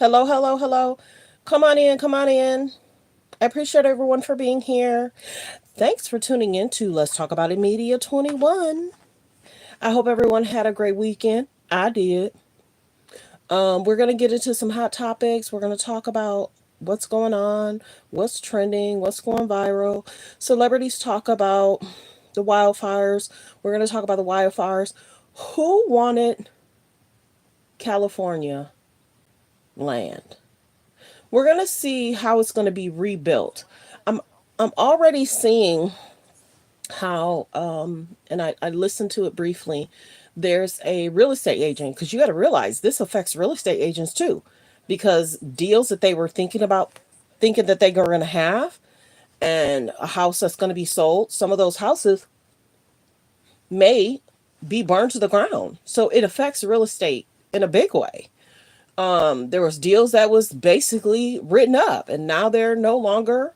Hello, hello, hello. Come on in, come on in. I appreciate everyone for being here. Thanks for tuning in to Let's Talk About It Media 21. I hope everyone had a great weekend. I did. We're going to get into some hot topics. We're going to talk about what's going on, what's trending, what's going viral. Celebrities talk about the wildfires. We're going to talk about the wildfires. Who wanted California land? We're going to see how it's going to be rebuilt. I'm I'm already seeing how and I listened to it briefly. There's a real estate agent, because you got to realize this affects real estate agents too, because deals that they were thinking about, thinking that they were going to have, and a house that's going to be sold, some of those houses may be burned to the ground. So it affects real estate in a big way. There was deals that was basically written up and now they're no longer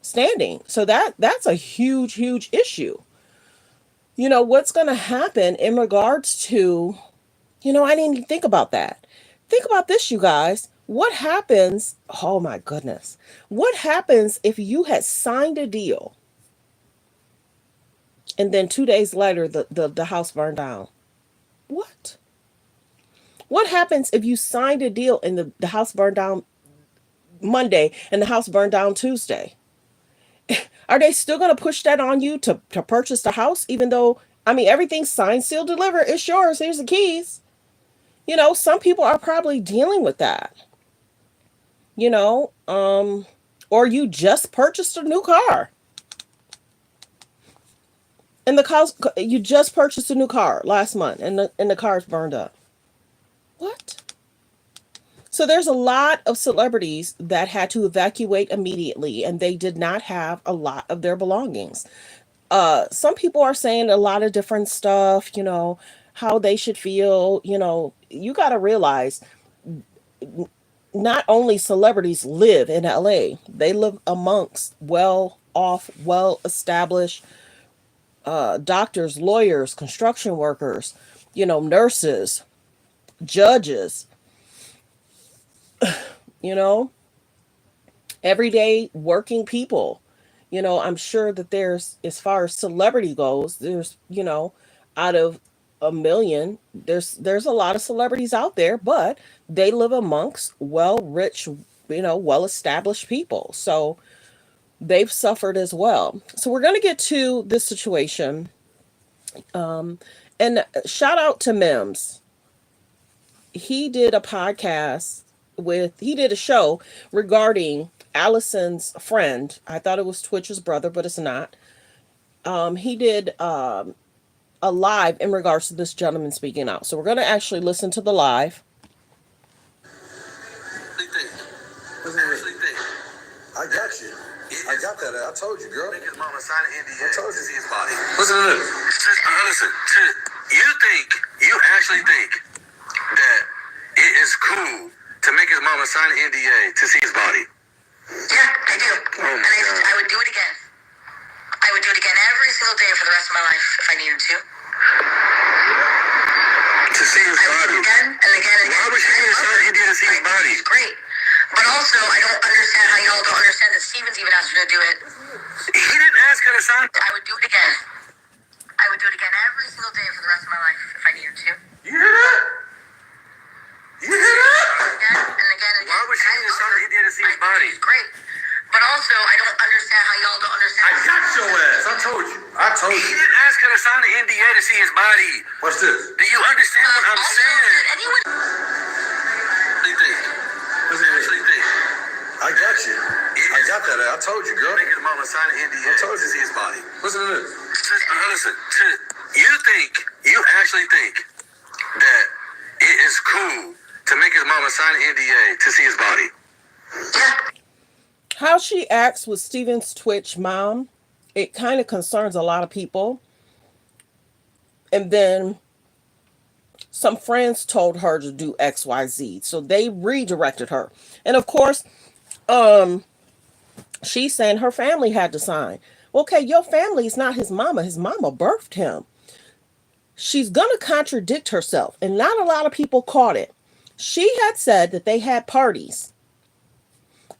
standing. So that's a huge issue. What's going to happen in regards to, I didn't even think about that. Think about this, you guys. What happens? Oh my goodness. What happens if you had signed a deal and then 2 days later the house burned down? What? What happens if you signed a deal and the house burned down Monday and the house burned down Tuesday? Are they still going to push that on you to purchase the house, even though, I mean, everything's signed, sealed, delivered? It's yours. Here's the keys. Some people are probably dealing with that, you know, um, or you just purchased a new car and you just purchased a new car last month and the car's burned up. What? So there's a lot of celebrities that had to evacuate immediately and they did not have a lot of their belongings. Some people are saying a lot of different stuff, how they should feel. You got to realize not only celebrities live in LA, they live amongst well off, well established doctors, lawyers, construction workers, nurses, judges, you know, everyday working people. I'm sure that there's, as far as celebrity goes, there's, out of a million, there's a lot of celebrities out there, but they live amongst rich, well established people. So they've suffered as well. So we're going to get to this situation. And shout out to Mims. He did a podcast he did a show regarding Allison's friend. I thought it was Twitch's brother, but it's not. He did a live in regards to this gentleman speaking out. So we're going to actually listen to the live. I got you. I got that. I told you, girl. Make his mama sign an NDA I told to you. see his body. Listen to this. Listen, you actually think that it is cool to make his mama sign an NDA to see his body? Yeah, I do. Oh and my God. I would do it again. I would do it again every single day for the rest of my life if I needed to. To see his I would do body? it again and again and again. Why would she need to sign an NDA to see his body? It's great. But also, I don't understand how y'all don't understand that Stevens even asked her to do it. He didn't ask her to sign. I would do it again. I would do it again every single day for the rest of my life if I needed to. You hear that? You hear that? Again and again and again. Why would she need to sign an NDA to see his body? It's great. But also, I don't understand how y'all don't understand. I got your ass. I told you. I told He you. didn't ask her to sign an NDA to see his body. What's this? Do you understand what I'm Also, saying? did anyone... What do you think? Listen to What do this. you think? I got you. I got that. I told you, girl. Make his mama sign an NDA I told to you. see his body. Listen to this. Listen, you actually think that it is cool to make his mama sign an NDA to see his body? How she acts with Steven's Twitch mom, it kind of concerns a lot of people. And then some friends told her to do XYZ. So they redirected her. And of course, she's saying her family had to sign. Okay, your family is not his mama. His mama birthed him. She's going to contradict herself. And not a lot of people caught it. She had said that they had parties,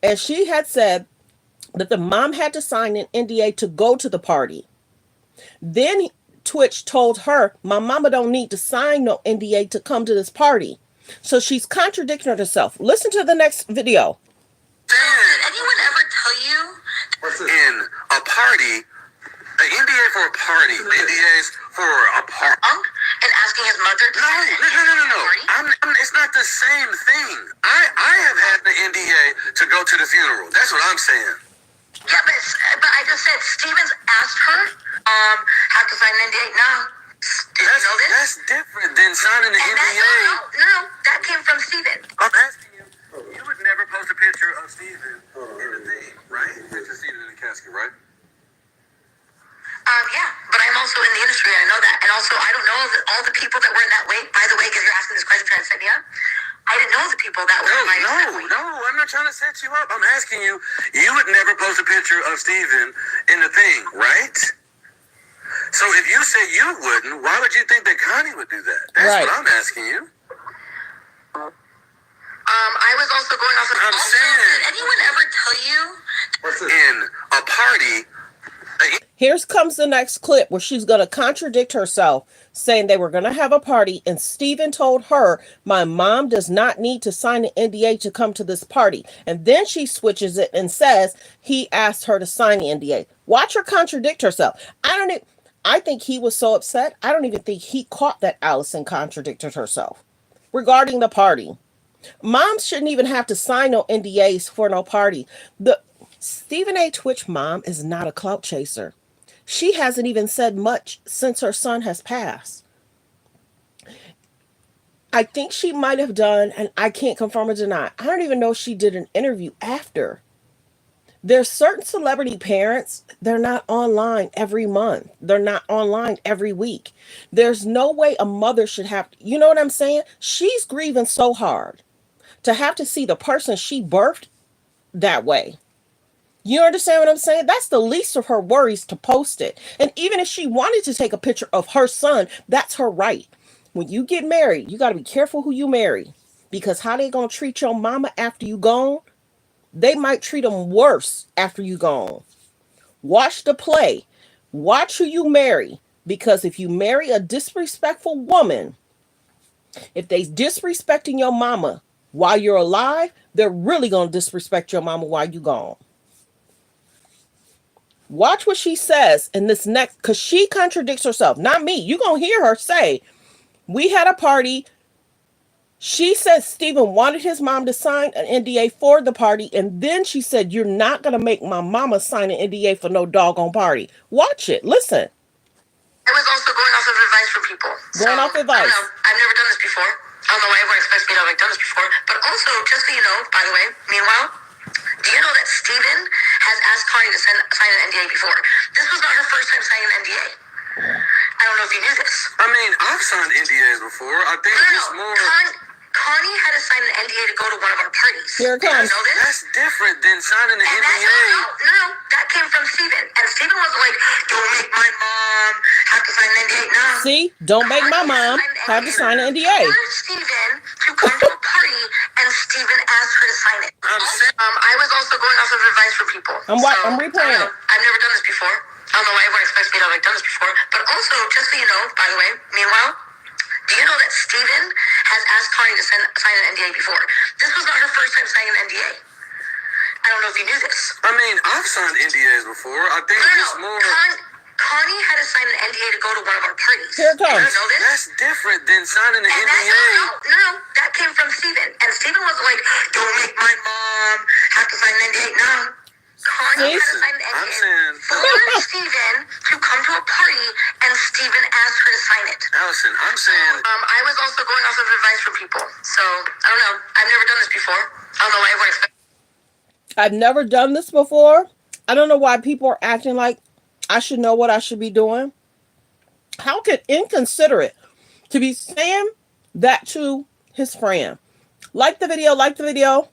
and she had said that the mom had to sign an NDA to go to the party. Then Twitch told her, my mama don't need to sign no NDA to come to this party. So she's contradicting herself. Listen to the next video. Did anyone ever tell you? In a party, an NDA for a party, NDAs for a party. And asking his mother to No. party? It's not the same thing. I have had the NDA to go to the funeral. That's what I'm saying. Yeah, but I just said Stevens asked her, have to sign an NDA. No. Did you know this? That's different than signing the And NDA. no, that came from Steven. I'm asking you. You would never post a picture of Steven in the thing, right? Picture Steven in the casket, right? Yeah, but I'm also in the industry. I know that. And also, I don't know that all the people that were in that wake, by the way, because you're asking this question trying to set me up, I didn't know the people that were invited to that wake. No, I'm not trying to set you up. I'm asking you, you would never post a picture of Steven in the thing, right? So if you say you wouldn't, why would you think that Connie would do that? That's Right. what I'm asking you. I was also going off of... I'm also, saying- did anyone ever tell you? In a party... Here comes the next clip where she's going to contradict herself, saying they were going to have a party, and Steven told her, my mom does not need to sign an NDA to come to this party. And then she switches it and says he asked her to sign the NDA. Watch her contradict herself. I think he was so upset, I don't even think he caught that Allison contradicted herself regarding the party. Moms shouldn't even have to sign no NDAs for no party. The Stephen A. Twitch mom is not a clout chaser. She hasn't even said much since her son has passed. I think she might have done, and I can't confirm or deny, I don't even know if she did an interview after. There's certain celebrity parents, they're not online every month. They're not online every week. There's no way a mother should have, you know what I'm saying? She's grieving so hard to have to see the person she birthed that way. You understand what I'm saying? That's the least of her worries to post it. And even if she wanted to take a picture of her son, that's her right. When you get married, you got to be careful who you marry, because how they going to treat your mama after you gone, they might treat them worse after you gone. Watch the play. Watch who you marry, because if you marry a disrespectful woman, if they disrespecting your mama while you're alive, they're really going to disrespect your mama while you gone. Watch what she says in this next, because she contradicts herself, not me. You're going to hear her say, we had a party. She said Stephen wanted his mom to sign an NDA for the party. And then she said, you're not going to make my mama sign an NDA for no doggone party. Watch it. Listen. I was also going off of advice from people. Going off advice. I don't know. I've never done this before. I don't know why everyone expects me to have done this before. But also, just so you know, by the way, meanwhile, do you know that Steven has asked Connie to sign an NDA before? This was not her first time signing an NDA. I don't know if you knew this. I mean, I've signed NDAs before. I think it's more... Connie had to sign an NDA to go to one of our parties. Here it comes. Did you know this? That's different than signing an And NDA. no, that came from Steven. And Steven wasn't like, don't make my mom have to sign an NDA. No. See, don't make my mom have to sign an NDA. For Steven to come to a party, and Steven asked her to sign it. I was also going off of advice from people. I'm replaying it. I've never done this before. I don't know why everyone expects me to have done this before. But also, just so you know, by the way, meanwhile, do you know that Steven has asked Connie to sign an NDA before? This was not her first time signing an NDA. I don't know if you knew this. I mean, I've signed NDAs before. I think it's more... Connie had to sign an NDA to go to one of our parties. Here it comes. Did you know this? That's different than signing an And NDA. no, that came from Steven. And Steven wasn't like, don't make my mom have to sign an NDA. No. Connie had to sign an I'm NDA saying... for Steven to come to a party, and Steven asked her to sign it. Allison, I'm saying... I was also going off of advice from people. So, I don't know. I've never done this before. I don't know why everyone expects. I've never done this before. I don't know why people are acting like I should know what I should be doing. How could inconsiderate to be saying that to his friend? Like the video, like the video.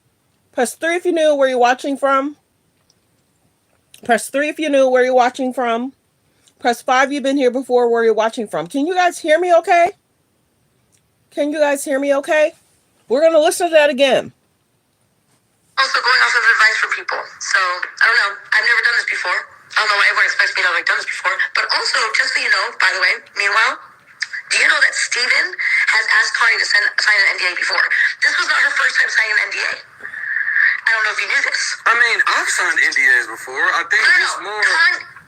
Press 3 if you knew where you're watching from. Press 3 if you knew where you're watching from. Press 5 you've been here before, where you're watching from. Can you guys hear me okay? Can you guys hear me okay? We're going to listen to that again. Also going off of advice from people. So, I don't know. I've never done this before. I don't know why everyone expects me to have done this before. But also, just so you know, by the way, meanwhile, do you know that Steven has asked Cardi to sign an NDA before? This was not her first time signing an NDA. I don't know if you knew this. I mean, I've signed NDAs before. I think it's more.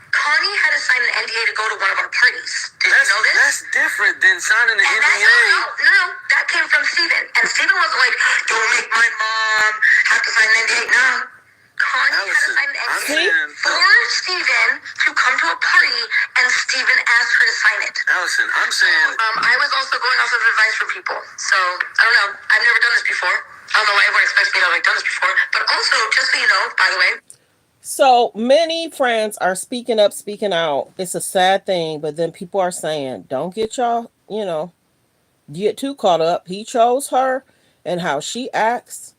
Connie had to sign an NDA to go to one of our parties. Did you know this? That's different than signing an NDA. No, that came from Steven. And Steven wasn't like, don't make my mom have to sign an NDA. No. Connie had to sign an NDA for Steven to come to a party, and Steven asked her to sign it. Allison, I'm saying... I was also going off of advice from people. So, I don't know. I've never done this before. I don't know why everyone expects me to have done this before. But also, just so you know, by the way... So many friends are speaking up, speaking out. It's a sad thing, but then people are saying, don't get y'all, get too caught up. He chose her, and how she acts,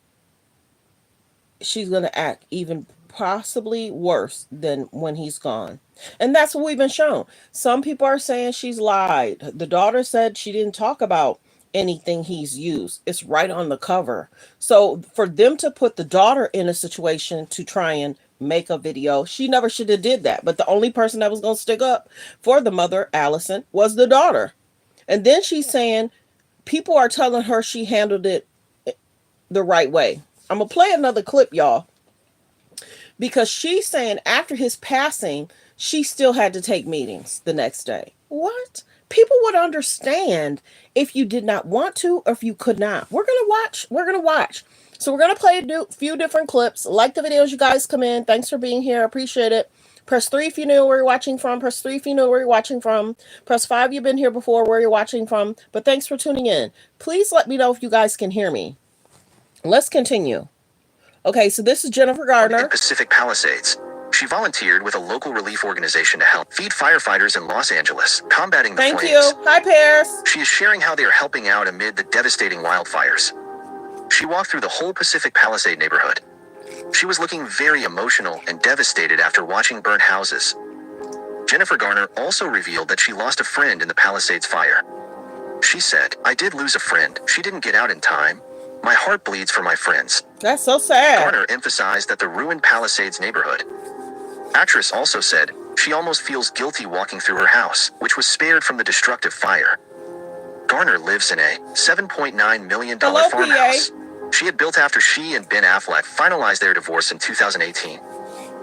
she's going to act even possibly worse than when he's gone. And that's what we've been shown. Some people are saying she's lied. The daughter said she didn't talk about anything he's used. It's right on the cover. So for them to put the daughter in a situation to try and make a video, she never should have did that. But the only person that was going to stick up for the mother, Allison, was the daughter. And then she's saying people are telling her she handled it the right way. I'm going to play another clip, y'all, because she's saying after his passing, she still had to take meetings the next day. What? People would understand if you did not want to or if you could not. We're going to watch. So we're going to play a few different clips. Like the videos you guys come in. Thanks for being here. Appreciate it. Press 3 if you know where you're watching from. Press 3 if you know where you're watching from. Press 5 you've been here before, where you're watching from. But thanks for tuning in. Please let me know if you guys can hear me. Let's continue. Okay, so this is Jennifer Gardner. In Pacific Palisades. She volunteered with a local relief organization to help feed firefighters in Los Angeles, combating the flames. Thank you. Hi, Paris. She is sharing how they are helping out amid the devastating wildfires. She walked through the whole Pacific Palisade neighborhood. She was looking very emotional and devastated after watching burnt houses. Jennifer Garner also revealed that she lost a friend in the Palisades fire. She said, "I did lose a friend. She didn't get out in time. My heart bleeds for my friends." That's so sad. Garner emphasized that the ruined Palisades neighborhood. Actress also said she almost feels guilty walking through her house, which was spared from the destructive fire. Garner lives in a $7.9 million farmhouse she had built after she and Ben Affleck finalized their divorce in 2018.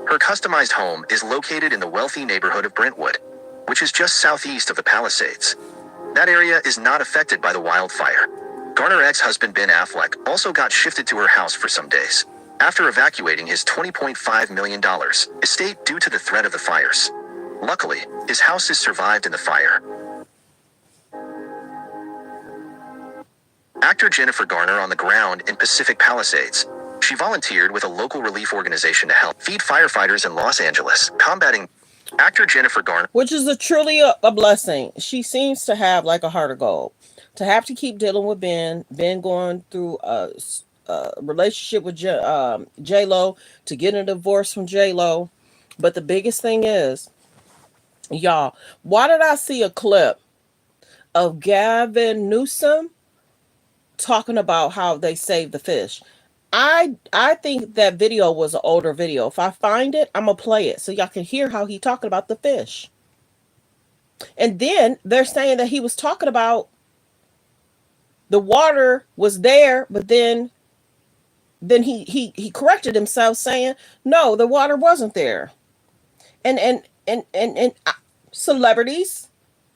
Her customized home is located in the wealthy neighborhood of Brentwood, which is just southeast of the Palisades. That area is not affected by the wildfire. Garner ex-husband Ben Affleck also got shifted to her house for some days, after evacuating his $20.5 million estate due to the threat of the fires. Luckily, his house has survived in the fire. Actor Jennifer Garner on the ground in Pacific Palisades. She volunteered with a local relief organization to help feed firefighters in Los Angeles, combating. Actor Jennifer Garner. Which is truly a blessing. She seems to have like a heart of gold. To have to keep dealing with Ben going through a relationship with J-Lo, to get a divorce from J-Lo. But the biggest thing is, y'all, why did I see a clip of Gavin Newsom talking about how they saved the fish? I think that video was an older video. If I find it, I'm going to play it so y'all can hear how he talking about the fish. And then they're saying that he was talking about the water was there, but then he corrected himself saying, no, the water wasn't there. And celebrities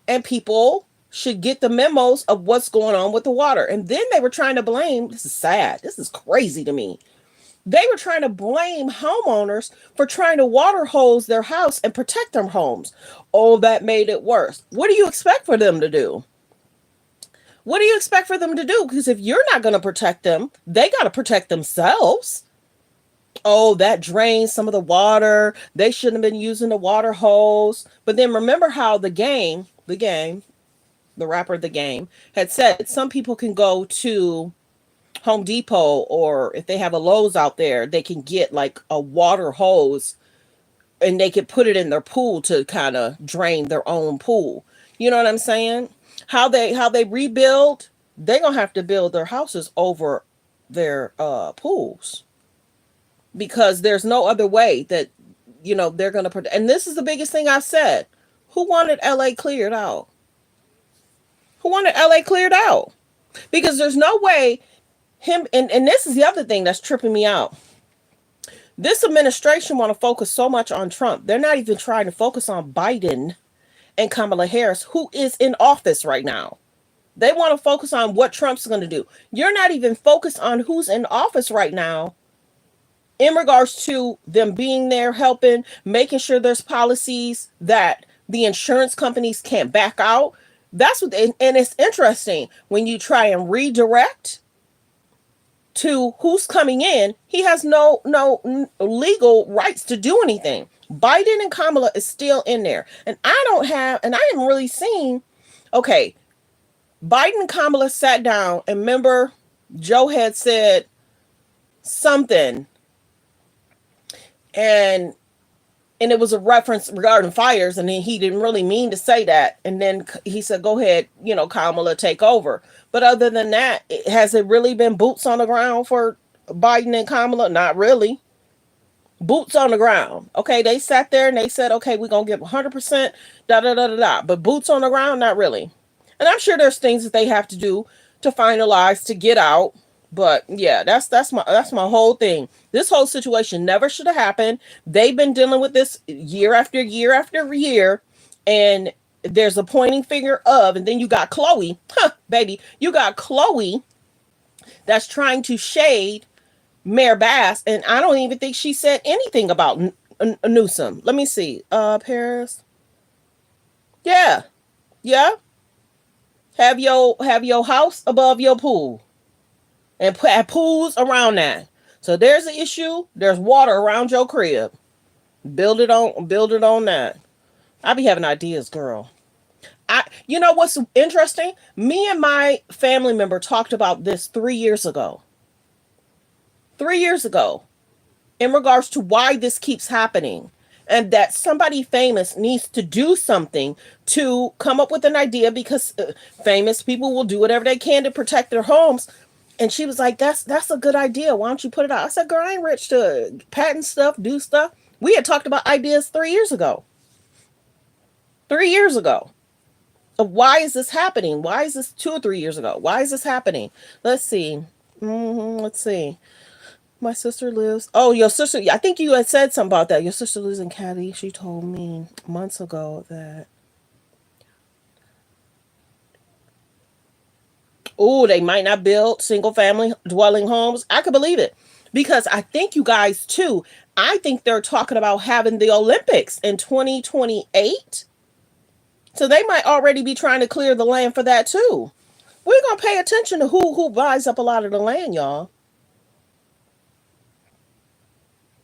and people should get the memos of what's going on with the water. And then they were trying to blame, this is sad, this is crazy to me. They were trying to blame homeowners for trying to water hose their house and protect their homes. Oh, that made it worse. What do you expect for them to do? What do you expect for them to do? Because if you're not going to protect them, they got to protect themselves. Oh, that drains some of the water. They shouldn't have been using the water hose. But then remember how the rapper The Game had said some people can go to Home Depot, or if they have a Lowe's out there, they can get like a water hose and they could put it in their pool to kind of drain their own pool. You know what I'm saying? How they rebuild they're going to have to build their houses over their pools, because there's no other way that, they're going to, and this is the biggest thing I've said. Who wanted LA cleared out? Who wanted LA cleared out? Because there's no way him, and this is the other thing that's tripping me out. This administration want to focus so much on Trump. They're not even trying to focus on Biden and Kamala Harris, who is in office right now. They want to focus on what Trump's going to do. You're not even focused on who's in office right now in regards to them being there, helping, making sure there's policies that the insurance companies can't back out. That's what, and it's interesting when you try and redirect to who's coming in, he has no legal rights to do anything. Biden and Kamala is still in there. And I haven't really seen, okay, Biden and Kamala sat down, and remember Joe had said something, and it was a reference regarding fires, and then he didn't really mean to say that. And then he said, go ahead, Kamala, take over. But other than that, has it really been boots on the ground for Biden and Kamala? Not really. Boots on the ground. Okay, they sat there and they said, okay, we're going to give 100%, da-da-da-da-da. But boots on the ground, not really. And I'm sure there's things that they have to do to finalize to get out. But yeah, that's my whole thing. This whole situation never should have happened. They've been dealing with this year after year after year, and there's a pointing finger of, and then you got Chloe, baby, you got Chloe that's trying to shade Mayor Bass, and I don't even think she said anything about Newsom. Let me see, Paris. Yeah, have your house above your pool. And have pools around that. So there's an issue. There's water around your crib. Build it on that. I be having ideas, girl. You know what's interesting? Me and my family member talked about this 3 years ago. 3 years ago, in regards to why this keeps happening, and that somebody famous needs to do something to come up with an idea, because famous people will do whatever they can to protect their homes. And she was like, that's a good idea. Why don't you put it out? I said, girl, I ain't rich to patent stuff, do stuff. We had talked about ideas 3 years ago. 3 years ago. Of why is this happening? Why is this 2 or 3 years ago? Why is this happening? Let's see. Let's see. My sister lives. Oh, your sister. I think you had said something about that. Your sister lives in Cali. She told me months ago that. Oh, they might not build single family dwelling homes. I could believe it, because I think you guys too, I think they're talking about having the Olympics in 2028. So they might already be trying to clear the land for that too. We're going to pay attention to who buys up a lot of the land, y'all.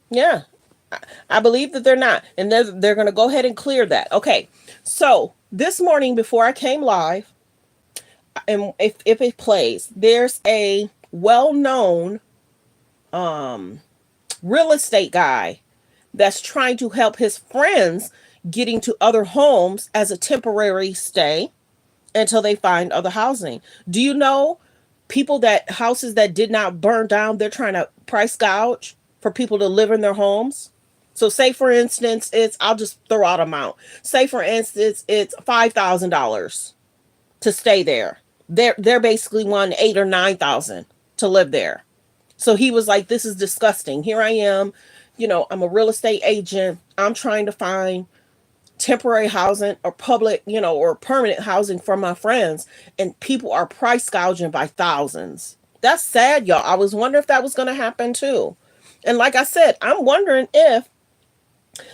Yeah. I believe that they're not. And they're going to go ahead and clear that. Okay. So this morning before I came live, and if it plays, there's a well-known real estate guy that's trying to help his friends getting to other homes as a temporary stay until they find other housing. Do you know houses that did not burn down, they're trying to price gouge for people to live in their homes? So say for instance, I'll just throw out an amount. Say for instance, it's $5,000 to stay there. They're basically wanting 8,000 or 9,000 to live there. So he was like, this is disgusting. Here I am, I'm a real estate agent. I'm trying to find temporary housing or public, or permanent housing for my friends, and people are price gouging by thousands. That's sad, y'all. I was wondering if that was going to happen too. And like I said, I'm wondering if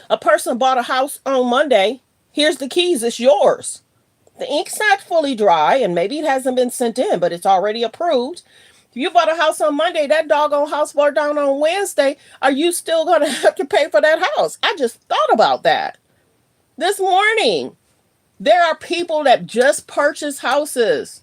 a person bought a house on Monday. Here's the keys. It's yours. The ink's not fully dry, and maybe it hasn't been sent in, but it's already approved. If you bought a house on Monday, that doggone house burned down on Wednesday, are you still going to have to pay for that house? I just thought about that this morning. There are people that just purchased houses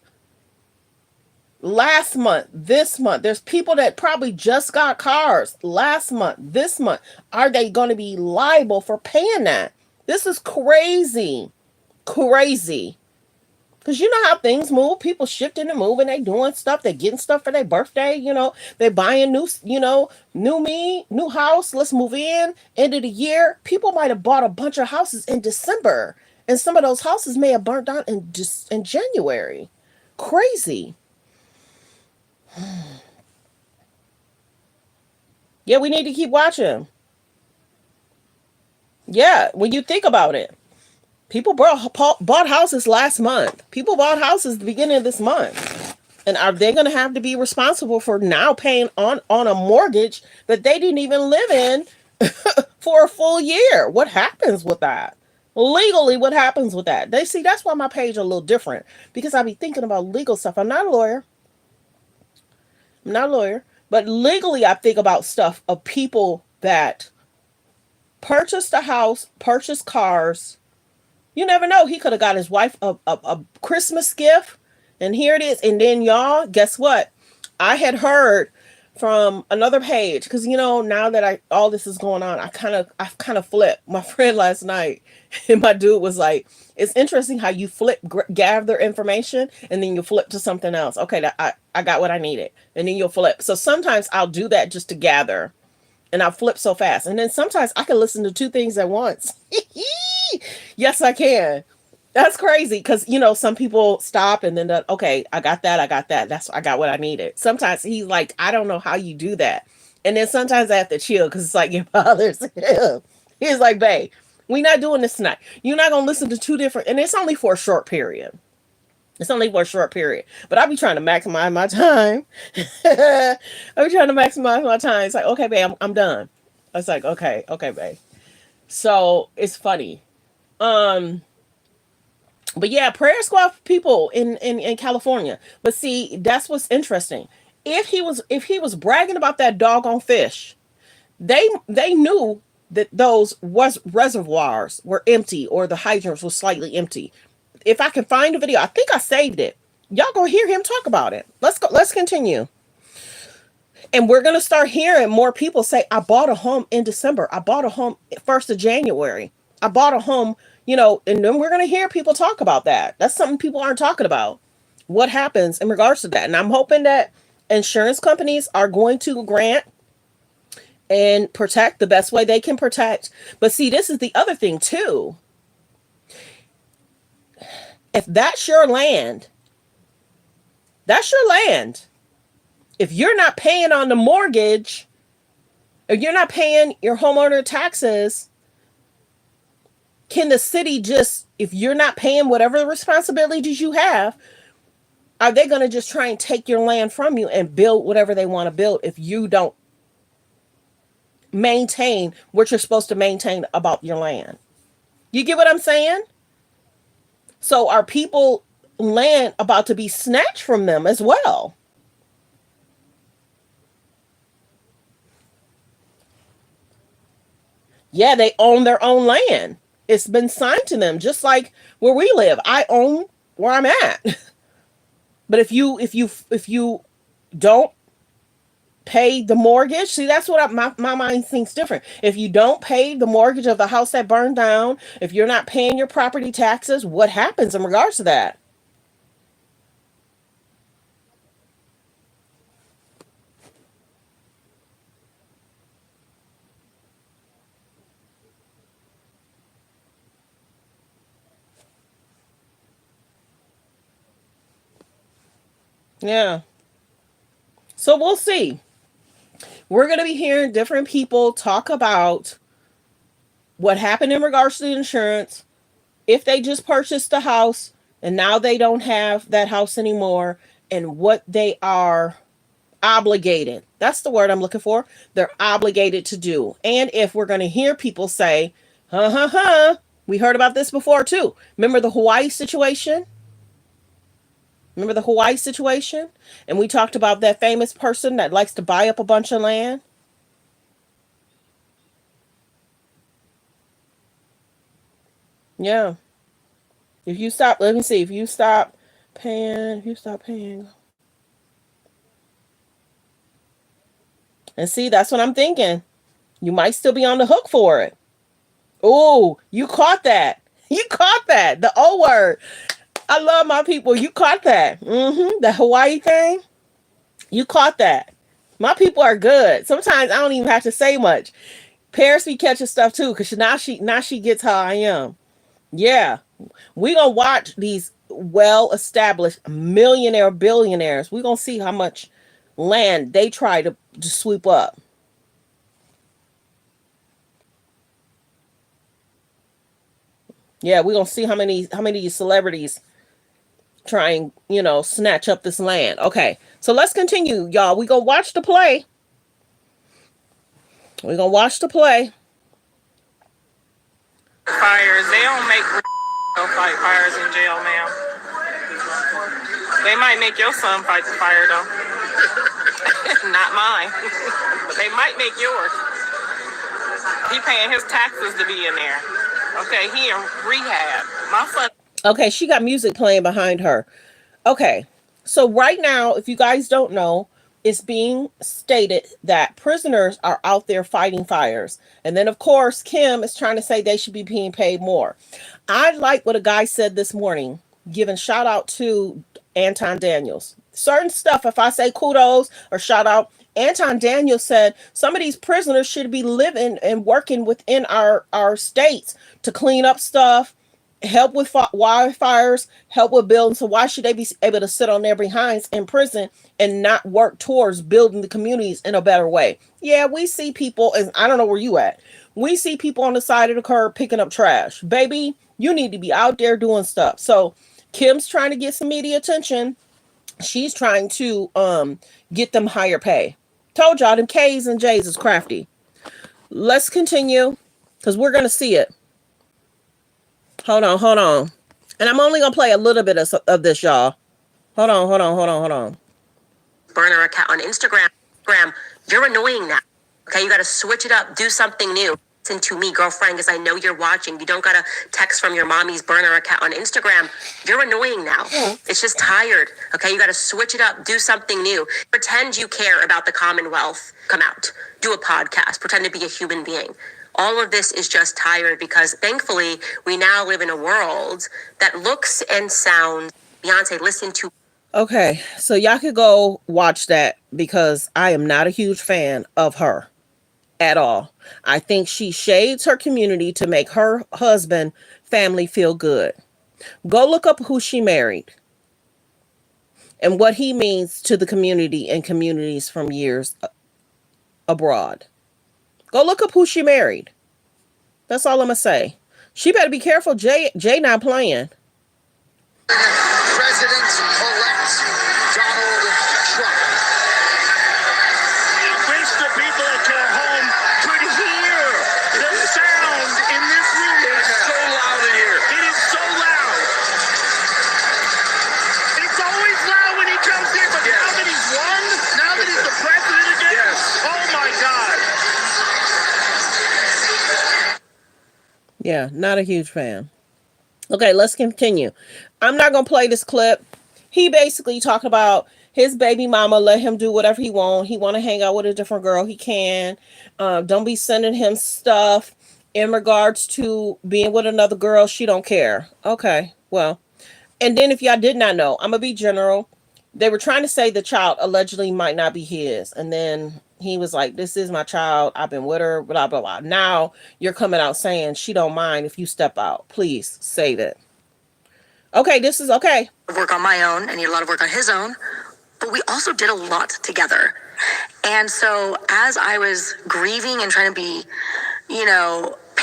last month, this month. There's people that probably just got cars last month, this month. Are they going to be liable for paying that? This is crazy. Crazy. Because you know how things move. People shifting and moving. They doing stuff. They getting stuff for their birthday. They buying new, new house. Let's move in. End of the year. People might have bought a bunch of houses in December. And some of those houses may have burnt down in January. Crazy. Yeah, we need to keep watching. Yeah, when you think about it. People bought houses last month. People bought houses the beginning of this month. And are they going to have to be responsible for now paying on a mortgage that they didn't even live in for a full year? What happens with that? Legally, what happens with that? They see that's why my page a little different, because I be thinking about legal stuff. I'm not a lawyer. I'm not a lawyer. But legally, I think about stuff of people that purchased a house, purchased cars. You never know. He could have got his wife a Christmas gift. And here it is. And then y'all, guess what? I had heard from another page, because now that all this is going on, I kind of flipped. My friend last night, and my dude was like, it's interesting how you gather information and then you flip to something else. Okay, I got what I needed. And then you'll flip. So sometimes I'll do that just to gather, and I'll flip so fast. And then sometimes I can listen to two things at once. Yes, I can. That's crazy, because some people stop and then okay, I got that. I got what I needed. Sometimes he's like, I don't know how you do that. And then sometimes I have to chill, because it's like it bothers him. He's like, babe, we're not doing this tonight. You're not gonna listen to two different, and it's only for a short period. It's only for a short period. But I'll be trying to maximize my time. I'll be trying to maximize my time. It's like, okay, babe, I'm done. I was like, okay, babe. So it's funny. But yeah, prayer squad people in California. But see, that's what's interesting. If he was bragging about that doggone fish, they knew that those reservoirs were empty, or the hydrants were slightly empty. If I can find a video, I think I saved it. Y'all gonna hear him talk about it. Let's go. Let's continue. And we're gonna start hearing more people say, I bought a home in December. I bought a home 1st of January. I bought a home, and then we're gonna hear people talk about that. That's something people aren't talking about. What happens in regards to that? And I'm hoping that insurance companies are going to grant and protect the best way they can protect. But see, this is the other thing too. If that's your land, that's your land. If you're not paying on the mortgage, or you're not paying your homeowner taxes, can the city just, if you're not paying whatever responsibilities you have, are they going to just try and take your land from you and build whatever they want to build if you don't maintain what you're supposed to maintain about your land? You get what I'm saying? So are people land about to be snatched from them as well? Yeah, they own their own land. It's been signed to them, just like where we live. I own where I'm at. But if you don't pay the mortgage, see, that's what my mind thinks different. If you don't pay the mortgage of the house that burned down, if you're not paying your property taxes, what happens in regards to that? Yeah. So we'll see. We're going to be hearing different people talk about what happened in regards to the insurance, if they just purchased a house and now they don't have that house anymore, and what they are obligated. That's the word I'm looking for. They're obligated to do. And if we're going to hear people say, we heard about this before too. Remember the Hawaii situation? Remember the Hawaii situation? And we talked about that famous person that likes to buy up a bunch of land. Yeah. If you stop, let me see. If you stop paying. And see, that's what I'm thinking. You might still be on the hook for it. Oh, you caught that. You caught that. The O word. I love my people. You caught that. The Hawaii thing. You caught that. My people are good. Sometimes I don't even have to say much. Paris be catching stuff too, because now she gets how I am. Yeah. We gonna watch these well established millionaire billionaires. We gonna see how much land they try to sweep up. Yeah, we gonna see how many of these celebrities try and snatch up this land. Okay, so let's continue, y'all. We gonna watch the play. We gonna watch the play. Fires. They don't make no fight fires in jail, ma'am. They might make your son fight the fire though. Not mine. But they might make yours. He paying his taxes to be in there. Okay, he in rehab. My son. Okay, she got music playing behind her. Okay, so right now, if you guys don't know, it's being stated that prisoners are out there fighting fires. And then, of course, Kim is trying to say they should be being paid more. I like what a guy said this morning, giving shout out to Anton Daniels. Certain stuff, if I say kudos or shout out, Anton Daniels said some of these prisoners should be living and working within our states to clean up stuff, help with wildfires, help with building. So why should they be able to sit on their behinds in prison and not work towards building the communities in a better way? Yeah, we see people, and I don't know where you at. We see people on the side of the curb picking up trash. Baby, you need to be out there doing stuff. So Kim's trying to get some media attention. She's trying to get them higher pay. Told y'all them K's and J's is crafty. Let's continue because we're gonna see it. Hold on. And I'm only going to play a little bit of this, y'all. Hold on. Burner account on Instagram. You're annoying now. Okay, you got to switch it up. Do something new. Listen to me, girlfriend, because I know you're watching. You don't got to text from your mommy's burner account on Instagram. You're annoying now. It's just tired. Okay, you got to switch it up. Do something new. Pretend you care about the Commonwealth. Come out. Do a podcast. Pretend to be a human being. All of this is just tired because thankfully we now live in a world that looks and sounds. Beyonce, listen to. Okay, so y'all could go watch that because I am not a huge fan of her at all. I think she shades her community to make her husband family feel good. Go look up who she married and what he means to the community and communities from years abroad. Go look up who she married. That's all I'm going to say. She better be careful. Jay not playing. President-elect Donald Trump. I wish the people at your home could hear the sound in this room. It is so loud in here. It is so loud. It's always loud when he comes in, but now that he's won, now that he's the president again, oh my God. Yeah, not a huge fan. Okay, let's continue. I'm not going to play this clip. He basically talked about his baby mama let him do whatever he want. He want to hang out with a different girl. He can. Don't be sending him stuff in regards to being with another girl. She don't care. Okay, well. And then if y'all did not know, I'm going to be general. They were trying to say the child allegedly might not be his. And then he was like, this is my child. I've been with her, blah, blah, blah. Now you're coming out saying she don't mind if you step out. Please say that. Okay, this is okay. Work on my own and he had a lot of work on his own, but we also did a lot together. And so as I was grieving and trying to be,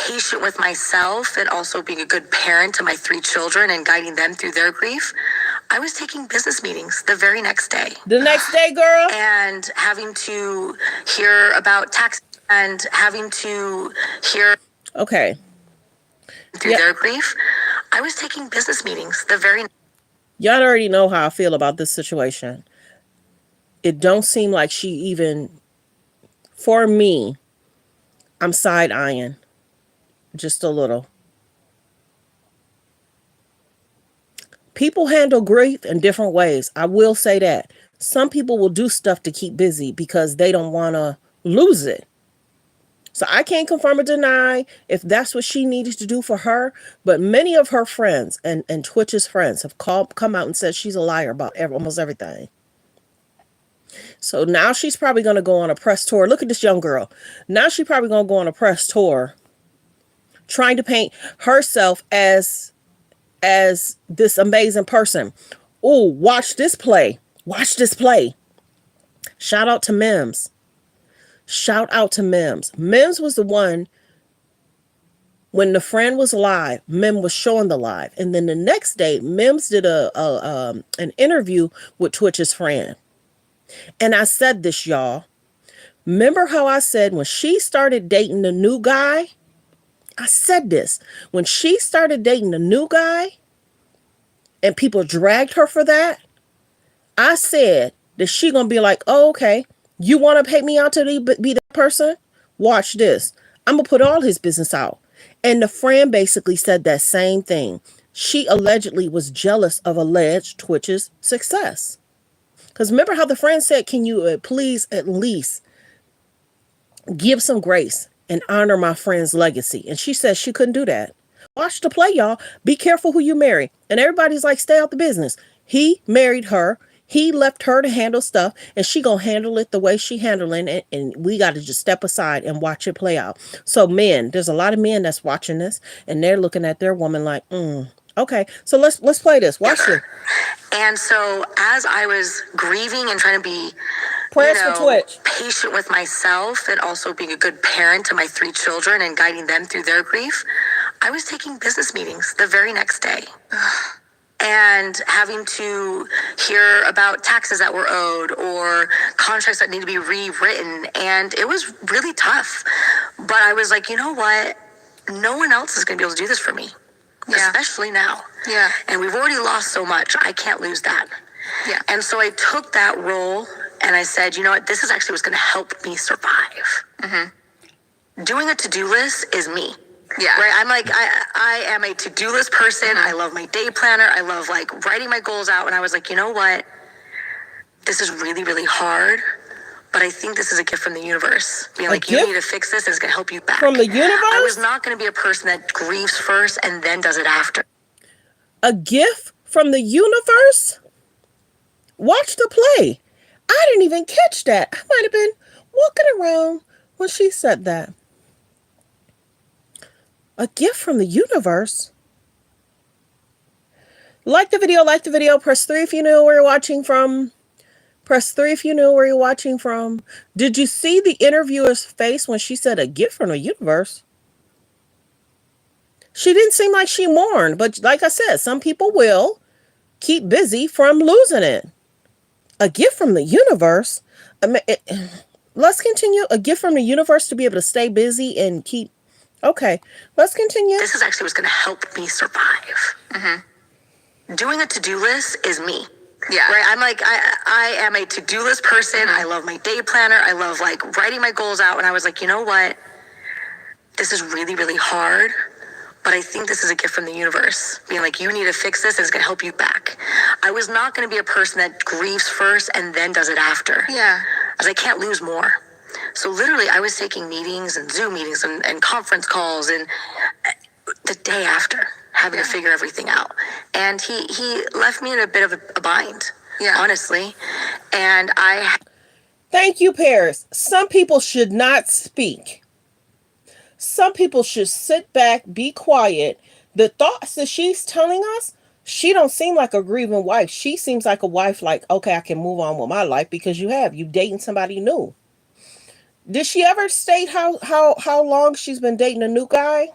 patient with myself and also being a good parent to my 3 children and guiding them through their grief, I was taking business meetings the very next day. The next day, girl? And having to hear about tax and having to hear okay through their grief. I was taking business meetings the very. Y'all already know how I feel about this situation. It don't seem like she even, for me, I'm side-eyeing just a little. People handle grief in different ways. I will say that. Some people will do stuff to keep busy because they don't want to lose it. So I can't confirm or deny if that's what she needed to do for her, but many of her friends and Twitch's friends have come out and said she's a liar about almost everything. So now she's probably going to go on a press tour. Look at this young girl. Now she's probably going to go on a press tour trying to paint herself as this amazing person. Oh, watch this play. Watch this play. Shout out to Mims. Shout out to Mims. Mims was the one, when the friend was live, Mims was showing the live. And then the next day, Mims did an interview with Twitch's friend. And I said this, y'all. Remember how I said when she started dating the new guy? I said this. When she started dating the new guy and people dragged her for that, I said that she gonna be like, oh, okay, you want to pay me out to be that person? Watch this. I'm gonna put all his business out. And the friend basically said that same thing. She allegedly was jealous of alleged Twitch's success. Because remember how the friend said, can you please at least give some grace and honor my friend's legacy? And she said she couldn't do that. Watch the play, y'all. Be careful who you marry. And everybody's like, stay out the business. He married her. He left her to handle stuff, and she gonna handle it the way she handling it, and we got to just step aside and watch it play out. So men, there's a lot of men that's watching this, and they're looking at their woman like, okay, so let's play this. Watch this. And so as I was grieving and trying to be, Prayers for Twitch. patient with myself and also being a good parent to my 3 children and guiding them through their grief, I was taking business meetings the very next day. And having to hear about taxes that were owed or contracts that need to be rewritten. And it was really tough. But I was like, you know what? No one else is going to be able to do this for me. Yeah. Especially now. Yeah. And we've already lost so much. I can't lose that. Yeah. And so I took that role and I said, you know what? This is actually what's going to help me survive. Mm-hmm. Doing a to-do list is me. Yeah. Right. I'm like, I am a to-do list person. I love my day planner. I love like writing my goals out. And I was like, you know what? This is really, really hard. But I think this is a gift from the universe. Being like, you need to fix this. It's going to help you back. From the universe? I was not going to be a person that grieves first and then does it after. A gift from the universe? Watch the play. I didn't even catch that. I might have been walking around when she said that. A gift from the universe. Like the video. Press 3 if you know where you're watching from. Press 3 if you know where you're watching from. Did you see the interviewer's face when she said a gift from the universe? She didn't seem like she mourned, but like I said, some people will keep busy from losing it. A gift from the universe. Let's continue. A gift from the universe to be able to stay busy and keep. Okay, let's continue. This is actually what's going to help me survive. Mm-hmm. Doing a to-do list is me. Yeah. Right. I'm like, I am a to-do list person. Mm-hmm. I love my day planner. I love like writing my goals out. And I was like, you know what? This is really, really hard. But I think this is a gift from the universe. Being like, you need to fix this. And it's going to help you back. I was not going to be a person that grieves first and then does it after. Yeah. As I can't lose more. So literally, I was taking meetings and Zoom meetings and conference calls and the day after having to figure everything out. And he left me in a bit of a bind, honestly. And Thank you, Paris. Some people should not speak. Some people should sit back, be quiet. The thoughts that she's telling us, she don't seem like a grieving wife. She seems like a wife like, okay, I can move on with my life because you dating somebody new. Did she ever state how long she's been dating a new guy?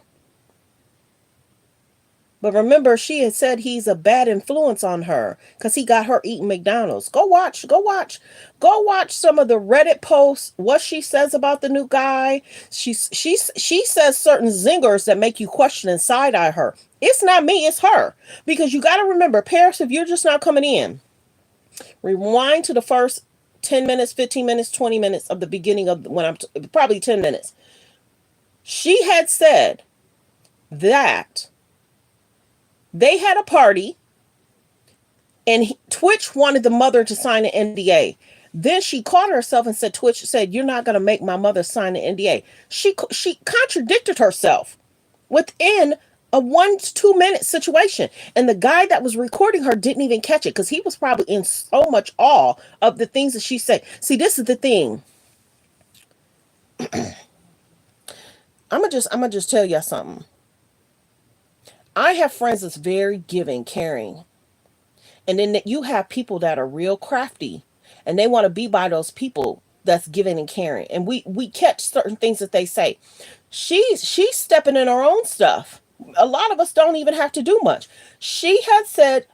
But remember, she had said he's a bad influence on her because he got her eating McDonald's. Go watch some of the Reddit posts, what she says about the new guy. She says certain zingers that make you question and side-eye her. It's not me, it's her. Because you got to remember, Paris, if you're just not coming in, rewind to the first 10 minutes, 15 minutes, 20 minutes of the beginning of probably 10 minutes. She had said that they had a party and Twitch wanted the mother to sign an NDA. Then she caught herself and said, Twitch said, "You're not going to make my mother sign an NDA." She contradicted herself within a 1 to 2 minute situation. And the guy that was recording her didn't even catch it because he was probably in so much awe of the things that she said. See, this is the thing. I'm gonna just tell y'all something. I have friends that's very giving, caring. And then you have people that are real crafty and they want to be by those people that's giving and caring. And we catch certain things that they say. She's stepping in her own stuff. A lot of us don't even have to do much. She had said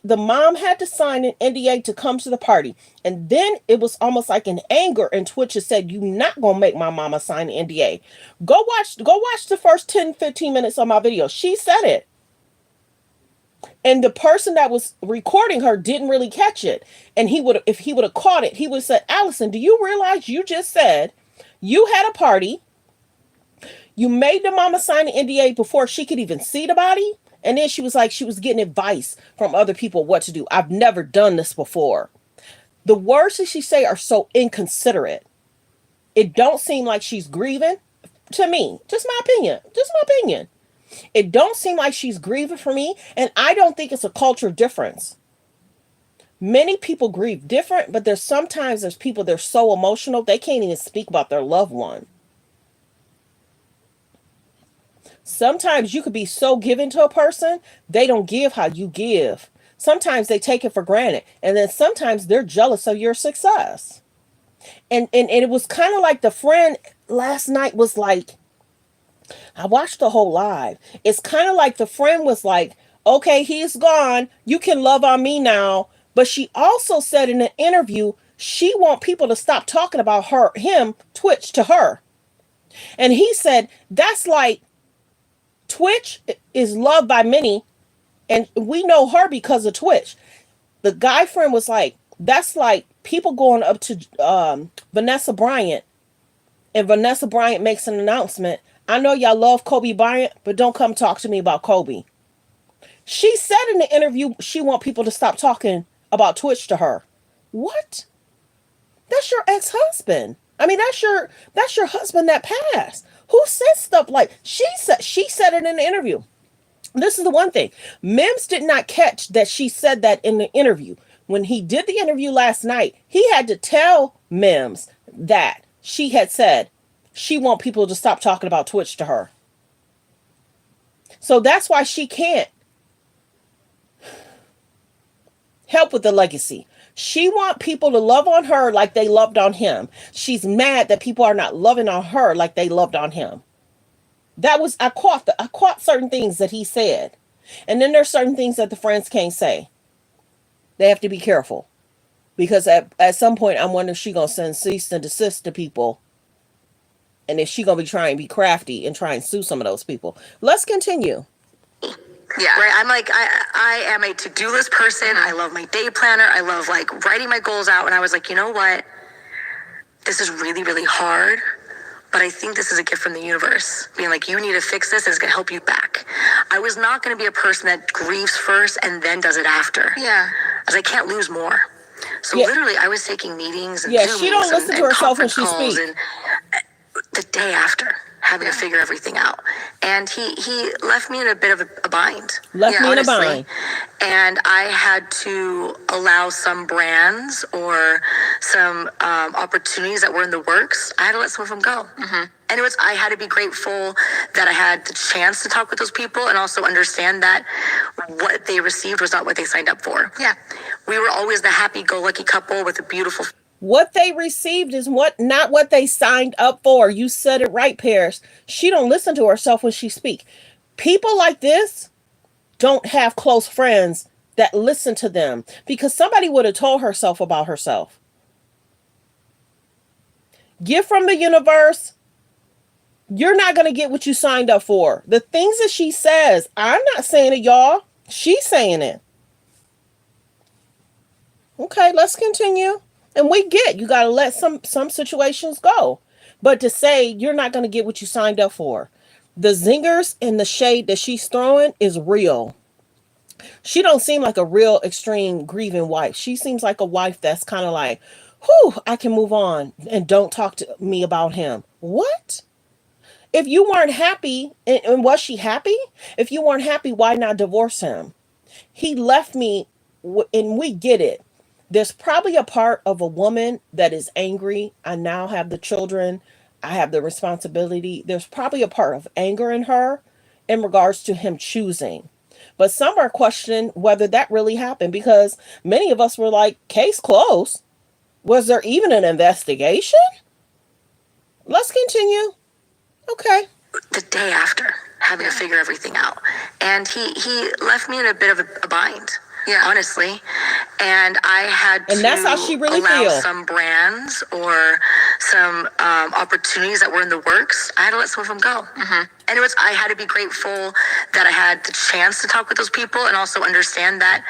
the mom had to sign an NDA to come to the party. And then it was almost like an anger, and Twitch has said, "You not gonna make my mama sign an NDA." Go watch the first 10-15 minutes of my video. She said it. And the person that was recording her didn't really catch it. And if he would have caught it, he would have said, "Allison, do you realize you just said you had a party? You made the mama sign the NDA before she could even see the body?" And then she was like, she was getting advice from other people what to do. "I've never done this before." The words that she say are so inconsiderate. It don't seem like she's grieving to me. Just my opinion. Just my opinion. It don't seem like she's grieving for me, and I don't think it's a culture difference. Many people grieve different, but there's people they're so emotional they can't even speak about their loved one. Sometimes you could be so giving to a person, they don't give how you give. Sometimes they take it for granted, and then sometimes they're jealous of your success. And it was kind of like the friend last night was like, I watched the whole live. It's kind of like the friend was like, "Okay, he's gone. You can love on me now." But she also said in an interview, she want people to stop talking about him, Twitch, to her. And he said, that's like, Twitch is loved by many, and we know her because of Twitch. The guy friend was like, that's like people going up to Vanessa Bryant, and Vanessa Bryant makes an announcement. "I know y'all love Kobe Bryant, but don't come talk to me about Kobe." She said in the interview she want people to stop talking about Twitch to her. What? That's your ex-husband. I mean, that's your husband that passed. Who says stuff like she said it in the interview. This is the one thing. Mims did not catch that she said that in the interview. When he did the interview last night, he had to tell Mims that she had said she want people to stop talking about Twitch to her. So that's why she can't help with the legacy. She want people to love on her like they loved on him. She's mad that people are not loving on her like they loved on him. I caught certain things that he said. And then there's certain things that the friends can't say. They have to be careful. Because at some point, I'm wondering if she's going to send cease and desist to people. And if she's going to be trying to be crafty and try and sue some of those people. Let's continue. Yeah. Right. I'm like, I am a to-do list person. I love my day planner. I love like writing my goals out. And I was like, you know what? This is really, really hard. But I think this is a gift from the universe. Being like, you need to fix this. It's going to help you back. I was not going to be a person that grieves first and then does it after. Yeah. Because I can't lose more. So literally, I was taking meetings and Zoom she don't listen to herself when she speaks. And the day after, having to figure everything out. And he left me in a bit of a bind. Left me in a bind. And I had to allow some brands or some opportunities that were in the works. I had to let some of them go. Mm-hmm. And I had to be grateful that I had the chance to talk with those people and also understand that what they received was not what they signed up for. Yeah. We were always the happy-go-lucky couple with a beautiful... What they received is not what they signed up for. You said it right, Paris. She don't listen to herself when she speaks. People like this don't have close friends that listen to them because somebody would have told herself about herself. Gift from the universe. You're not going to get what you signed up for. The things that she says, I'm not saying it, y'all. She's saying it. Okay, let's continue. And we get, you got to let some situations go. But to say you're not going to get what you signed up for. The zingers and the shade that she's throwing is real. She don't seem like a real extreme grieving wife. She seems like a wife that's kind of like, whew, I can move on and don't talk to me about him. What? If you weren't happy, and was she happy? If you weren't happy, why not divorce him? He left me, and we get it. There's probably a part of a woman that is angry. I now have the children. I have the responsibility. There's probably a part of anger in her in regards to him choosing. But some are questioning whether that really happened because many of us were like, case closed. Was there even an investigation? Let's continue. Okay. The day after having to figure everything out. And he left me in a bit of a bind. Yeah, honestly, and I had to And that's how she really allow feels. some brands or some opportunities that were in the works. I had to let some of them go. And I had to be grateful that I had the chance to talk with those people and also understand that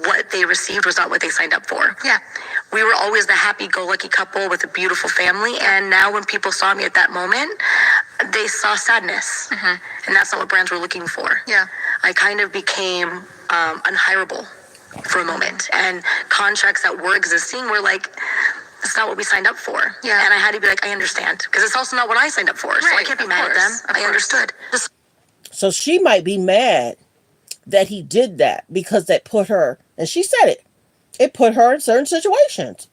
what they received was not what they signed up for. Yeah. We were always the happy-go-lucky couple with a beautiful family, and now when people saw me at that moment, they saw sadness, and that's not what brands were looking for. Yeah. I kind of became unhireable for a moment, and contracts that were existing were like, that's not what we signed up for. Yeah. And I had to be like, I understand, because it's also not what I signed up for, so I can't be mad at them. I understood. So she might be mad that he did that because that put her, and she said it, it put her in certain situations.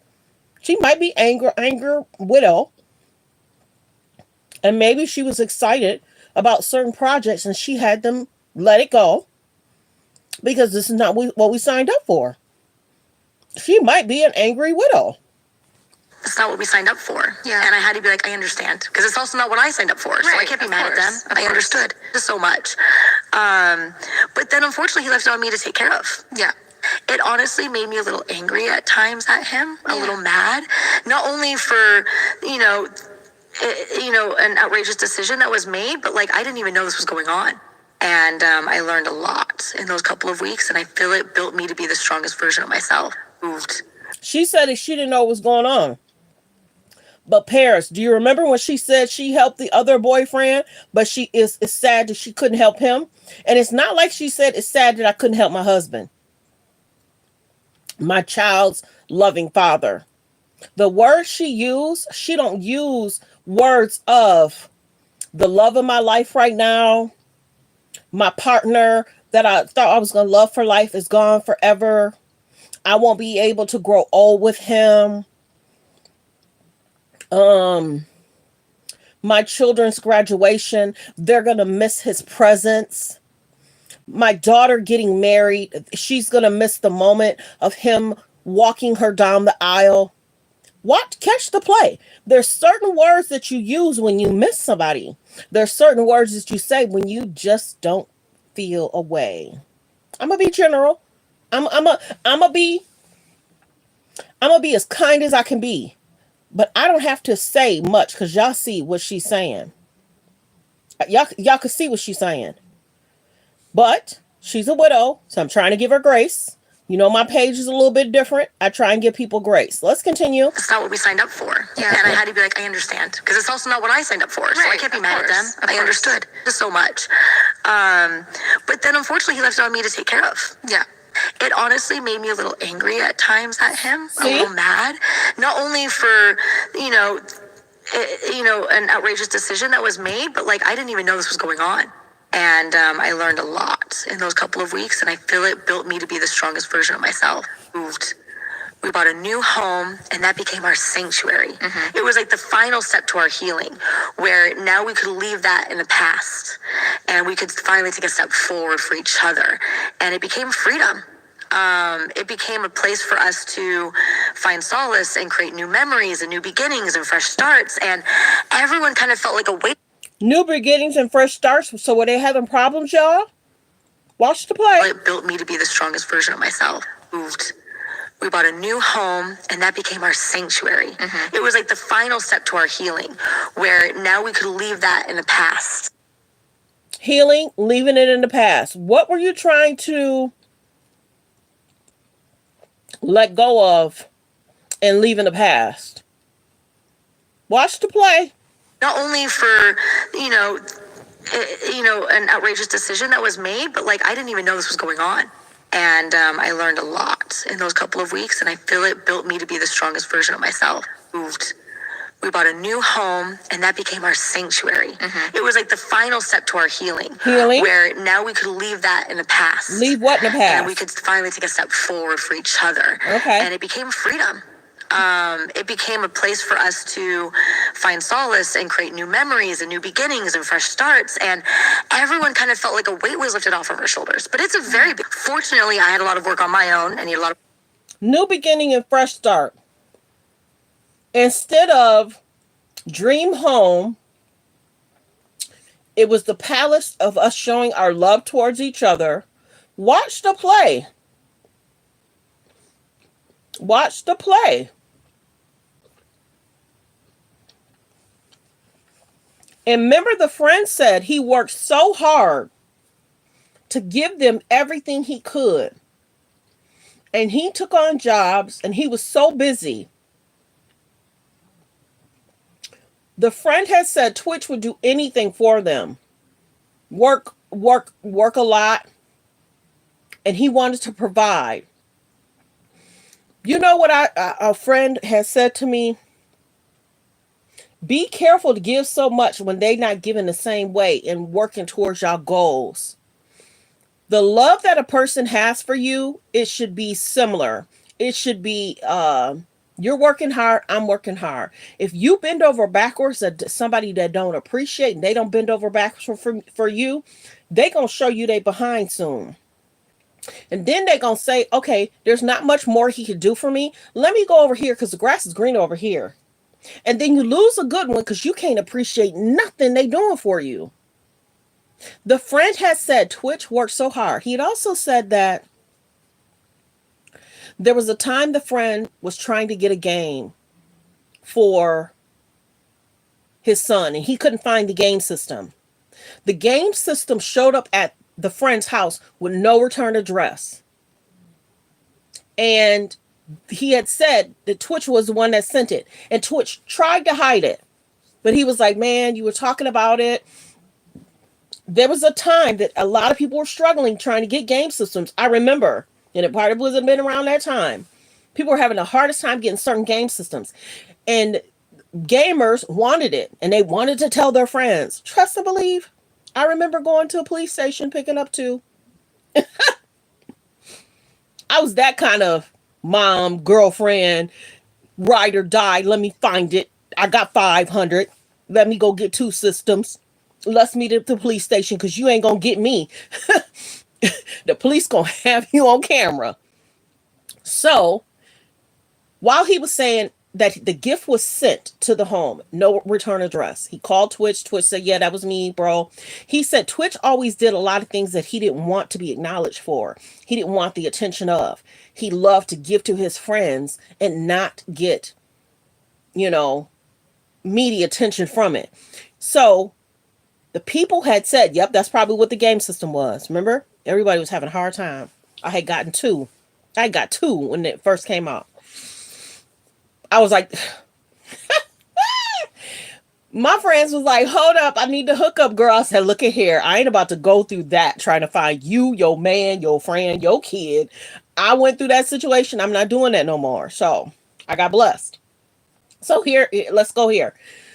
She might be anger widow, and maybe she was excited about certain projects and she had them let it go because this is not what we signed up for. She might be an angry widow. It's not what we signed up for. Yeah. And I had to be like, I understand, because it's also not what I signed up for. So I can't be mad at them. I understood just so much. But then unfortunately he left it on me to take care of. Yeah. It honestly made me a little angry at times at him, a little mad, not only for, an outrageous decision that was made, but like, I didn't even know this was going on. And I learned a lot in those couple of weeks, and I feel it built me to be the strongest version of myself. Moved. She said that she didn't know what was going on. But Paris, do you remember when she said she helped the other boyfriend, but she is sad that she couldn't help him? And it's not like she said, it's sad that I couldn't help my husband, my child's loving father. The words she used, she don't use words of the love of my life right now, my partner that I thought I was going to love for life is gone forever. I won't be able to grow old with him. My children's graduation, they're going to miss his presence. My daughter getting married, she's going to miss the moment of him walking her down the aisle. What? Catch the play. There's certain words that you use when you miss somebody. There's certain words that you say when you just don't feel a way. I'm gonna be general. I'm gonna be as kind as I can be. But I don't have to say much because y'all see what she's saying. Y'all can see what she's saying. But she's a widow, so I'm trying to give her grace. You know, my page is a little bit different. I try and give people grace. Let's continue. It's not what we signed up for. Yeah. And I had to be like, I understand, because it's also not what I signed up for. So I can't be mad at them. I understood just so much. But then unfortunately he left it on me to take care of. Yeah. It honestly made me a little angry at times at him, a little mad, not only for, an outrageous decision that was made, but like, I didn't even know this was going on. And I learned a lot in those couple of weeks, and I feel it built me to be the strongest version of myself. Moved. We bought a new home, and that became our sanctuary. It was like the final step to our healing, where now we could leave that in the past, and we could finally take a step forward for each other. And it became freedom. It became a place for us to find solace and create new memories and new beginnings and fresh starts. And everyone kind of felt like a weight. New beginnings and fresh starts. So were they having problems, y'all? Watch the play. It built me to be the strongest version of myself. Moved. We bought a new home, and that became our sanctuary. It was like the final step to our healing, where now we could leave that in the past. Healing, leaving it in the past. What were you trying to let go of and leave in the past? Watch the play. Not only for, an outrageous decision that was made, but like, I didn't even know this was going on. And I learned a lot in those couple of weeks, and I feel it built me to be the strongest version of myself. Moved. We bought a new home, and that became our sanctuary. It was like the final step to our healing. Healing? Where now we could leave that in the past. Leave what in the past? And we could finally take a step forward for each other. Okay. And it became freedom. It became a place for us to find solace and create new memories and new beginnings and fresh starts. And everyone kind of felt like a weight was lifted off of our shoulders. But it's a very big, fortunately, I had a lot of work on my own. I need a lot of new beginning and fresh start. Instead of dream home, it was the palace of us showing our love towards each other. Watch the play. Watch the play. And remember, the friend said he worked so hard to give them everything he could. And he took on jobs and he was so busy. The friend had said Twitch would do anything for them. Work a lot. And he wanted to provide. You know what a friend has said to me? Be careful to give so much when they're not giving the same way and working towards your goals. The love that a person has for you, it should be similar. It should be, you're working hard, I'm working hard. If you bend over backwards at somebody that don't appreciate and they don't bend over backwards for you, they gonna show you they behind soon. And then they're gonna say, okay, there's not much more he could do for me. Let me go over here because the grass is green over here. And then you lose a good one because you can't appreciate nothing they doing for you. The friend had said Twitch worked so hard. He had also said that there was a time the friend was trying to get a game for his son and he couldn't find the game system. The game system showed up at the friend's house with no return address. And he had said that Twitch was the one that sent it. And Twitch tried to hide it. But he was like, man, you were talking about it. There was a time that a lot of people were struggling trying to get game systems. I remember. And it probably wasn't been around that time. People were having the hardest time getting certain game systems. And gamers wanted it. And they wanted to tell their friends. Trust and believe. I remember going to a police station picking up two. I was that kind of mom, girlfriend, ride or die. Let me find it. I got 500. Let me go get two systems. Let's meet at the police station because you ain't going to get me. The police going to have you on camera. So while he was saying that the gift was sent to the home, no return address, he called Twitch. Twitch said, yeah, that was me, bro. He said Twitch always did a lot of things that he didn't want to be acknowledged for. He didn't want the attention of. He loved to give to his friends and not get, media attention from it. So the people had said, yep, that's probably what the game system was. Remember? Everybody was having a hard time. I had gotten two. I got two when it first came out. I was like, my friends was like, hold up, I need to hook up, girl. I said, look at here. I ain't about to go through that trying to find you, your man, your friend, your kid. I went through that situation. I'm not doing that no more. So I got blessed. So here, let's go here.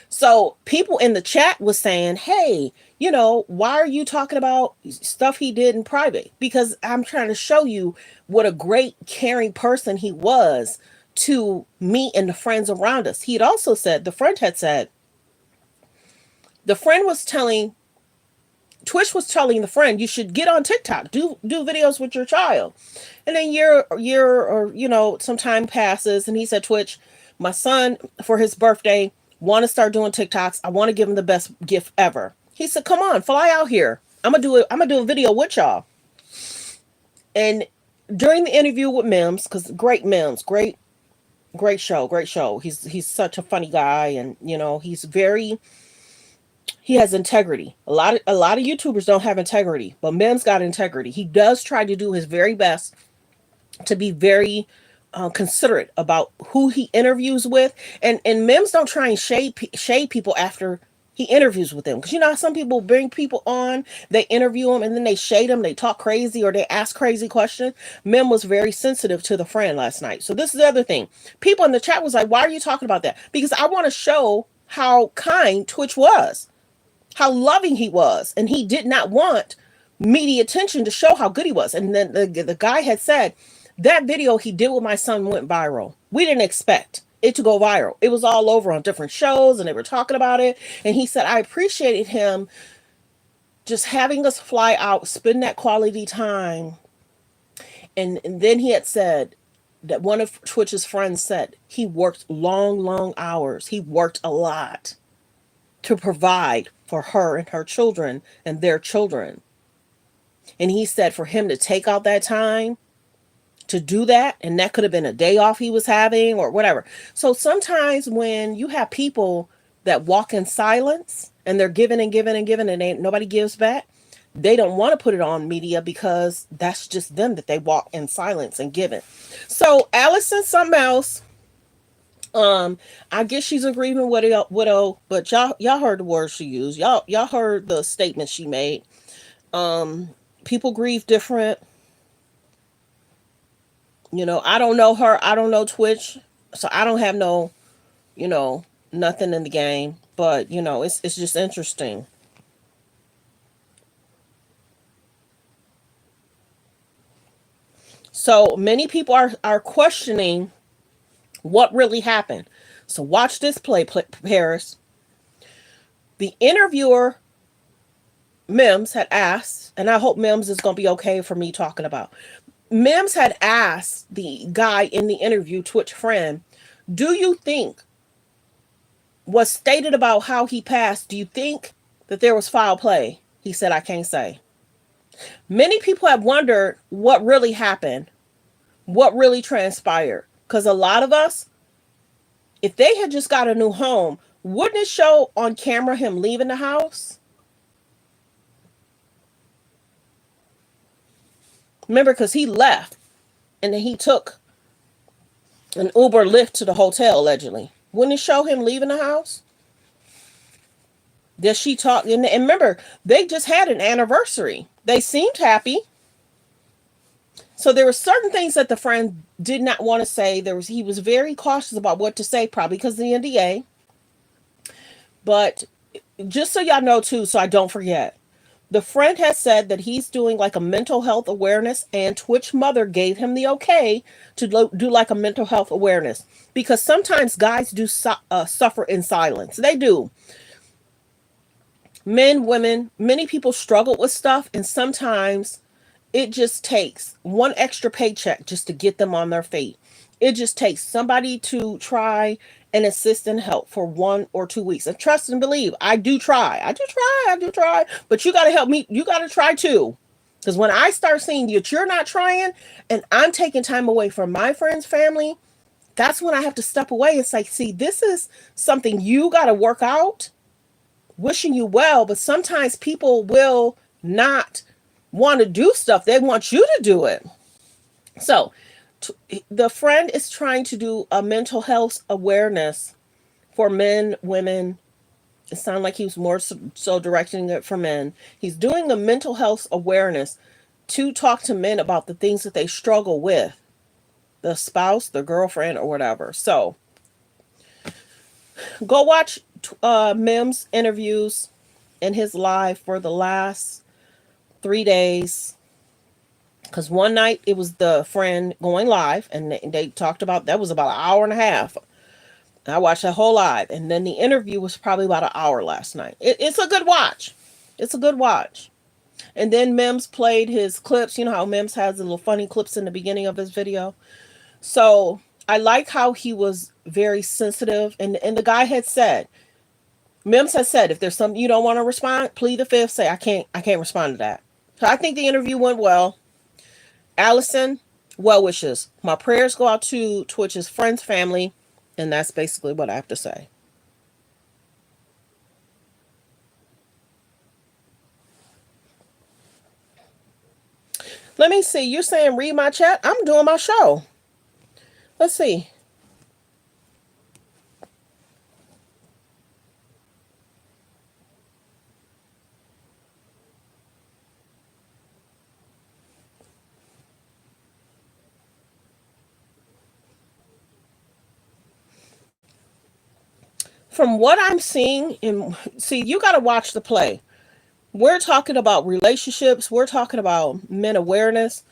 So people in the chat was saying, hey, why are you talking about stuff he did in private? Because I'm trying to show you what a great, caring person he was to me and the friends around us. He had also said, the friend had said, the friend was telling, Twitch was telling the friend, you should get on TikTok, do videos with your child. And then year or some time passes, and he said, Twitch, my son, for his birthday, want to start doing TikToks. I want to give him the best gift ever. He said, come on, fly out here. I'm gonna do a video with y'all. And during the interview with Mims, because great Mims, great show. He's such a funny guy, and he has integrity. A lot of YouTubers don't have integrity, but Mims got integrity. He does try to do his very best to be very considerate about who he interviews with, and Mims don't try and shade people after He interviews with them. Because you know how some people bring people on, they interview them, and then they shade them, they talk crazy, or they ask crazy questions. Mem was very sensitive to the friend last night. So this is the other thing. People in the chat was like, why are you talking about that? Because I want to show how kind Twitch was, how loving he was. And he did not want media attention to show how good he was. And then the guy had said, that video he did with my son went viral. We didn't expect it to go viral. It was all over on different shows and they were talking about it. And he said, I appreciated him just having us fly out, spend that quality time. And then he had said that one of Twitch's friends said he worked long, long hours. He worked a lot to provide for her and her children and their children. And he said for him to take out that time to do that, and that could have been a day off he was having or whatever. So sometimes when you have people that walk in silence and they're giving and giving and giving and nobody gives back, they don't want to put it on media because that's just them, that they walk in silence and giving. So Allison, something else. I guess she's a grieving widow, but y'all heard the words she used. Y'all heard the statement she made. People grieve different. You know, I don't know her. I don't know Twitch. So I don't have no, nothing in the game. But, it's just interesting. So many people are questioning what really happened. So watch this play, Paris. The interviewer, Mims, had asked, and I hope Mims is going to be okay for me talking about. Mims had asked the guy in the interview, Twitch friend, do you think what's stated about how he passed, do you think that there was foul play? He said, I can't say. Many people have wondered what really happened, what really transpired. Because a lot of us, if they had just got a new home, wouldn't it show on camera him leaving the house? Remember, because he left and then he took an Uber Lyft to the hotel, allegedly. Wouldn't it show him leaving the house? Does she talk? And remember, they just had an anniversary. They seemed happy. So there were certain things that the friend did not want to say. He was very cautious about what to say, probably because of the NDA. But just so y'all know too, so I don't forget, the friend has said that he's doing like a mental health awareness, and Twitch mother gave him the okay to do like a mental health awareness, because sometimes guys do suffer in silence. They do. Men, women, many people struggle with stuff, and sometimes it just takes one extra paycheck just to get them on their feet. It just takes somebody to try and assist and help for 1 or 2 weeks. And trust and believe, I do try. But you got to help me. You got to try too. Because when I start seeing that you're not trying and I'm taking time away from my friends, family, that's when I have to step away and say, see, this is something you got to work out. Wishing you well, but sometimes people will not want to do stuff. They want you to do it. So the friend is trying to do a mental health awareness for men, women. It sounded like he was more so directing it for men. He's doing a mental health awareness to talk to men about the things that they struggle with, the spouse, the girlfriend, or whatever. So go watch Mims interviews in his live for the last 3 days. Because one night it was the friend going live, and they talked about, that was about an hour and a half. I watched that whole live, and then the interview was probably about an hour last night. It's a good watch. It's a good watch. And then Mims played his clips. You know how Mims has the little funny clips in the beginning of his video. So I like how he was very sensitive. And the guy had said, Mims has said, if there's something you don't want to respond, plead the fifth, say, I can't respond to that. So I think the interview went well. Allison, well wishes. My prayers go out to Twitch's friends, family, and that's basically what I have to say. Let me see. You're saying read my chat? I'm doing my show. Let's see. From what I'm seeing, see, you got to watch the play. We're talking about relationships. We're talking about men awareness.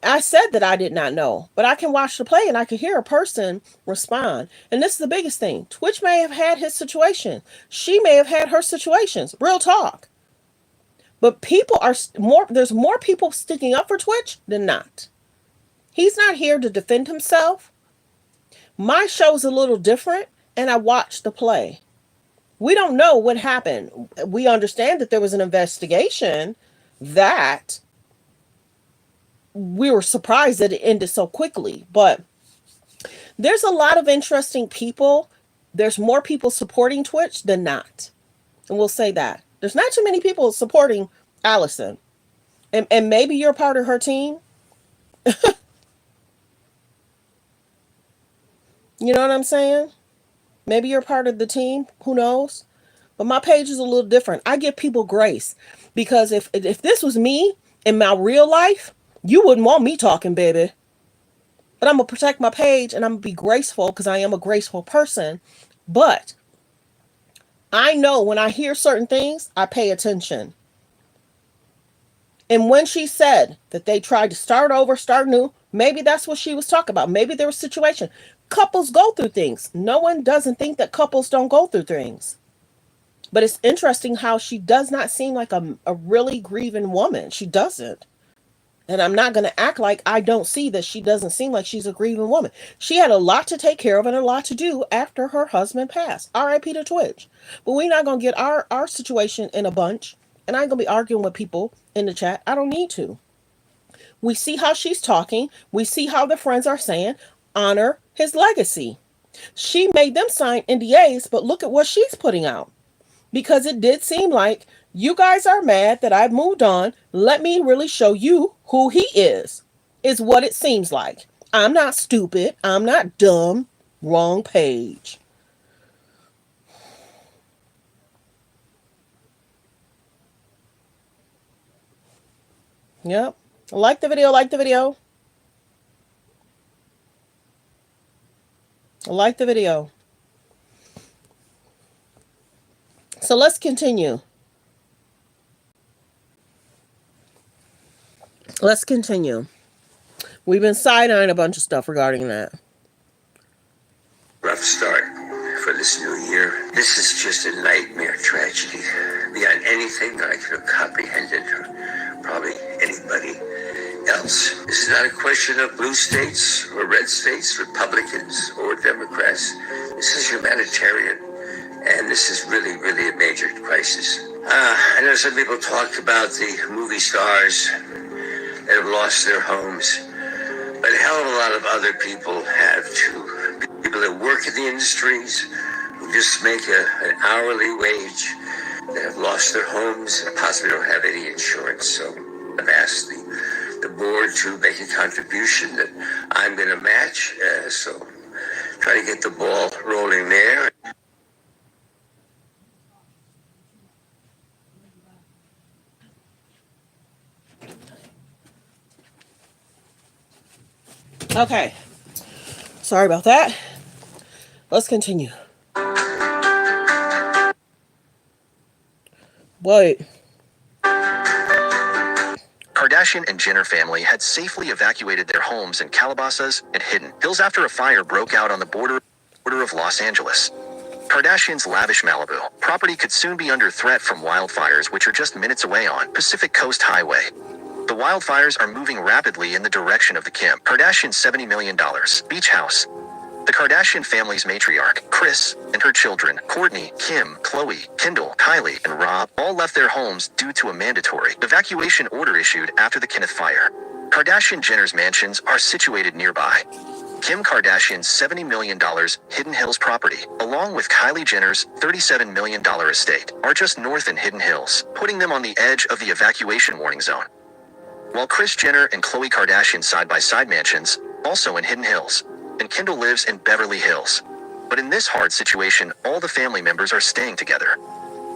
I said that I did not know, but I can watch the play and I can hear a person respond. And this is the biggest thing. Twitch may have had his situation. She may have had her situations. Real talk. But people are more, there's more people sticking up for Twitch than not. He's not here to defend himself. My show's a little different, and I watched the play. We don't know what happened. We understand that there was an investigation, that we were surprised that it ended so quickly. But there's a lot of interesting people. There's more people supporting Twitch than not. And we'll say that. There's not too many people supporting Allison. And maybe you're part of her team. You know what I'm saying? Maybe you're part of the team. Who knows? But my page is a little different. I give people grace. Because if this was me in my real life, you wouldn't want me talking, baby. But I'm going to protect my page and I'm going to be graceful because I am a graceful person. But I know when I hear certain things, I pay attention. And when she said that they tried to start over, start new, maybe that's what she was talking about. Maybe there was a situation. Couples go through things. No one doesn't think that couples don't go through things. But it's interesting how she does not seem like a really grieving woman. She doesn't. And I'm not going to act like I don't see that she doesn't seem like she's a grieving woman. She had a lot to take care of and a lot to do after her husband passed. R.I.P. to Twitch. But we're not going to get our situation in a bunch. And I ain't going to be arguing with people in the chat. I don't need to. We see how she's talking. We see how the friends are saying, honor his legacy. She made them sign NDAs, but look at what she's putting out. Because it did seem like you guys are mad that I've moved on. Let me really show you who he is what it seems like. I'm not stupid. I'm not dumb. Wrong page. Yep. Like the video, like the video. Like the video. So let's continue. Let's continue. We've been side-eyeing a bunch of stuff regarding that. Rough start for this new year. This is just a nightmare tragedy beyond anything that I could have comprehended, or probably anybody else. This is not a question of blue states or red states, Republicans or Democrats. This is humanitarian, and this is really, really a major crisis. I know some people talked about the movie stars that have lost their homes, but a hell of a lot of other people have too. People that work in the industries who just make an hourly wage, that have lost their homes and possibly don't have any insurance. So I've asked the board to make a contribution that I'm going to match. So try to get the ball rolling there. Okay. Sorry about that. Let's continue. Wait. Kardashian and Jenner family had safely evacuated their homes in Calabasas and Hidden Hills after a fire broke out on the border of Los Angeles. Kardashian's lavish Malibu property could soon be under threat from wildfires, which are just minutes away on Pacific Coast Highway. The wildfires are moving rapidly in the direction of the Kim Kardashian $70 million beach house. The Kardashian family's matriarch, Kris, and her children, Kourtney, Kim, Khloe, Kendall, Kylie, and Rob, all left their homes due to a mandatory evacuation order issued after the Kenneth fire. Kardashian-Jenner's mansions are situated nearby. Kim Kardashian's $70 million Hidden Hills property, along with Kylie Jenner's $37 million estate, are just north in Hidden Hills, putting them on the edge of the evacuation warning zone. While Kris Jenner and Khloe Kardashian side-by-side mansions, also in Hidden Hills, and Kendall lives in Beverly Hills. But in this hard situation, all the family members are staying together.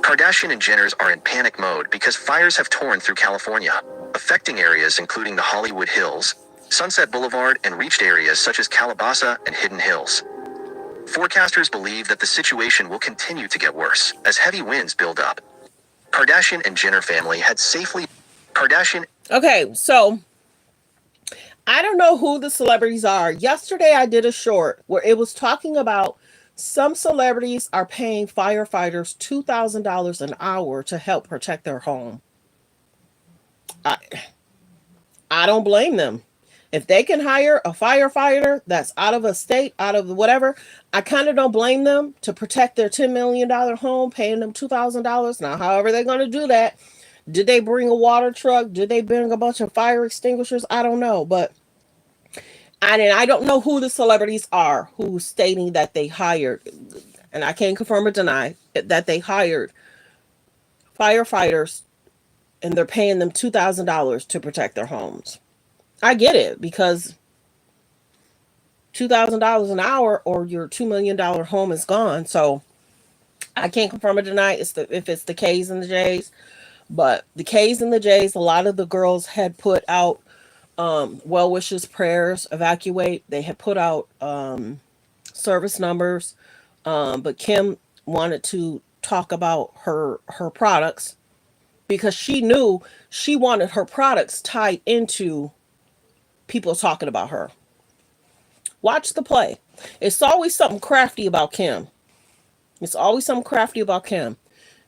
Kardashian and Jenners are in panic mode because fires have torn through California, affecting areas including the Hollywood Hills, Sunset Boulevard, and reached areas such as Calabasas and Hidden Hills. Forecasters believe that the situation will continue to get worse as heavy winds build up. Kardashian and Jenner family had safely... Kardashian... Okay, so I don't know who the celebrities are. Yesterday I did a short where it was talking about some celebrities are paying firefighters $2,000 an hour to help protect their home. I don't blame them. If they can hire a firefighter that's out of a state, out of whatever, I kind of don't blame them to protect their $10 million home, paying them $2,000. Now, however they're going to do that, did they bring a water truck? Did they bring a bunch of fire extinguishers? I don't know. But I don't know who the celebrities are who's stating that they hired, and I can't confirm or deny that they hired firefighters and they're paying them $2,000 to protect their homes. I get it, because $2,000 an hour or your $2 million home is gone. So I can't confirm or deny if it's the K's and the J's. But the K's and the J's, a lot of the girls had put out well wishes, prayers, evacuate. They had put out service numbers. But Kim wanted to talk about her products because she knew she wanted her products tied into people talking about her. Watch the play. It's always something crafty about Kim. It's always something crafty about Kim.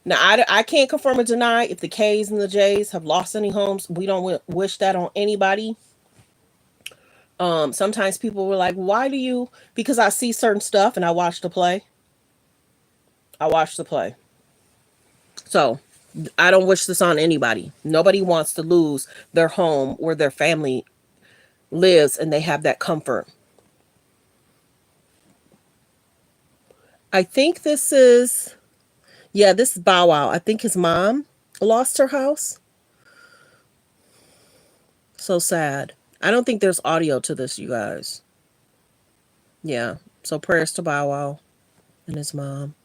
Now, I can't confirm or deny if the K's and the J's have lost any homes. We don't wish that on anybody. Sometimes people were like, why do you... Because I see certain stuff and I watch the play. I watch the play. So, I don't wish this on anybody. Nobody wants to lose their home where their family lives and they have that comfort. I think this is... Yeah, this is Bow Wow. I think his mom lost her house. So sad. I don't think there's audio to this, you guys. Yeah. So prayers to Bow Wow and his mom.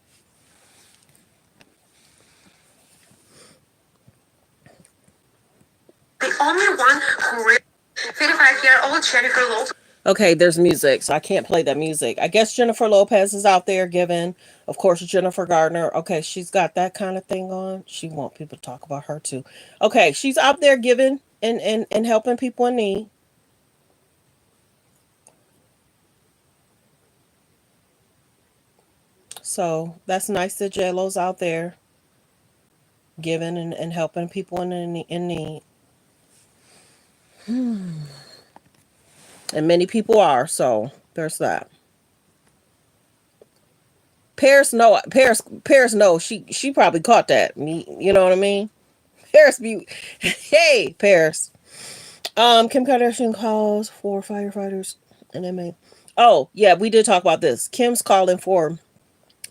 The only one who really 55-year-old Jennifer Lopez. Okay, there's music, so I can't play that music. I guess Jennifer Lopez is out there giving. Of course, Jennifer Gardner. Okay, she's got that kind of thing on. She want people to talk about her too. Okay, she's out there giving and helping people in need. So that's nice that J-Lo's out there giving and helping people in need. And many people are, so there's that. Paris no, she probably caught that. You know what I mean? Paris be, hey, Paris. Kim Kardashian calls for firefighters and inmates. Oh, yeah, we did talk about this. Kim's calling for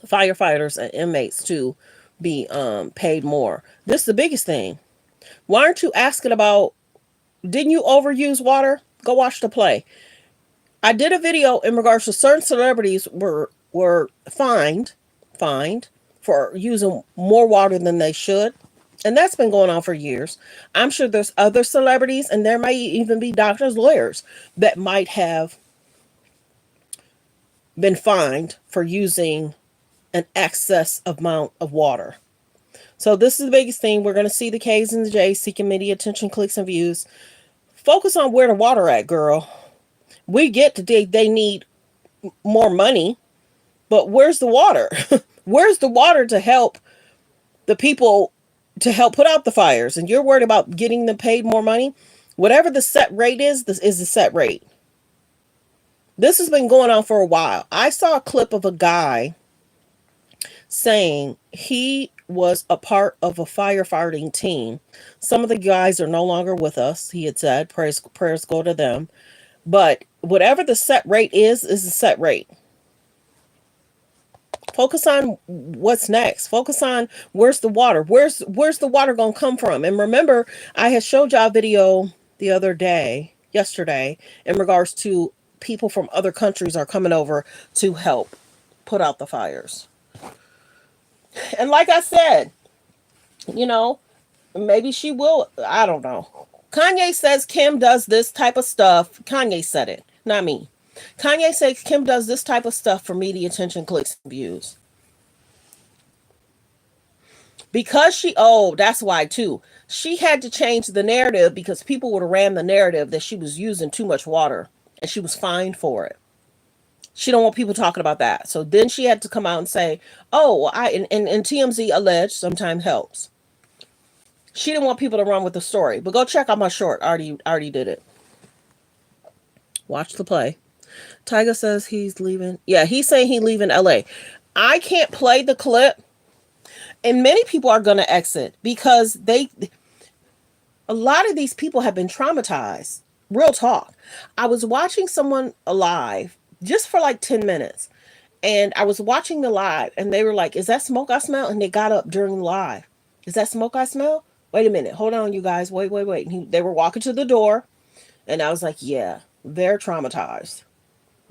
firefighters and inmates to be paid more. This is the biggest thing. Why aren't you asking about, didn't you overuse water? Go watch the play. I did a video in regards to certain celebrities were fined for using more water than they should. And that's been going on for years. I'm sure there's other celebrities, and there might even be doctors, lawyers, that might have been fined for using an excess amount of water. So this is the biggest thing. We're going to see the K's and the J's seeking media attention, clicks, and views. Focus on where the water at, girl. We get today they need more money, but where's the water? Where's the water to help the people, to help put out the fires? And you're worried about getting them paid more money? Whatever the set rate is, this is the set rate. This has been going on for a while. I saw a clip of a guy saying he was a part of a firefighting team. Some of the guys are no longer with us, he had said. Prayers go to them. But whatever the set rate is the set rate. Focus on what's next. Focus on where's the water. Where's the water going to come from? And remember, I had showed y'all a video the other day, yesterday, in regards to people from other countries are coming over to help put out the fires. And like I said, you know, maybe she will. I don't know. Kanye says Kim does this type of stuff. Kanye said it, not me. Kanye says Kim does this type of stuff for media attention, clicks, and views. Because that's why too. She had to change the narrative because people would have ran the narrative that she was using too much water and she was fined for it. She don't want people talking about that. So then she had to come out and say, oh, well, and TMZ alleged sometimes helps. She didn't want people to run with the story. But go check out my short. Already did it. Watch the play. Tyga says he's leaving. Yeah, he's saying he's leaving LA. I can't play the clip. And many people are going to exit because a lot of these people have been traumatized. Real talk. I was watching someone alive just for like 10 minutes. And I was watching the live and they were like, is that smoke I smell? And they got up during the live. Is that smoke I smell? Wait a minute. Hold on, you guys. Wait. They were walking to the door. And I was like, yeah, they're traumatized.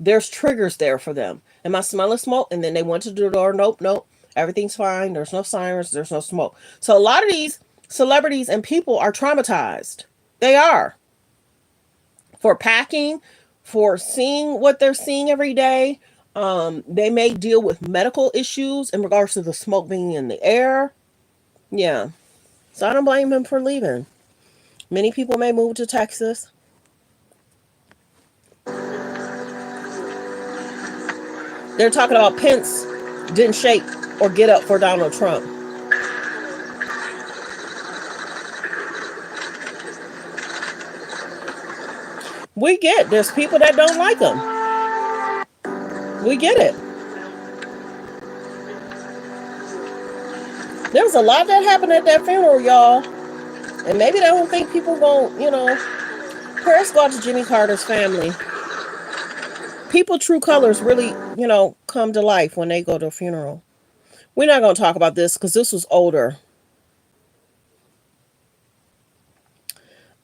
There's triggers there for them. Am I smelling smoke? And then they went to the door. Nope. Everything's fine. There's no sirens. There's no smoke. So a lot of these celebrities and people are traumatized. They are. For packing, for seeing what they're seeing every day. They may deal with medical issues in regards to the smoke being in the air. Yeah. So I don't blame him for leaving. Many people may move to Texas. They're talking about Pence didn't shake or get up for Donald Trump. We get there's people that don't like him. We get it. There was a lot that happened at that funeral, y'all. And maybe they don't think people won't, prayers go out to Jimmy Carter's family. People true colors really, come to life when they go to a funeral. We're not going to talk about this because this was older.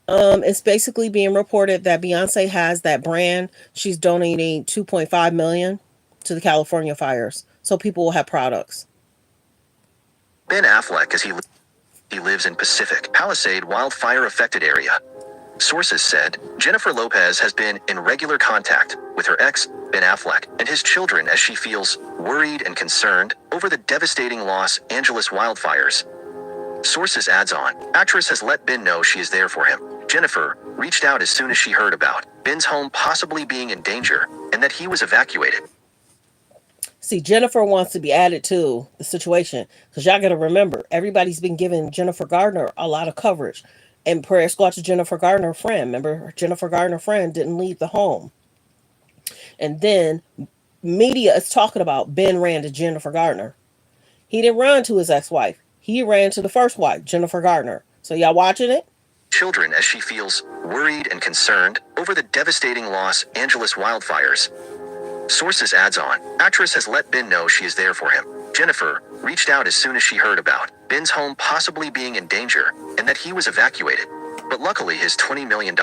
It's basically being reported that Beyonce has that brand. She's donating $2.5 million to the California fires, so people will have products. Ben Affleck, as he lives in Pacific Palisade wildfire affected area. Sources said Jennifer Lopez has been in regular contact with her ex, Ben Affleck, and his children as she feels worried and concerned over the devastating Los Angeles wildfires. Sources adds on, actress has let Ben know she is there for him. Jennifer reached out as soon as she heard about Ben's home possibly being in danger and that he was evacuated. See, Jennifer wants to be added to the situation because y'all got to remember, everybody's been giving Jennifer Gardner a lot of coverage. And prayers go out to Jennifer Gardner friend. Remember, Jennifer Gardner friend didn't leave the home. And then media is talking about Ben ran to Jennifer Gardner. He didn't run to his ex-wife. He ran to the first wife, Jennifer Gardner. So y'all watching it? Children as she feels worried and concerned over the devastating Los Angeles wildfires. Sources adds on, actress has let Ben know she is there for him. Jennifer reached out as soon as she heard about Ben's home possibly being in danger and that he was evacuated. But luckily his $20 million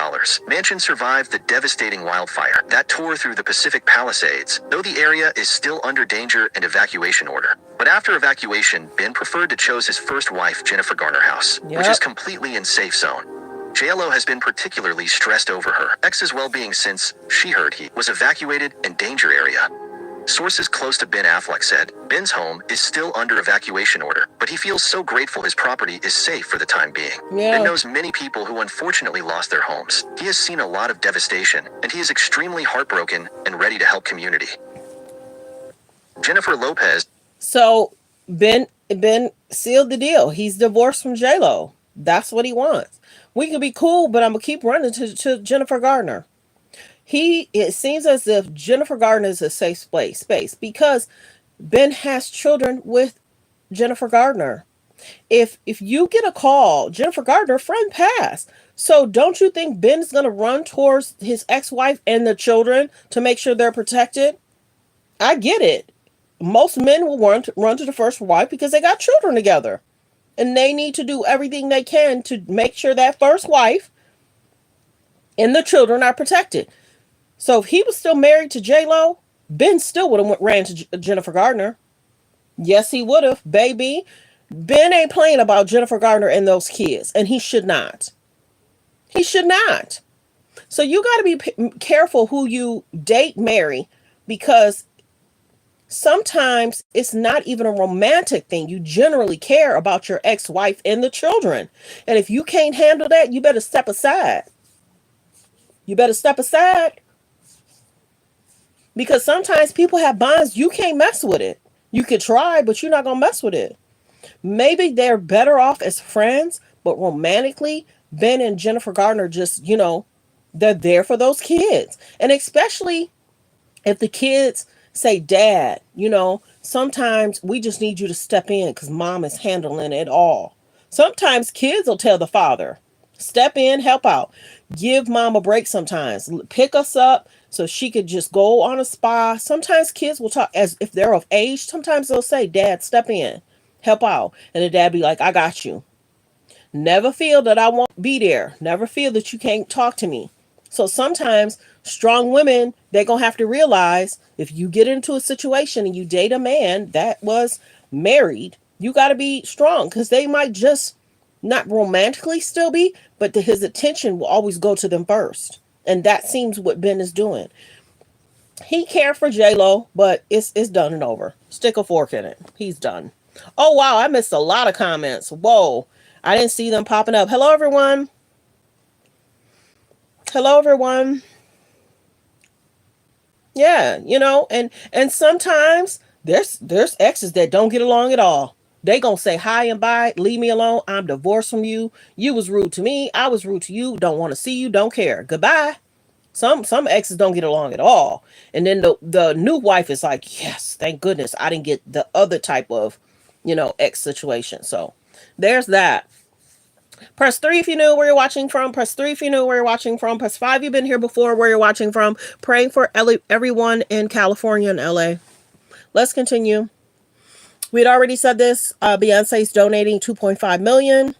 mansion survived the devastating wildfire that tore through the Pacific Palisades, though the area is still under danger and evacuation order. But after evacuation, Ben preferred to choose his first wife, Jennifer Garner house, which is completely in safe zone. JLo has been particularly stressed over her ex's well-being since she heard he was evacuated in danger area. Sources close to Ben Affleck said, Ben's home is still under evacuation order, but he feels so grateful his property is safe for the time being. Ben knows many people who unfortunately lost their homes. He has seen a lot of devastation, and he is extremely heartbroken and ready to help community. Jennifer Lopez. So Ben sealed the deal. He's divorced from JLo. That's what he wants. We can be cool, but I'm going to keep running to Jennifer Gardner. It seems as if Jennifer Gardner is a safe space because Ben has children with Jennifer Gardner. If you get a call, Jennifer Gardner, friend passed. So don't you think Ben's going to run towards his ex-wife and the children to make sure they're protected? I get it. Most men will run to the first wife because they got children together. And they need to do everything they can to make sure that first wife and the children are protected. So if he was still married to JLo, Ben still would have ran to Jennifer Gardner. Yes, he would have, baby. Ben ain't playing about Jennifer Gardner and those kids, and he should not. He should not. So you got to be careful who you date, marry, because sometimes it's not even a romantic thing. You generally care about your ex-wife and the children. And if you can't handle that, you better step aside. You better step aside. Because sometimes people have bonds, you can't mess with it. You could try, but you're not going to mess with it. Maybe they're better off as friends, but romantically, Ben and Jennifer Gardner just, they're there for those kids. And especially if the kids say, Dad, sometimes we just need you to step in because mom is handling it all. Sometimes kids will tell the father, step in, help out, give mom a break sometimes, pick us up so she could just go on a spa. Sometimes kids will talk as if they're of age. Sometimes they'll say, Dad, step in, help out. And the dad be like, I got you. Never feel that I won't be there. Never feel that you can't talk to me. So sometimes strong women, they're going to have to realize if you get into a situation and you date a man that was married, you got to be strong because they might just not romantically still be, but his attention will always go to them first. And that seems what Ben is doing. He cared for J-Lo, but it's done and over. Stick a fork in it. He's done. Oh, wow. I missed a lot of comments. Whoa. I didn't see them popping up. Hello, everyone. Hello, everyone. Yeah, and sometimes there's exes that don't get along at all. They gonna say hi and bye, leave me alone. I'm divorced from you. You was rude to me. I was rude to you. Don't want to see you. Don't care. Goodbye. Some exes don't get along at all. And then the new wife is like, yes, thank goodness I didn't get the other type of, ex situation. So there's that. Press 3 if you know where you're watching from. Press 3 if you know where you're watching from. Press 5 you've been here before, where you're watching from. Praying for everyone in California and LA. Let's continue. We'd already said this. Beyonce's donating $2.5 million.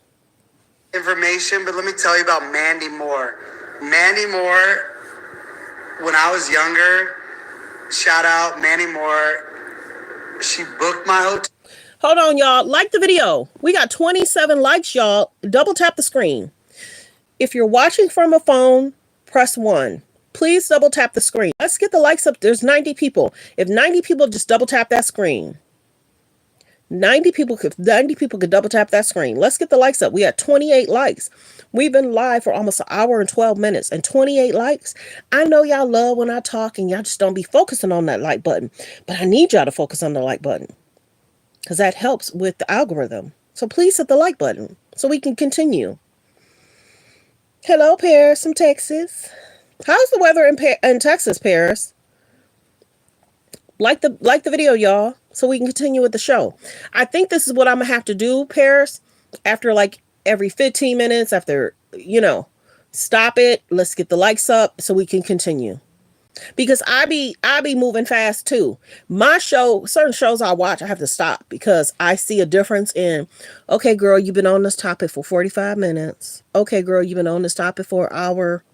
Information, but let me tell you about Mandy Moore. Mandy Moore, when I was younger, shout out Mandy Moore. She booked my hotel. Hold on, y'all. Like the video. We got 27 likes, y'all. Double tap the screen. If you're watching from a phone, press 1. Please double tap the screen. Let's get the likes up. There's 90 people. If 90 people just double tap that screen. 90 people could double tap that screen. Let's get the likes up. We got 28 likes. We've been live for almost an hour and 12 minutes and 28 likes. I know y'all love when I talk and y'all just don't be focusing on that like button, but I need y'all to focus on the like button because that helps with the algorithm. So please hit the like button so we can continue. Hello, Paris from Texas. How's the weather in Texas, Paris? Like the video, y'all, so we can continue with the show. I think this is what I'm gonna have to do, Paris, after like every 15 minutes, after, stop it. Let's get the likes up so we can continue. Because I be moving fast too. My show, certain shows I watch, I have to stop because I see a difference in, okay, girl, you've been on this topic for 45 minutes. Okay, girl, you've been on this topic for an hour.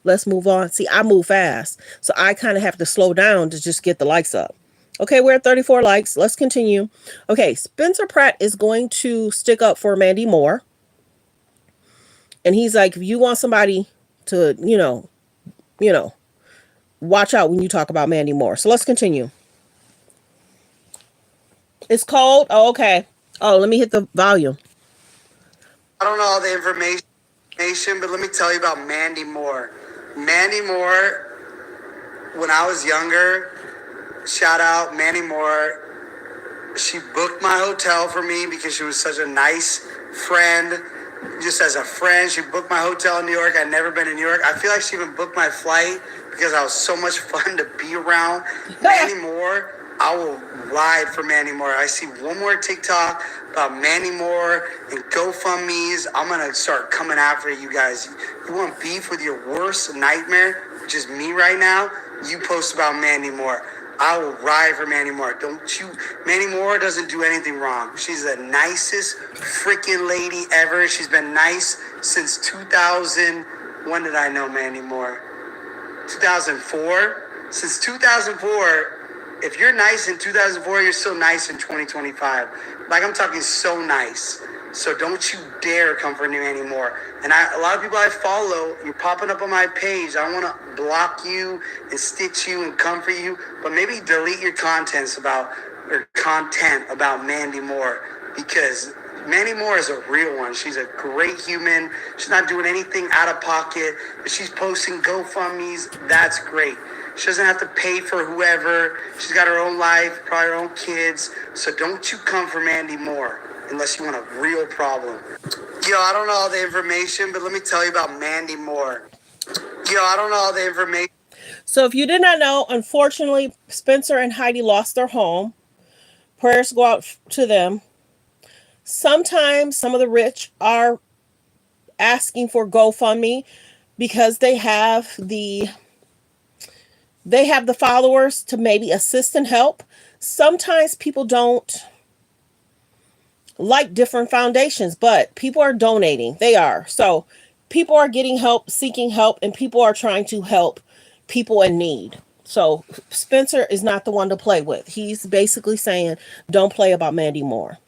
Let's move on. See, I move fast. So I kind of have to slow down to just get the likes up. Okay, we're at 34 likes. Let's continue. Okay, Spencer Pratt is going to stick up for Mandy Moore. And he's like, if you want somebody to, watch out when you talk about Mandy Moore. So let's continue. It's cold. Oh, okay. Oh, let me hit the volume. I don't know all the information, but let me tell you about Mandy Moore. Mandy Moore, when I was younger, shout out Mandy Moore. She booked my hotel for me because she was such a nice friend. Just as a friend, she booked my hotel in New York. I'd never been in New York. I feel like she even booked my flight because I was so much fun to be around. Mandy Moore, I will ride for Mandy Moore. I see one more TikTok about Mandy Moore and GoFundMe's. I'm going to start coming after you guys. You want beef with your worst nightmare, which is me right now? You post about Mandy Moore. I will ride for Mandy Moore. Don't you? Mandy Moore doesn't do anything wrong. She's the nicest freaking lady ever. She's been nice since 2000. When did I know Mandy Moore? 2004. Since 2004, if you're nice in 2004, you're still nice in 2025. Like, I'm talking so nice. So don't you dare come for me anymore. And a lot of people I follow, you're popping up on my page. I want to block you and stitch you and come for you, but maybe delete your content about Mandy Moore, because Mandy Moore is a real one. She's a great human. She's not doing anything out of pocket. If she's posting GoFundMe's, that's great. She doesn't have to pay for whoever. She's got her own life, probably her own kids. So don't you come for Mandy Moore unless you want a real problem. Yo, I don't know all the information, but let me tell you about Mandy Moore. Yo, I don't know all the information. So if you did not know, unfortunately, Spencer and Heidi lost their home. Prayers go out to them. Sometimes some of the rich are asking for GoFundMe because they have the followers to maybe assist and help. Sometimes people don't like different foundations, but people are donating. They are. So people are getting help, seeking help, and people are trying to help people in need. So Spencer is not the one to play with. He's basically saying, don't play about Mandy Moore.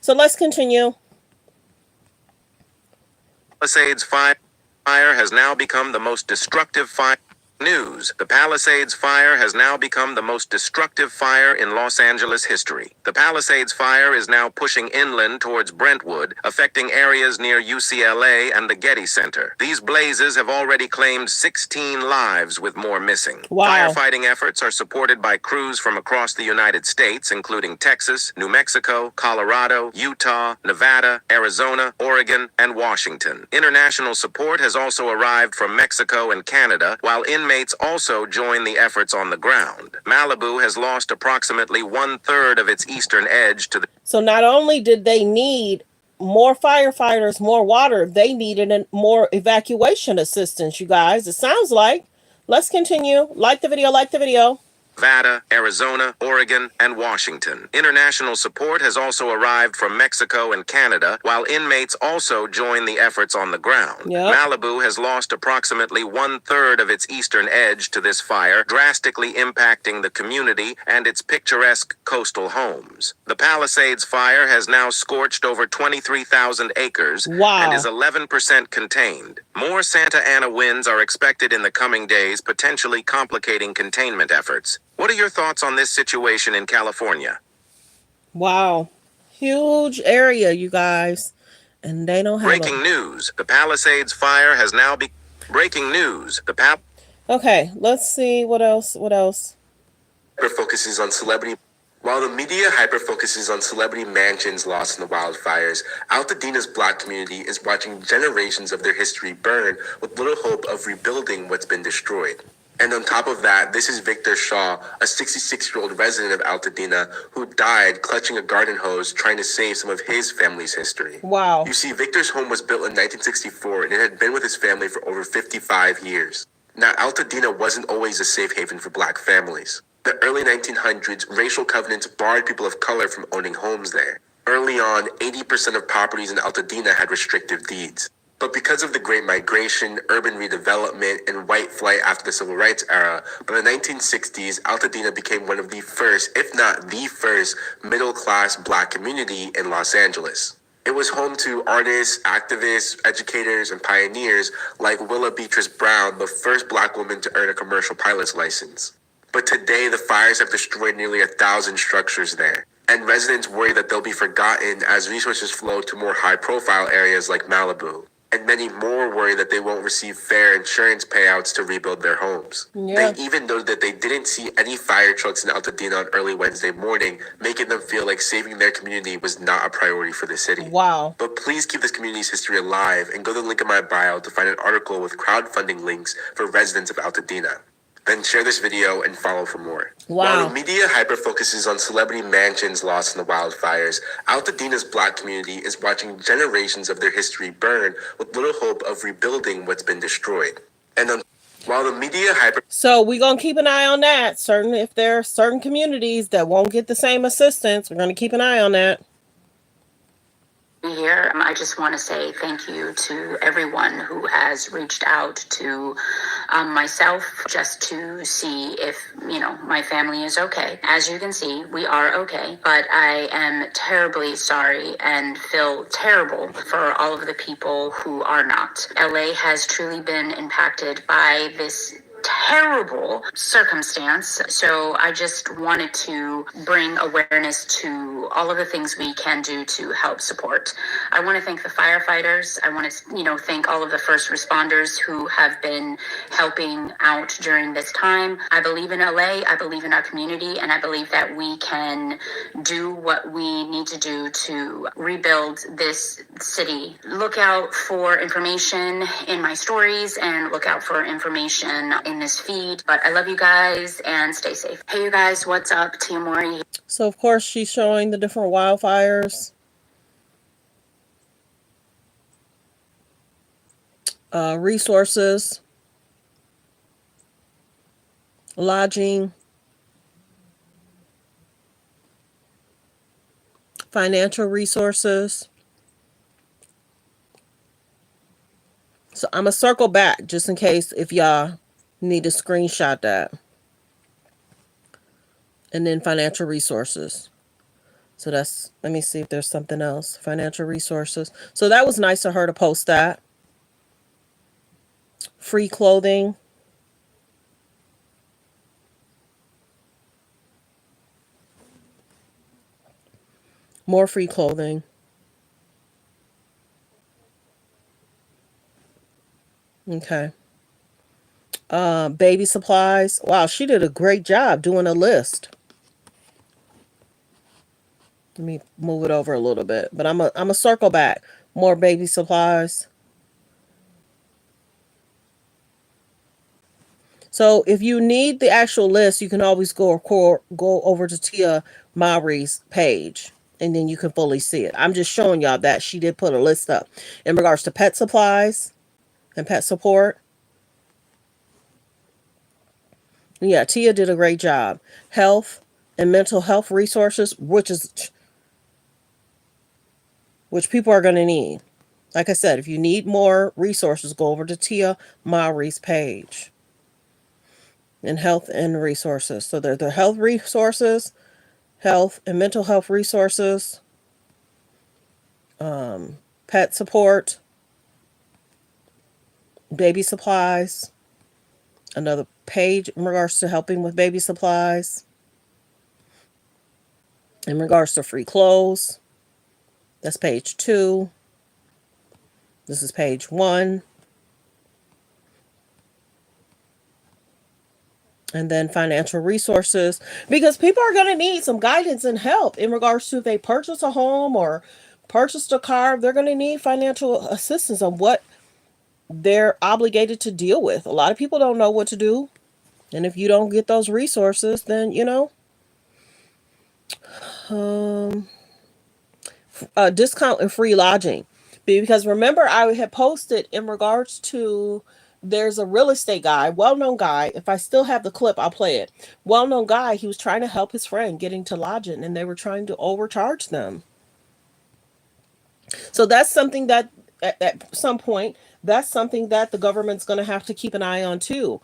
So let's continue. Palisades fire has now become the most destructive fire. News. The Palisades fire has now become the most destructive fire in Los Angeles history. The Palisades fire is now pushing inland towards Brentwood, affecting areas near UCLA and the Getty Center. These blazes have already claimed 16 lives, with more missing. Wow. Firefighting efforts are supported by crews from across the United States, including Texas, New Mexico, Colorado, Utah, Nevada, Arizona, Oregon, and Washington. International support has also arrived from Mexico and Canada, while inmates also join the efforts on the ground. Malibu has lost approximately 1/3 of its eastern edge to the... So not only did they need more firefighters, more water, they needed more evacuation assistance, you guys. It sounds like. Let's continue. Like the video, like the video. Nevada, Arizona, Oregon, and Washington. International support has also arrived from Mexico and Canada, while inmates also join the efforts on the ground. Yep. Malibu has lost approximately 1/3 of its eastern edge to this fire, drastically impacting the community and its picturesque coastal homes. The Palisades fire has now scorched over 23,000 acres. Wow. And is 11% contained. More Santa Ana winds are expected in the coming days, potentially complicating containment efforts. What are your thoughts on this situation in California? Wow. Huge area, you guys. And they don't have Breaking news. The Palisades fire has now been... Breaking news. Okay, let's see. What else? Focuses on celebrity. While the media hyper-focuses on celebrity mansions lost in the wildfires, Altadena's Black community is watching generations of their history burn with little hope of rebuilding what's been destroyed. And on top of that, this is Victor Shaw, a 66-year-old resident of Altadena who died clutching a garden hose trying to save some of his family's history. Wow. You see, Victor's home was built in 1964 and it had been with his family for over 55 years. Now, Altadena wasn't always a safe haven for Black families. The early 1900s, racial covenants barred people of color from owning homes there. Early on, 80% of properties in Altadena had restrictive deeds. But because of the Great Migration, urban redevelopment, and white flight after the Civil Rights era, by the 1960s, Altadena became one of the first, if not the first, middle-class Black community in Los Angeles. It was home to artists, activists, educators, and pioneers like Willa Beatrice Brown, the first Black woman to earn a commercial pilot's license. But today, the fires have destroyed nearly 1,000 structures there. And residents worry that they'll be forgotten as resources flow to more high-profile areas like Malibu. And many more worry that they won't receive fair insurance payouts to rebuild their homes. Yeah. They even noted that they didn't see any fire trucks in Altadena on early Wednesday morning, making them feel like saving their community was not a priority for the city. Wow. But please keep this community's history alive and go to the link in my bio to find an article with crowdfunding links for residents of Altadena. Then share this video and follow for more. Wow. While the media hyper-focuses on celebrity mansions lost in the wildfires, Altadena's Black community is watching generations of their history burn with little hope of rebuilding what's been destroyed. And while the media So we're going to keep an eye on that. If there are certain communities that won't get the same assistance, we're going to keep an eye on that. here. I just want to say thank you to everyone who has reached out to myself just to see if, my family is okay. As you can see, we are okay, but I am terribly sorry and feel terrible for all of the people who are not. LA has truly been impacted by this terrible circumstance. So I just wanted to bring awareness to all of the things we can do to help support. I want to thank the firefighters. I want to, thank all of the first responders who have been helping out during this time. I believe in LA. I believe in our community, and I believe that we can do what we need to do to rebuild this city. Look out for information in my stories and look out for information in this feed. But I love you guys and stay safe. Hey, you guys, what's up? Tia Moore. So, of course, she's showing the different wildfires. Resources, lodging, financial resources. So I'm going to circle back just in case if y'all need to screenshot that. And then financial resources. So that's, let me see if there's something else. Financial resources. So that was nice of her to post that. Free clothing. More free clothing. Okay. Baby supplies. Wow, she did a great job doing a list. Let me move it over a little bit. But I'm a circle back. More baby supplies. So if you need the actual list, you can always go over to Tia Mowry's page. And then you can fully see it. I'm just showing y'all that she did put a list up. In regards to pet supplies and pet support. Yeah, Tia did a great job. Health and mental health resources, which people are going to need. Like I said, if you need more resources, go over to Tia Mowry's page. And health and resources. So they're the health resources, health and mental health resources, pet support, baby supplies, another page in regards to helping with baby supplies, in regards to free clothes, that's page 2, this is page 1, and then financial resources, because people are going to need some guidance and help in regards to if they purchase a home or purchased a car, they're going to need financial assistance on what they're obligated to deal with. A lot of people don't know what to do. And if you don't get those resources, then, discount and free lodging. Because remember, I had posted in regards to, there's a real estate guy, well-known guy. If I still have the clip, I'll play it. Well-known guy, he was trying to help his friend get into lodging, and they were trying to overcharge them. So that's something that at some point, that's something that the government's going to have to keep an eye on too.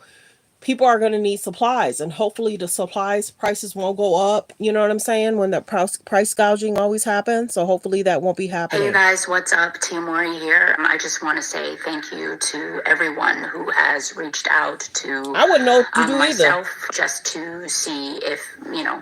People are going to need supplies, and hopefully the supplies prices won't go up. You know what I'm saying? When the price gouging always happens. So hopefully that won't be happening. Hey, you guys, what's up? Tia Moore here. I just want to say thank you to everyone who has reached out to I wouldn't know what to do myself either. just to see if,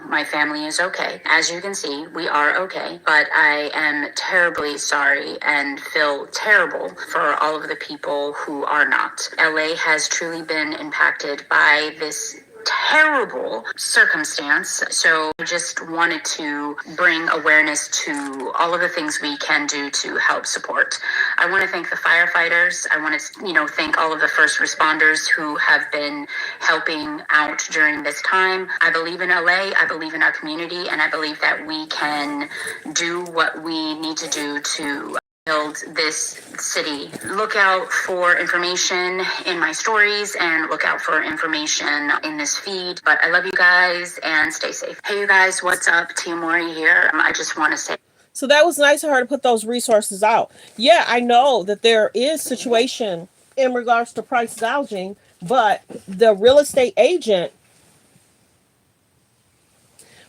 my family is okay. As you can see, we are okay, but I am terribly sorry and feel terrible for all of the people who are not. LA has truly been impacted by this terrible circumstance. So I just wanted to bring awareness to all of the things we can do to help support. I want to thank the firefighters. I want to, thank all of the first responders who have been helping out during this time. I believe in LA. I believe in our community, and I believe that we can do what we need to do to build this city. Look out for information in my stories and look out for information in this feed. But I love you guys and stay safe. Hey, you guys, what's up? Tia Moore here. I just want to say. So that was nice of her to put those resources out. Yeah, I know that there is situation in regards to price gouging, but the real estate agent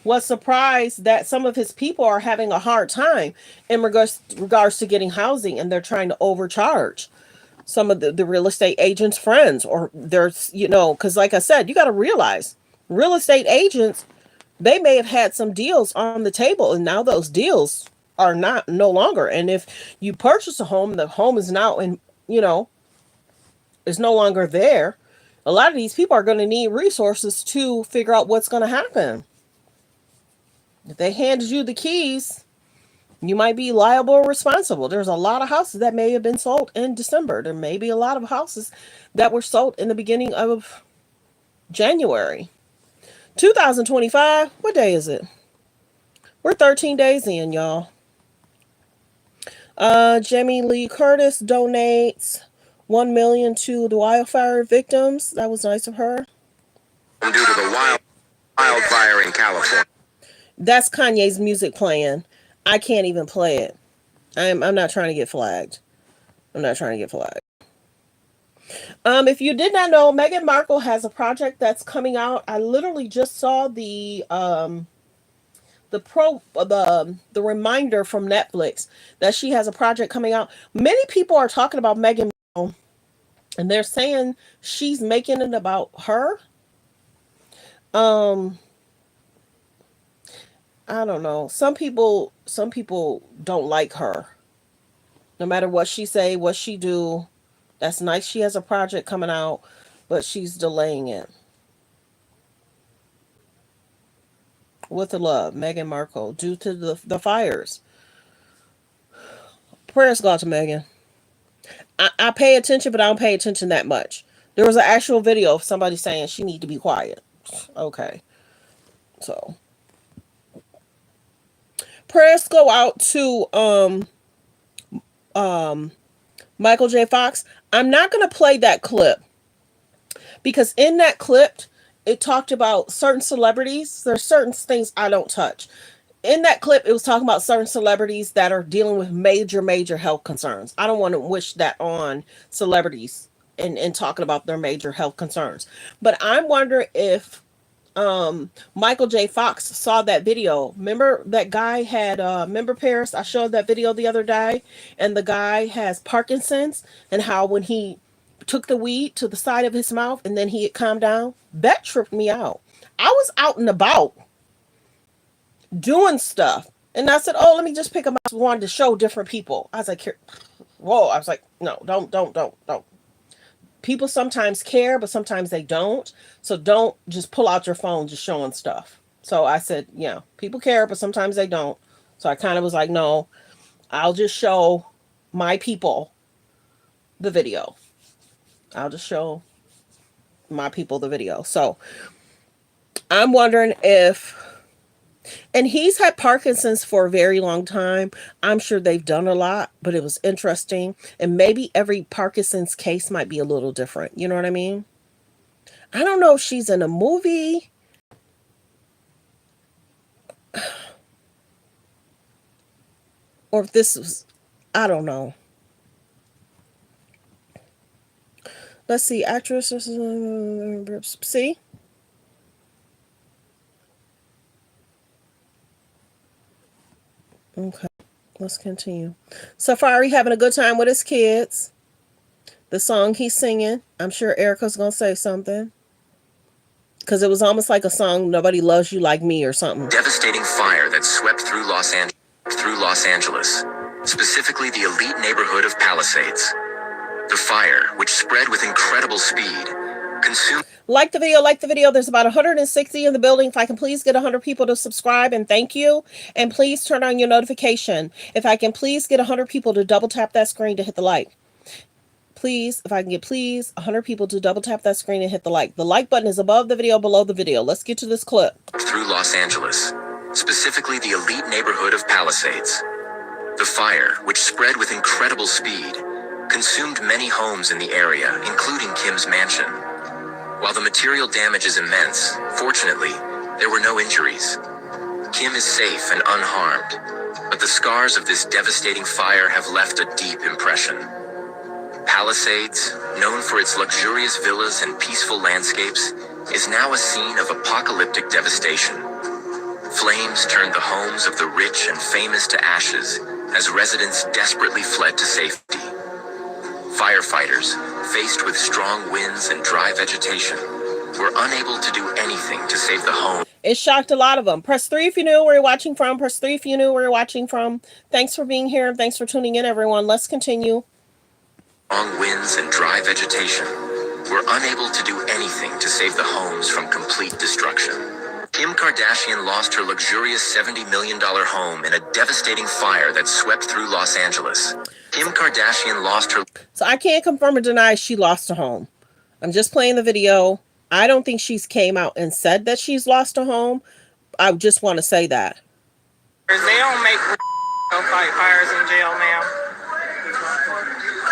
was surprised that some of his people are having a hard time in regards to getting housing, and they're trying to overcharge some of the real estate agents' friends, or there's, because like I said, you got to realize real estate agents, they may have had some deals on the table, and now those deals are not no longer. And if you purchase a home, the home is now is no longer there. A lot of these people are going to need resources to figure out what's going to happen. If they handed you the keys, you might be liable or responsible. There's a lot of houses that may have been sold in December. There may be a lot of houses that were sold in the beginning of January. 2025, what day is it? We're 13 days in, y'all. Jamie Lee Curtis donates $1 million to the wildfire victims. That was nice of her. Due to the wildfire in California. That's Kanye's music playing. I can't even play it. I'm not trying to get flagged. I'm not trying to get flagged. If you did not know, Meghan Markle has a project that's coming out. I literally just saw the reminder from Netflix that she has a project coming out. Many people are talking about Meghan Markle, and they're saying she's making it about her. I don't know. Some people don't like her. No matter what she say, what she do. That's nice. She has a project coming out, but she's delaying it. With the love, Meghan Markle, due to the fires. Prayers go out to Meghan. I pay attention, but I don't pay attention that much. There was an actual video of somebody saying she need to be quiet. Okay. So prayers go out to Michael J. Fox. I'm not going to play that clip because in that clip it talked about certain celebrities. There's certain things I don't touch. In that clip, it was talking about certain celebrities that are dealing with major health concerns. I don't want to wish that on celebrities and talking about their major health concerns. But I'm wondering if Michael J. Fox saw that video. Remember that guy had remember Paris? I showed that video the other day, and the guy has Parkinson's, and how when he took the weed to the side of his mouth and then he had calmed down. That tripped me out. I was out and about doing stuff, and I said, "Oh, let me just pick up." I wanted to show different people. I was like, "Whoa!" I was like, "No, don't." People sometimes care, but sometimes they don't. So don't just pull out your phone just showing stuff. So I said, yeah, people care, but sometimes they don't. So I kind of was like, no, I'll just show my people the video. I'll just show my people the video. So I'm wondering if, and he's had Parkinson's for a very long time. I'm sure they've done a lot, but it was interesting. And maybe every Parkinson's case might be a little different. You know what I mean? I don't know if she's in a movie. Or if this was, I don't know. Let's see, actress. See? Okay, let's continue. Safari having a good time with his kids. The song he's singing, I'm sure Erica's going to say something. Because it was almost like a song, Nobody Loves You Like Me or something. Devastating fire that swept through Los Angeles, specifically the elite neighborhood of Palisades. The fire, which spread with incredible speed, consumed... Like the video. There's about 160 in the building. If I can please get 100 people to subscribe, and thank you. And please turn on your notification. If I can please get 100 people to double tap that screen to hit the like. Please, if I can get 100 people to double tap that screen and hit the like. The like button is above the video, below the video. Let's get to this clip. Through Los Angeles, specifically the elite neighborhood of Palisades. The fire, which spread with incredible speed, consumed many homes in the area, including Kim's mansion. While the material damage is immense, fortunately, there were no injuries. Kim is safe and unharmed, But the scars of this devastating fire have left a deep impression. Palisades, known for its luxurious villas and peaceful landscapes, is now a scene of apocalyptic devastation. Flames turned the homes of the rich and famous to ashes as residents desperately fled to safety. Firefighters, faced with strong winds and dry vegetation, were unable to do anything to save the home. It shocked a lot of them. Press 3 if you knew where you're watching from. Press 3 if you knew where you're watching from. Thanks for being here. Thanks for tuning in, everyone. Let's continue. Strong winds and dry vegetation were unable to do anything to save the homes from complete destruction. Kim Kardashian lost her luxurious $70 million home in a devastating fire that swept through Los Angeles. Kim Kardashian lost her... So I can't confirm or deny she lost her home. I'm just playing the video. I don't think she's came out and said that she's lost her home. I just want to say that. They don't make fight fires in jail, ma'am.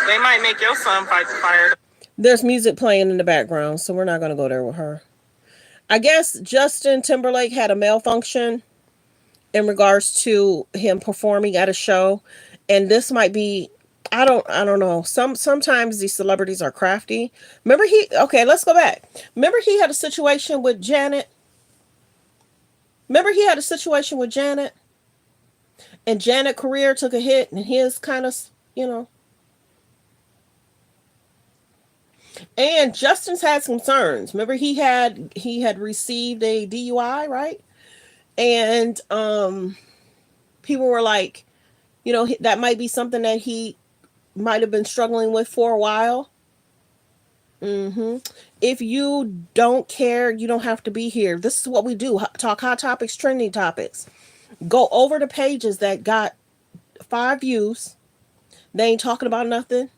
They might make your son fight the fire. There's music playing in the background, so we're not going to go there with her. I guess Justin Timberlake had a malfunction in regards to him performing at a show, and this might be, I don't know. Sometimes these celebrities are crafty. Remember let's go back. Remember he had a situation with Janet. And Janet's career took a hit, and his kind of, And Justin's had some concerns. Remember he had received a DUI, right? And people were like, that might be something that he might have been struggling with for a while. If you don't care, you don't have to be here. This is what we do. Talk hot topics, trending topics. Go over the pages that got 5 views. They ain't talking about nothing.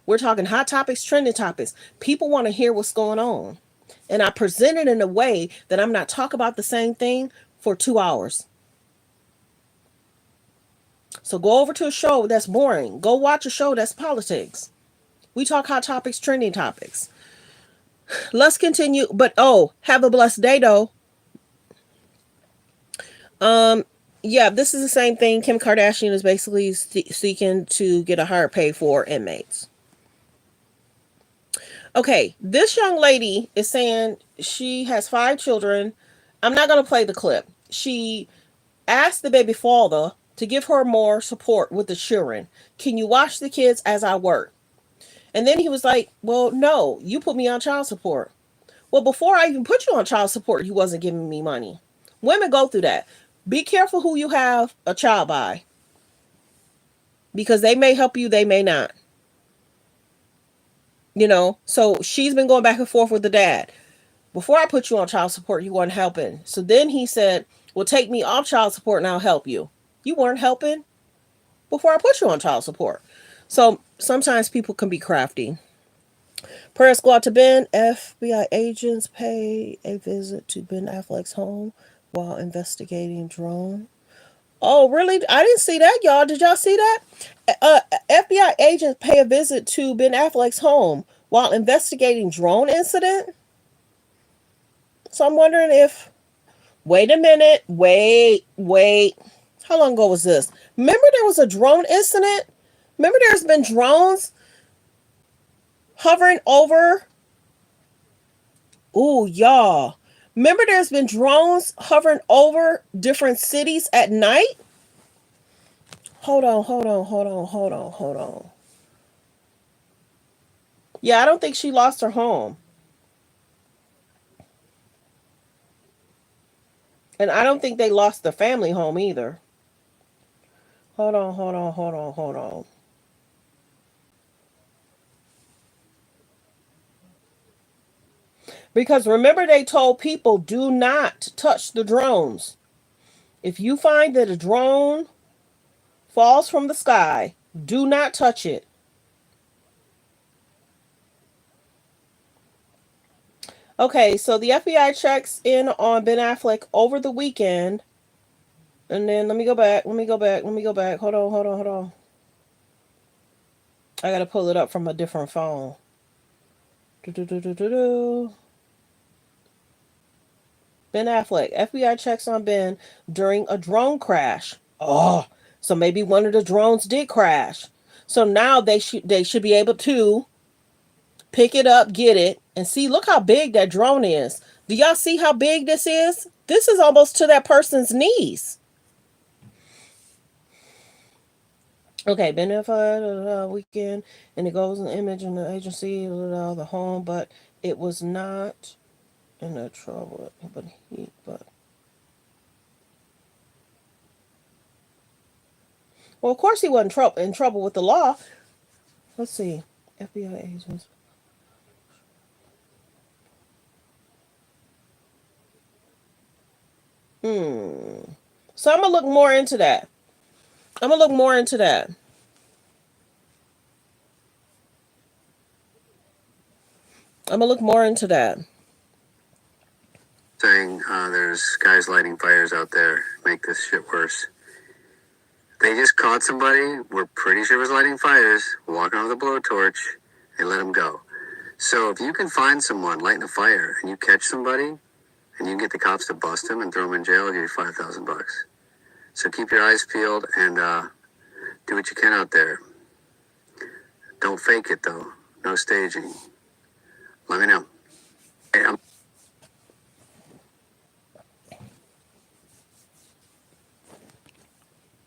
We're talking hot topics, trending topics. People want to hear what's going on. And I present it in a way that I'm not talking about the same thing for 2 hours. So go over to a show that's boring. Go watch a show that's politics. We talk hot topics, trending topics. Let's continue. But have a blessed day though. Yeah, this is the same thing. Kim Kardashian is basically seeking to get a higher pay for inmates. Okay, this young lady is saying she has 5 children. I'm not going to play the clip. She asked the baby father to give her more support with the children. Can you watch the kids as I work? And then he was like, well, no, you put me on child support. Well, before I even put you on child support, you wasn't giving me money. Women go through that. Be careful who you have a child by. Because they may help you, they may not. So she's been going back and forth with the dad. Before I put you on child support, you weren't helping. So then he said, well, take me off child support and I'll help you. You weren't helping before I put you on child support. So sometimes people can be crafty. Prayers go out to Ben. FBI agents pay a visit to Ben Affleck's home while investigating drone. Oh, really? I didn't see that, y'all. Did y'all see that? FBI agents pay a visit to Ben Affleck's home while investigating drone incident. So I'm wondering if... Wait a minute. Wait. How long ago was this? Remember there was a drone incident? Remember there's been drones hovering over... Ooh, y'all. Remember there's been drones hovering over different cities at night? Hold on. Yeah, I don't think she lost her home. And I don't think they lost the family home either. Hold on. Because remember they told people do not touch the drones. If you find that a drone falls from the sky, do not touch it. Okay, so the FBI checks in on Ben Affleck over the weekend. And then let me go back. Hold on. I gotta pull it up from a different phone. Ben Affleck. FBI checks on Ben during a drone crash. Oh, so maybe one of the drones did crash. So now they should be able to pick it up, get it, and see. Look how big that drone is. Do y'all see how big this is? This is almost to that person's knees. Okay, benefit weekend, and it goes in the image in the agency, the home, but it was not in the trouble. But well, of course he wasn't in trouble with the law. Let's see, FBI agents. So I'm gonna look more into that. I'm gonna look more into that. I'm gonna look more into that. Saying there's guys lighting fires out there. Make this shit worse. They just caught somebody. We're pretty sure was lighting fires. Walking with a blowtorch. They let him go. So if you can find someone lighting a fire and you catch somebody and you can get the cops to bust him and throw him in jail, I'll give you $5,000. So keep your eyes peeled and do what you can out there. Don't fake it though. No staging. Let me know. Hey,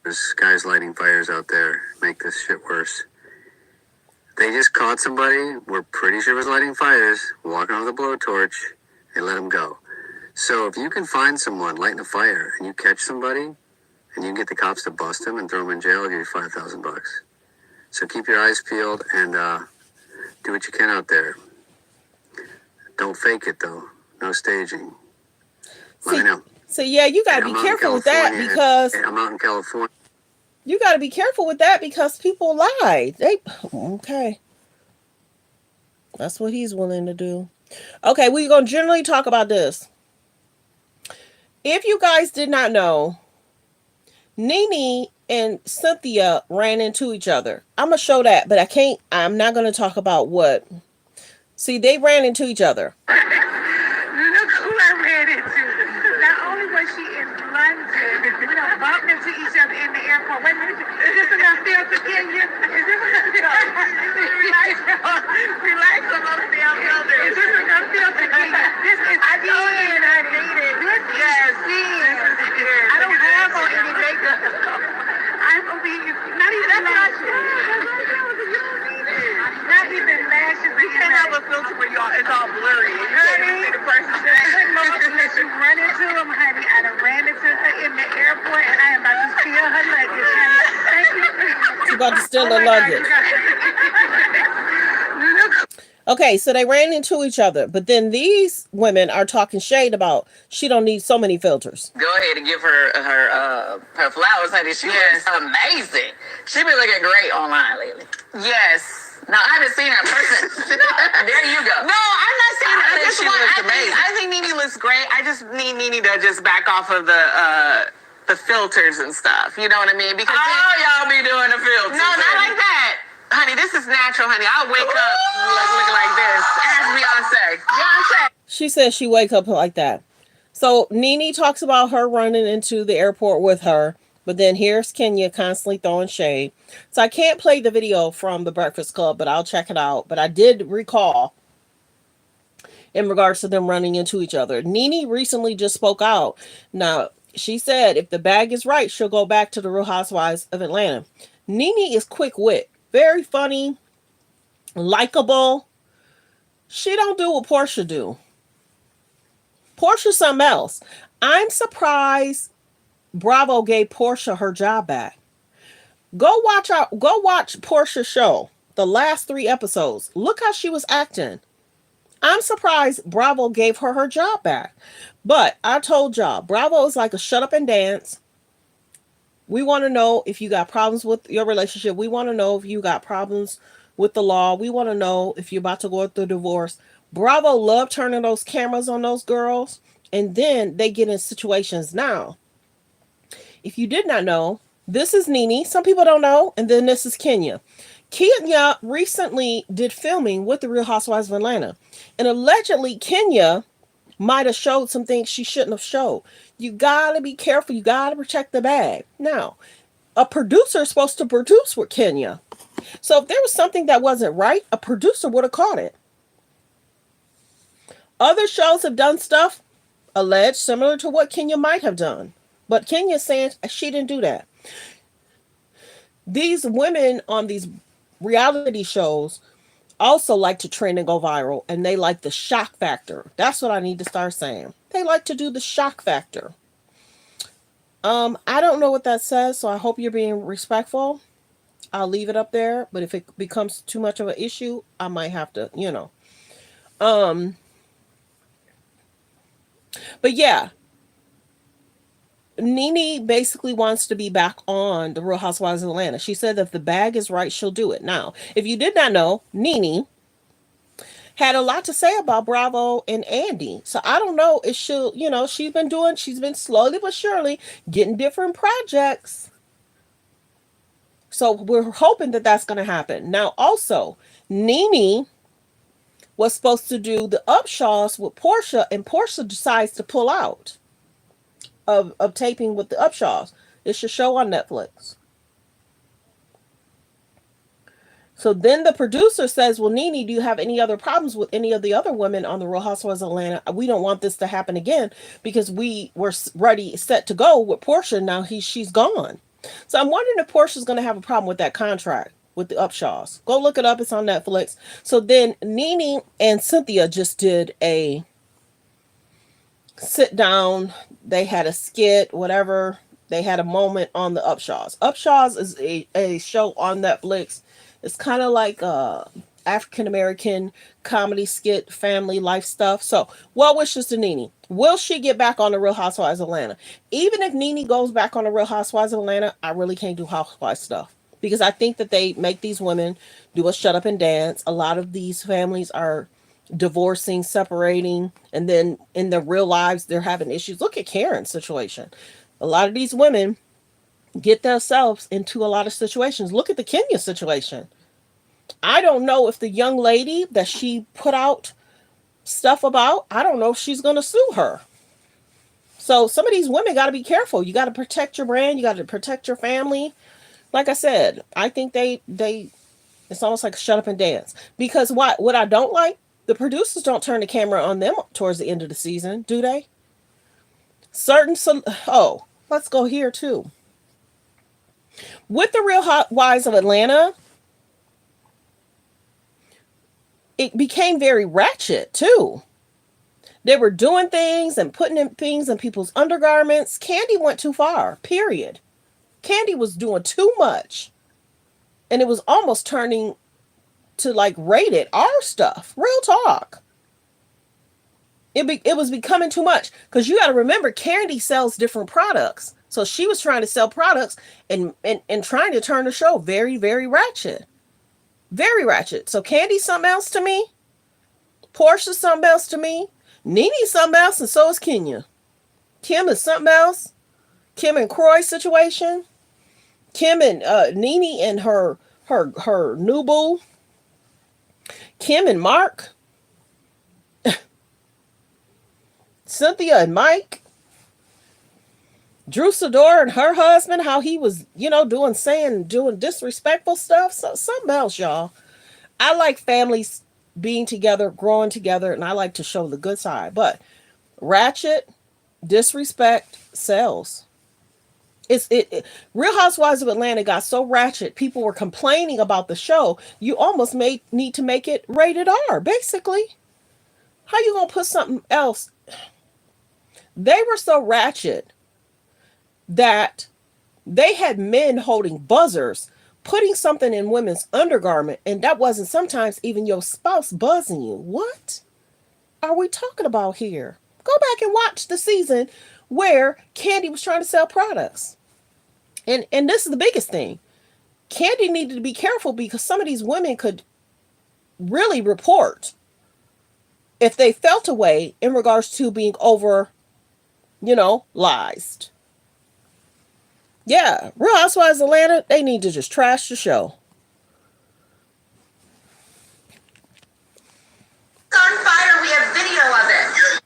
there's guys lighting fires out there. Make this shit worse. They just caught somebody. We're pretty sure was lighting fires. Walking with a blowtorch. They let him go. So if you can find someone lighting a fire and you catch somebody and you can get the cops to bust him and throw him in jail, I'll give you $5,000. So keep your eyes peeled and do what you can out there. Don't fake it though. No staging. Let me know. So yeah, you gotta be careful with that because I'm out in California. you gotta be careful with that because people lie. Okay. That's what he's willing to do. Okay, we're gonna generally talk about this. If you guys did not know, Nene and Cynthia ran into each other. I'm gonna show that, but I'm not gonna talk about what. See, they ran into each other. Look who I ran into. Not only was she in London, bumped into each other in the airport. Wait a minute, is this enough feel to get you? Is this enough? Relax a little bit, elder. Is this enough feel to get you? This is I need it. This is I don't have on any makeup. I'm over here. Not even lashes. Not even lashes. We can't have a filter where y'all it's all blurry. You can't even see the person. Unless you run into him, honey. I done ran into her in the airport and I am about to steal her luggage, honey. Thank you. She's about to steal her luggage. Okay, so they ran into each other, but then these women are talking shade about she don't need so many filters. Go ahead and give her flowers, honey. She looks amazing. She been looking great online lately. Yes. Now I haven't seen her in person. There you go. No, I'm not saying that. She looks amazing. I think Nene looks great. I just need Nene to just back off of the filters and stuff. You know what I mean? Because y'all be doing the filters. no, not like that. Honey, this is natural, honey. I wake up looking like this. Ask Beyonce. She says she wake up like that. So Nene talks about her running into the airport with her, but then here's Kenya constantly throwing shade. So I can't play the video from the Breakfast Club, but I'll check it out. But I did recall in regards to them running into each other. Nene recently just spoke out. Now, she said if the bag is right, she'll go back to the Real Housewives of Atlanta. Nene is quick wit. Very funny, likable. She don't do what Portia do. Portia's something else. I'm surprised Bravo gave Portia her job back. Go watch Portia's show. The last 3 episodes. Look how she was acting. I'm surprised Bravo gave her job back. But I told y'all, Bravo is like a shut up and dance. We want to know if you got problems with your relationship. We want to know if you got problems with the law. We want to know if you're about to go through a divorce. Bravo love turning those cameras on those girls. And then they get in situations now. If you did not know, this is Nene. Some people don't know. And then this is Kenya. Kenya recently did filming with the Real Housewives of Atlanta. And allegedly Kenya might have showed some things she shouldn't have showed. You gotta be careful. You gotta protect the bag. Now, a producer is supposed to produce with Kenya. So if there was something that wasn't right, a producer would have caught it. Other shows have done stuff alleged similar to what Kenya might have done. But Kenya's saying she didn't do that. These women on these reality shows also like to trend and go viral, and they like the shock factor. That's what I need to start saying. They like to do the shock factor. I don't know what that says, so I hope you're being respectful. I'll leave it up there, but if it becomes too much of an issue, I might have to, But yeah, Nene basically wants to be back on the Real Housewives of Atlanta. She said that if the bag is right, she'll do it. Now, if you did not know, Nene had a lot to say about Bravo and Andy. So I don't know if she's been slowly but surely getting different projects. So we're hoping that that's going to happen. Now, also, Nene was supposed to do the Upshaws with Portia, and Portia decides to pull out of taping with the Upshaws. It's a show on Netflix. So then the producer says, well, Nene, do you have any other problems with any of the other women on the Real Housewives of Atlanta? We don't want this to happen again because we were ready, set to go with Portia. Now she's gone. So I'm wondering if Portia's going to have a problem with that contract with the Upshaws. Go look it up. It's on Netflix. So then Nene and Cynthia just did a sit down. They had a skit, whatever. They had a moment on the Upshaws. Upshaws is a show on Netflix. It's kind of like African American comedy skit, family life stuff. So, well wishes to Nene. Will she get back on the Real Housewives of Atlanta? Even if Nene goes back on the Real Housewives of Atlanta, I really can't do housewives stuff because I think that they make these women do a shut up and dance. A lot of these families are divorcing, separating, and then in their real lives they're having issues. Look at Karen's situation. A lot of these women get themselves into a lot of situations. Look at the Kenya situation. I don't know if the young lady that she put out stuff about, I don't know if she's going to sue her. So some of these women got to be careful. You got to protect your brand. You got to protect your family. Like I said, I think they it's almost like shut up and dance. Because what I don't like, the producers don't turn the camera on them towards the end of the season, do they? Let's go here too. With the Real Housewives of Atlanta, it became very ratchet too. They were doing things and putting in things in people's undergarments. Kandi went too far, period. Kandi was doing too much. And it was almost turning to like rated R stuff. Real talk. It was becoming too much. Because you got to remember, Kandi sells different products. So she was trying to sell products and trying to turn the show very, very ratchet. Very ratchet. So Kandi's something else to me. Portia's something else to me. Nene's something else, and so is Kenya. Kim is something else. Kim and Croy's situation. Kim and Nene and her new boo. Kim and Mark. Cynthia and Mike. Drew Sidor and her husband, how he was, doing disrespectful stuff. So something else, y'all. I like families being together, growing together, and I like to show the good side. But ratchet, disrespect sells. Real Housewives of Atlanta got so ratchet, people were complaining about the show. You almost need to make it rated R, basically. How you gonna put something else? They were so ratchet that they had men holding buzzers, putting something in women's undergarment, and that wasn't sometimes even your spouse buzzing you. What are we talking about here? Go back and watch the season where Kandi was trying to sell products. And this is the biggest thing. Kandi needed to be careful because some of these women could really report if they felt a way in regards to being over, lies. Yeah, Real Housewives of Atlanta, they need to just trash the show. It's on fire. We have video of it.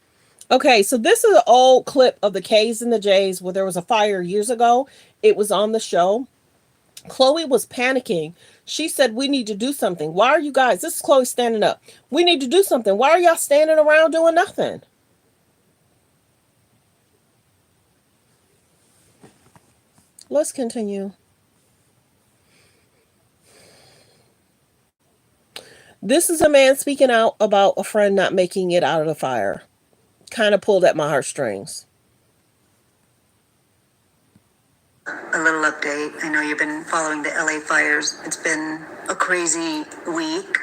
Okay, so this is an old clip of the K's and the J's where there was a fire years ago. It was on the show. Chloe was panicking. She said, "We need to do something. Why are you guys?" This is Chloe standing up. "We need to do something. Why are y'all standing around doing nothing?" Let's continue. This is a man speaking out about a friend not making it out of the fire. Kind of pulled at my heartstrings. A little update. I know you've been following the LA fires. It's been a crazy week,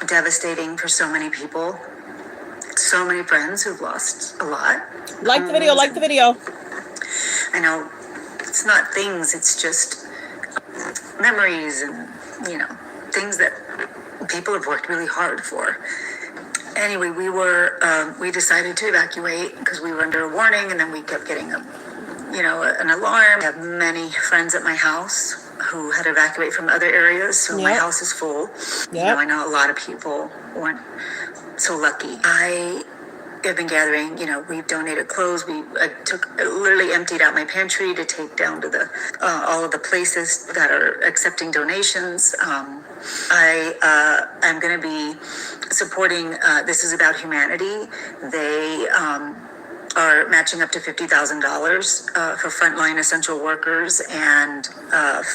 devastating for so many people. So many friends who've lost a lot. Like the video, like the video. I know it's not things, it's just memories and, things that people have worked really hard for. Anyway, we decided to evacuate because we were under a warning, and then we kept getting an alarm. I have many friends at my house who had to evacuate from other areas, so my house is full. I know a lot of people weren't so lucky. I have been gathering, we've donated clothes. I literally emptied out my pantry to take down to all of the places that are accepting donations. I'm going to be supporting, This Is About Humanity. They are matching up to $50,000 for frontline essential workers and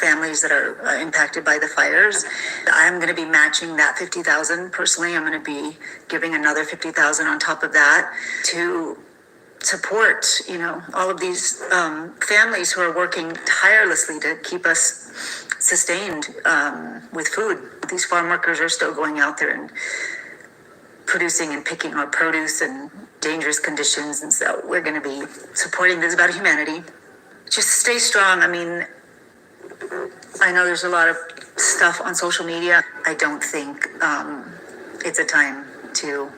families that are impacted by the fires. I'm going to be matching that $50,000 personally. I'm going to be giving another $50,000 on top of that to support, all of these families who are working tirelessly to keep us sustained with food. These farm workers are still going out there and producing and picking our produce in dangerous conditions, and so we're going to be supporting This About Humanity. Just stay strong. I mean, I know there's a lot of stuff on social media. I don't think it's a time to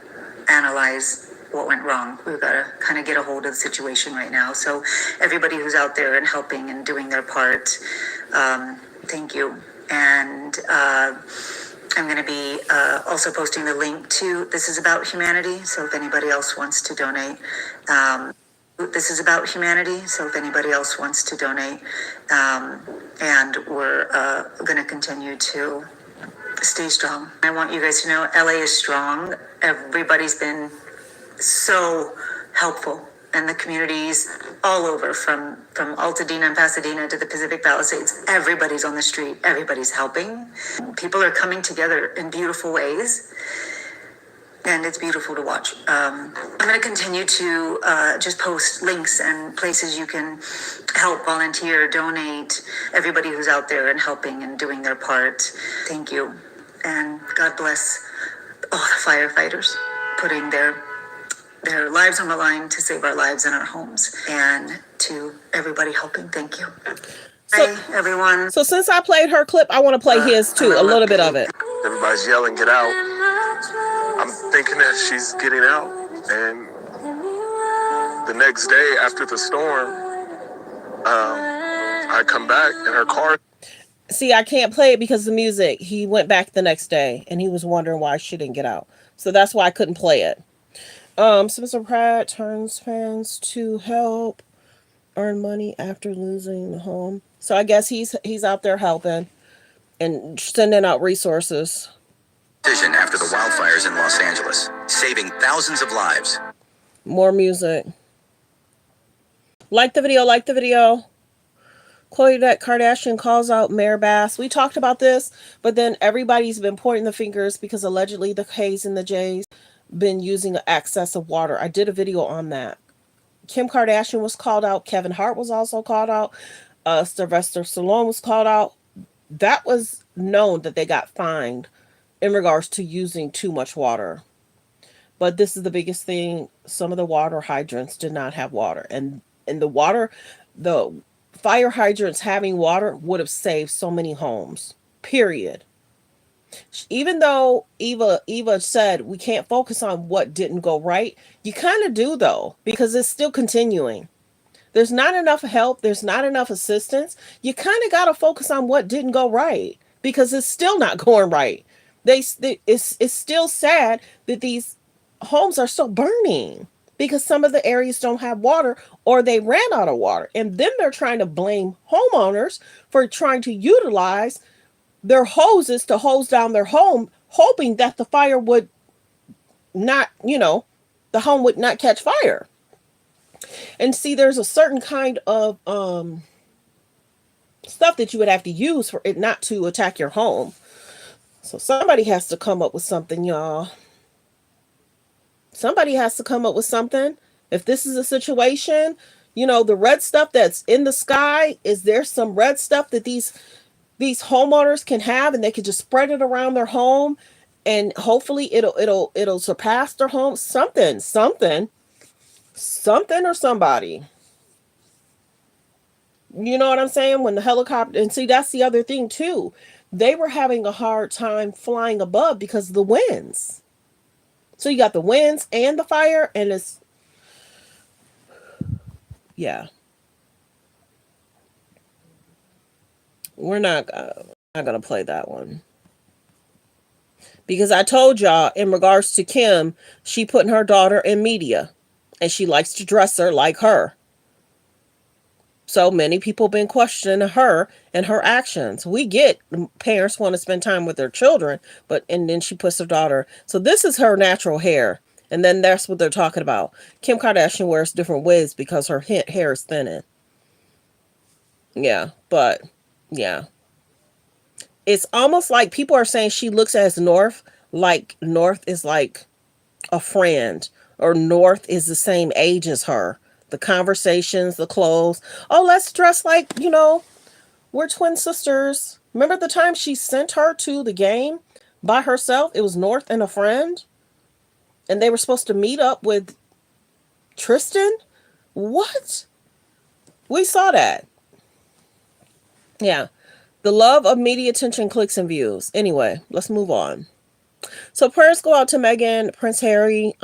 analyze what went wrong. We've got to kind of get a hold of the situation right now. So everybody who's out there and helping and doing their part, thank you. And I'm going to be also posting the link to This Is About Humanity. So if anybody else wants to donate, This Is About Humanity. So if anybody else wants to donate, and we're going to continue to stay strong. I want you guys to know LA is strong. Everybody's been so helpful. And the communities all over, from Altadena and Pasadena to the Pacific Palisades, everybody's on the street, everybody's helping. People are coming together in beautiful ways, and it's beautiful to watch. I'm going to continue to just post links and places you can help, volunteer, donate, everybody who's out there and helping and doing their part. Thank you, and God bless all the firefighters putting their lives on the line to save our lives and our homes, and to everybody helping. Thank you. Hi, everyone. So since I played her clip, I want to play his too, a little bit of it. Everybody's yelling, "Get out." I'm thinking that she's getting out, and the next day after the storm, I come back and her car. See, I can't play it because of the music. He went back the next day and he was wondering why she didn't get out. So that's why I couldn't play it. Mr. Pratt turns fans to help earn money after losing the home. So I guess he's out there helping and sending out resources. Decision after the wildfires in Los Angeles, saving thousands of lives. More music. Like the video, like the video. Khloe Kardashian calls out Mayor Bass. We talked about this, but then everybody's been pointing the fingers because allegedly the K's and the J's been using excess of water. I did a video on that. Kim Kardashian was called out. Kevin Hart was also called out. Sylvester Stallone was called out. That was known that they got fined in regards to using too much water. But this is the biggest thing. Some of the water hydrants did not have water. And the fire hydrants having water would have saved so many homes. Period. Even though Eva said we can't focus on what didn't go right, you kind of do though, because it's still continuing. There's not enough help. There's not enough assistance. You kind of got to focus on what didn't go right, because it's still not going right. It's still sad that these homes are still burning. because some of the areas don't have water or they ran out of water. And then they're trying to blame homeowners for trying to utilize their hoses to hose down their home, hoping that the fire would not, the home would not catch fire. And see, there's a certain kind of stuff that you would have to use for it not to attack your home. So somebody has to come up with something, y'all. Somebody has to come up with something. If this is a situation, the red stuff that's in the sky, is there some red stuff that these homeowners can have and they can just spread it around their home and hopefully it'll surpass their home? Something or somebody. You know what I'm saying? When the helicopter, and see, that's the other thing too. They were having a hard time flying above because of the winds. So you got the winds and the fire, and it's, yeah. We're not going to play that one. Because I told y'all, in regards to Kim, she putting her daughter in media. And she likes to dress her like her. So many people been questioning her and her actions. We get parents want to spend time with their children, and then she puts her daughter. So this is her natural hair. And then that's what they're talking about. Kim Kardashian wears different wigs because her hair is thinning. Yeah, but yeah. It's almost like people are saying she looks as North, like North is like a friend, or North is the same age as her. The conversations, the clothes. Oh, let's dress like, we're twin sisters. Remember the time she sent her to the game by herself? It was North and a friend. And they were supposed to meet up with Tristan? What? We saw that. Yeah. The love of media attention, clicks, and views. Anyway, let's move on. So prayers go out to Meghan, Prince Harry,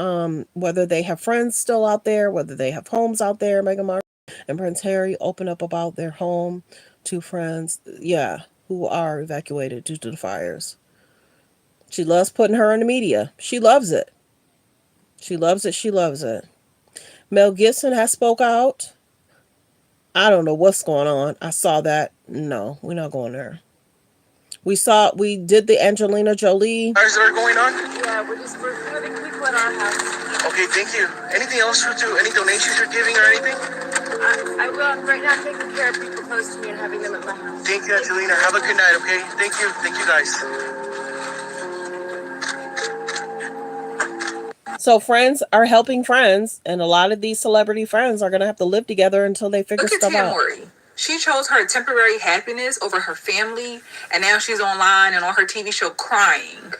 whether they have friends still out there, whether they have homes out there. Meghan Markle and Prince Harry open up about their home to friends, who are evacuated due to the fires. She loves putting her in the media. She loves it. She loves it. She loves it. Mel Gibson has spoke out. I don't know what's going on. I saw that. No, we're not going there. We did the Angelina Jolie. Fires that are going on? Yeah, we're moving people in our house. Okay, thank you. Anything else for do? Any donations you're giving or anything? I will. I'm right now taking care of people close to me and having them at my house. Thank you, Angelina. Have a good night, okay? Thank you. Thank you, guys. So friends are helping friends, and a lot of these celebrity friends are going to have to live together until they figure stuff out. She chose her temporary happiness over her family, and now she's online and on her TV show crying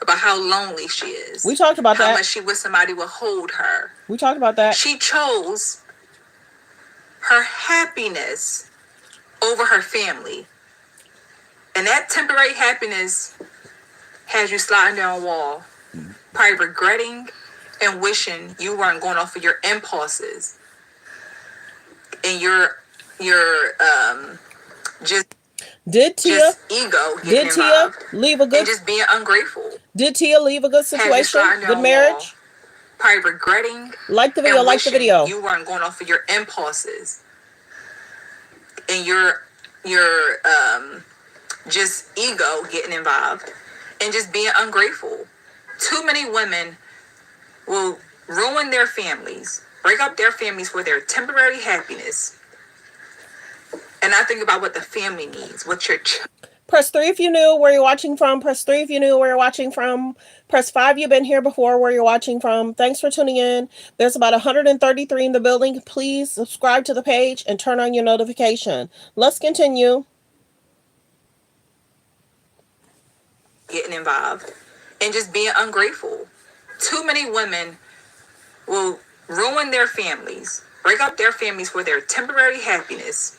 about how lonely she is. We talked about that. How much she wish somebody would hold her. We talked about that. She chose her happiness over her family. And that temporary happiness has you sliding down a wall, probably regretting and wishing you weren't going off of your impulses and your just ego. Did Tia leave a good? And just being ungrateful. Did Tia leave a good situation? Good marriage. Probably regretting. Like the video. Like the video. You weren't going off of your impulses and your just ego getting involved and just being ungrateful. Too many women will ruin their families, break up their families for their temporary happiness. And I think about what the family needs, what your Press 3 if you knew where you're watching from. Press 3 if you knew where you're watching from. Press 5 you've been here before where you're watching from. Thanks for tuning in. There's about 133 in the building. Please subscribe to the page and turn on your notification. Let's continue. Getting involved and just being ungrateful. Too many women will ruin their families, break up their families for their temporary happiness.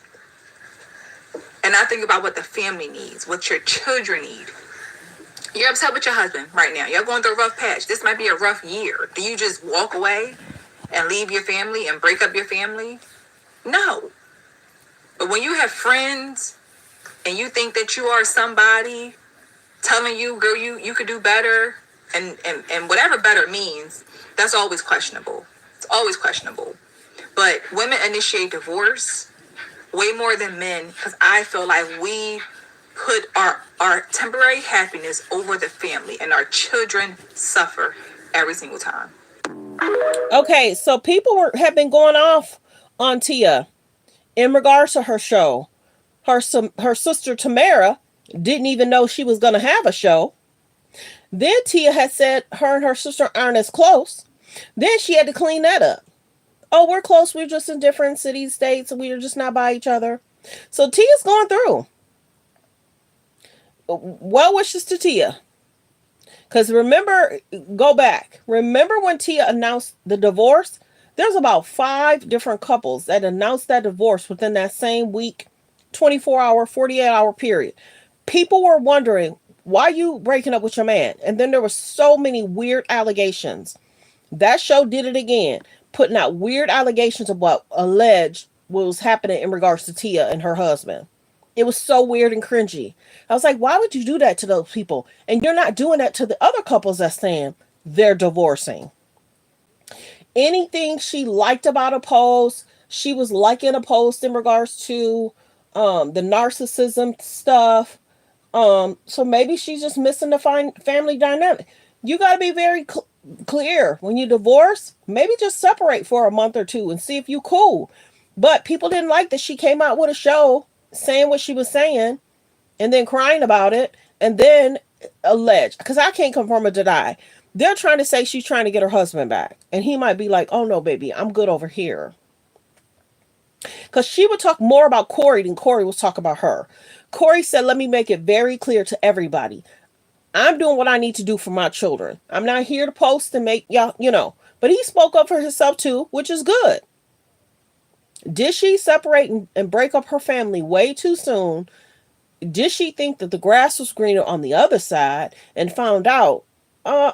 And I think about what the family needs, what your children need. You're upset with your husband right now. You're going through a rough patch. This might be a rough year. Do you just walk away and leave your family and break up your family? No. But when you have friends and you think that you are somebody telling you, girl, you could do better, and whatever better means, that's always questionable. It's always questionable. But women initiate divorce way more than men because I feel like we put our temporary happiness over the family, and our children suffer every single time. Okay, so people have been going off on Tia in regards to her show. Her sister Tamara didn't even know she was going to have a show. Then Tia had said her and her sister aren't as close. Then she had to clean that up. Oh, we're close. We're just in different cities, states, and we're just not by each other. So Tia's going through. Well wishes to Tia. Because remember, go back. Remember when Tia announced the divorce? There's about 5 different couples that announced that divorce within that same week, 24-hour, 48-hour period. People were wondering, why are you breaking up with your man? And then there were so many weird allegations. That show did it again, putting out weird allegations of what alleged was happening in regards to Tia and her husband. It was so weird and cringy. I was like, why would you do that to those people? And you're not doing that to the other couples that's saying they're divorcing. Anything she liked about a post, she was liking a post in regards to the narcissism stuff. So maybe she's just missing the family dynamic. You got to be very clear when you divorce. Maybe just separate for a month or two and see if you cool. But people didn't like that she came out with a show saying what she was saying and then crying about it and then alleged, because I can't confirm or deny. They're trying to say she's trying to get her husband back, and he might be like, oh no baby, I'm good over here, because she would talk more about Corey than Corey was talking about her. Corey said, let me make it very clear to everybody, I'm doing what I need to do for my children. I'm not here to post and make y'all, but he spoke up for himself too, which is good. Did she separate and break up her family way too soon? Did she think that the grass was greener on the other side and found out,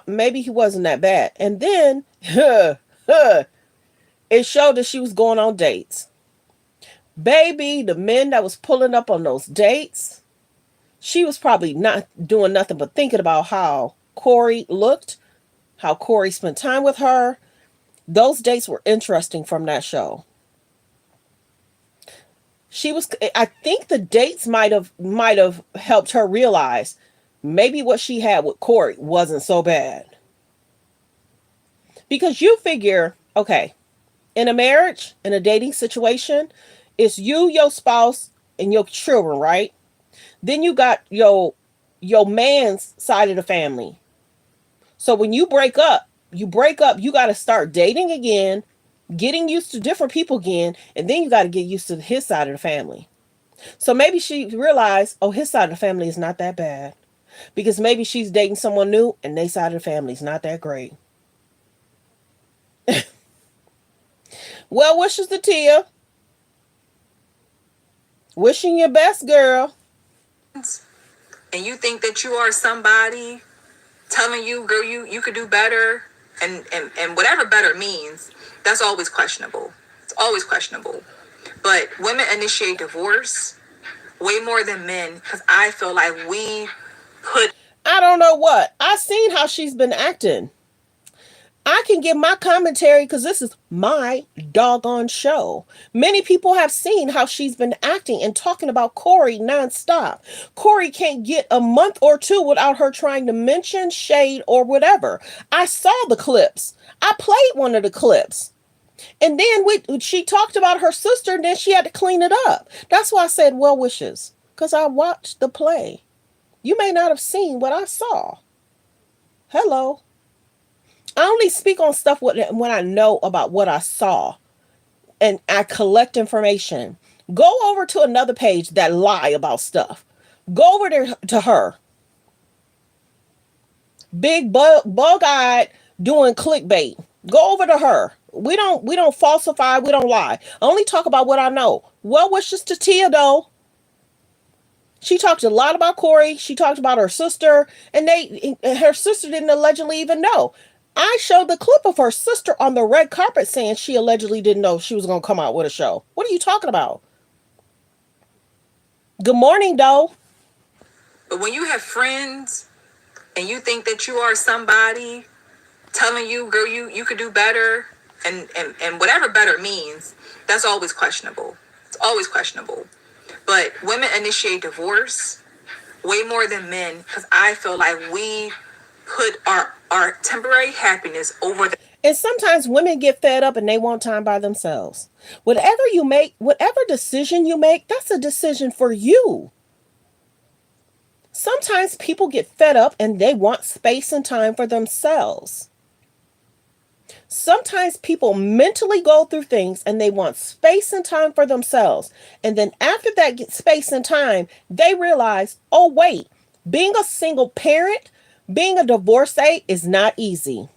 maybe he wasn't that bad? And then it showed that she was going on dates. Baby, the men that was pulling up on those dates, she was probably not doing nothing but thinking about how Corey looked, how Corey spent time with her. Those dates were interesting from that show. I think the dates might have helped her realize maybe what she had with Corey wasn't so bad. Because you figure, okay, in a marriage, in a dating situation, it's you, your spouse, and your children, right? Then you got your man's side of the family. So when you break up, you got to start dating again, getting used to different people again, and then you got to get used to his side of the family. So maybe she realized, oh, his side of the family is not that bad, because maybe she's dating someone new and their side of the family is not that great. Well wishes to Tia. Wishing your best, girl. And you think that you are somebody telling you, girl, you could do better, and whatever better means, that's always questionable. It's always questionable. But women initiate divorce way more than men because I feel like we put... I don't know what. I seen how she's been acting. I can give my commentary because this is my doggone show. Many people have seen how she's been acting and talking about Corey nonstop. Corey can't get a month or two without her trying to mention, shade, or whatever. I saw the clips. I played one of the clips. And then she talked about her sister, and then she had to clean it up. That's why I said well wishes, because I watched the play. You may not have seen what I saw. Hello. I only speak on stuff when I know about what I saw, and I collect information. Go over to another page that lie about stuff. Go over there to her. Big bug-eyed doing clickbait. Go over to her. We don't falsify. We don't lie. I only talk about what I know. Well wishes to Tia though. She talked a lot about Corey. She talked about her sister, and her sister didn't allegedly even know. I showed the clip of her sister on the red carpet saying she allegedly didn't know she was going to come out with a show. What are you talking about? Good morning, though. But when you have friends and you think that you are somebody telling you, girl, you could do better, and whatever better means, that's always questionable. It's always questionable. But women initiate divorce way more than men because I feel like we put our temporary happiness over the. And sometimes women get fed up and they want time by themselves. Whatever you make, whatever decision you make, that's a decision for you. Sometimes people get fed up and they want space and time for themselves. Sometimes people mentally go through things and they want space and time for themselves. And then after that space and time, they realize, oh, wait, being a single parent, being a divorcee is not easy.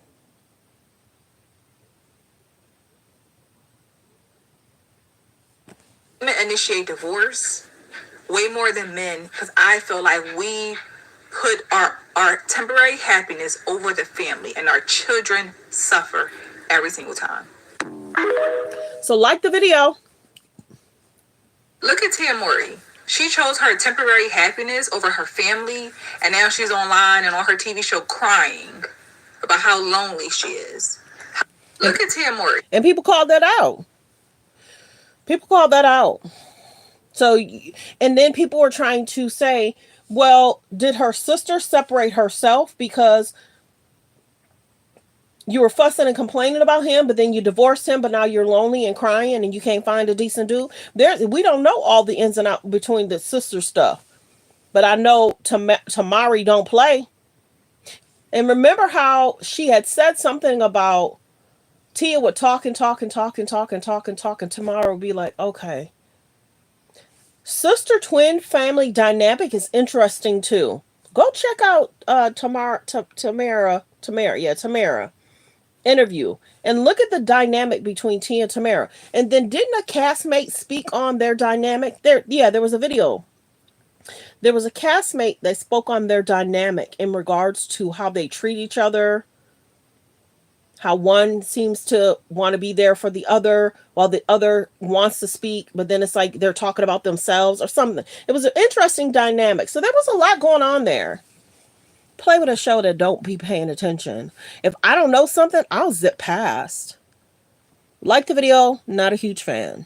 Women initiate divorce way more than men because I feel like we put our temporary happiness over the family and our children suffer every single time. So like the video. Look at Tia Mowry. She chose her temporary happiness over her family, and now she's online and on her TV show crying about how lonely she is. Look at Tia Mowry. And people call that out. People call that out. So, and then people were trying to say, well, did her sister separate herself because you were fussing and complaining about him, but then you divorced him, but now you're lonely and crying and you can't find a decent dude? We don't know all the ins and outs between the sister stuff. But I know Tamari don't play. And remember how she had said something about Tia would talk and Tamara would be like, okay. Sister twin family dynamic is interesting too. Go check out Tamara interview and look at the dynamic between Tia and Tamara. And then didn't a castmate speak on their dynamic? There was a video. There was a castmate that spoke on their dynamic in regards to how they treat each other, how one seems to want to be there for the other while the other wants to speak, but then it's like they're talking about themselves or something. It was an interesting dynamic. So there was a lot going on there. Play with a show that don't be paying attention. If I don't know something, I'll zip past. Like the video, not a huge fan.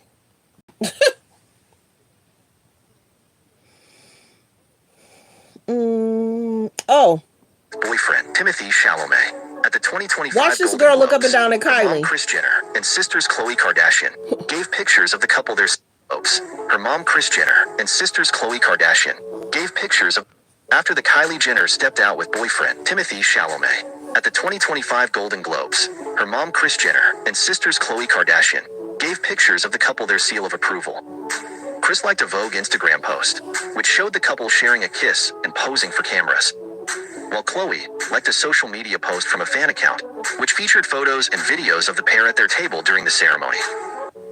Boyfriend Timothy Chalamet. At the 2025 Watch this Golden girl look up Globes, and down at her mom, Kylie. Kris Jenner, and sisters Khloe Kardashian gave pictures of the couple their Globes. Her mom, Kris Jenner, and sisters Khloe Kardashian gave pictures of after the Kylie Jenner stepped out with boyfriend Timothy Chalamet. At the 2025 Golden Globes, her mom, Kris Jenner, and sisters Khloe Kardashian gave pictures of the couple their seal of approval. Kris liked a Vogue Instagram post, which showed the couple sharing a kiss and posing for cameras, while Khloe liked a social media post from a fan account, which featured photos and videos of the pair at their table during the ceremony.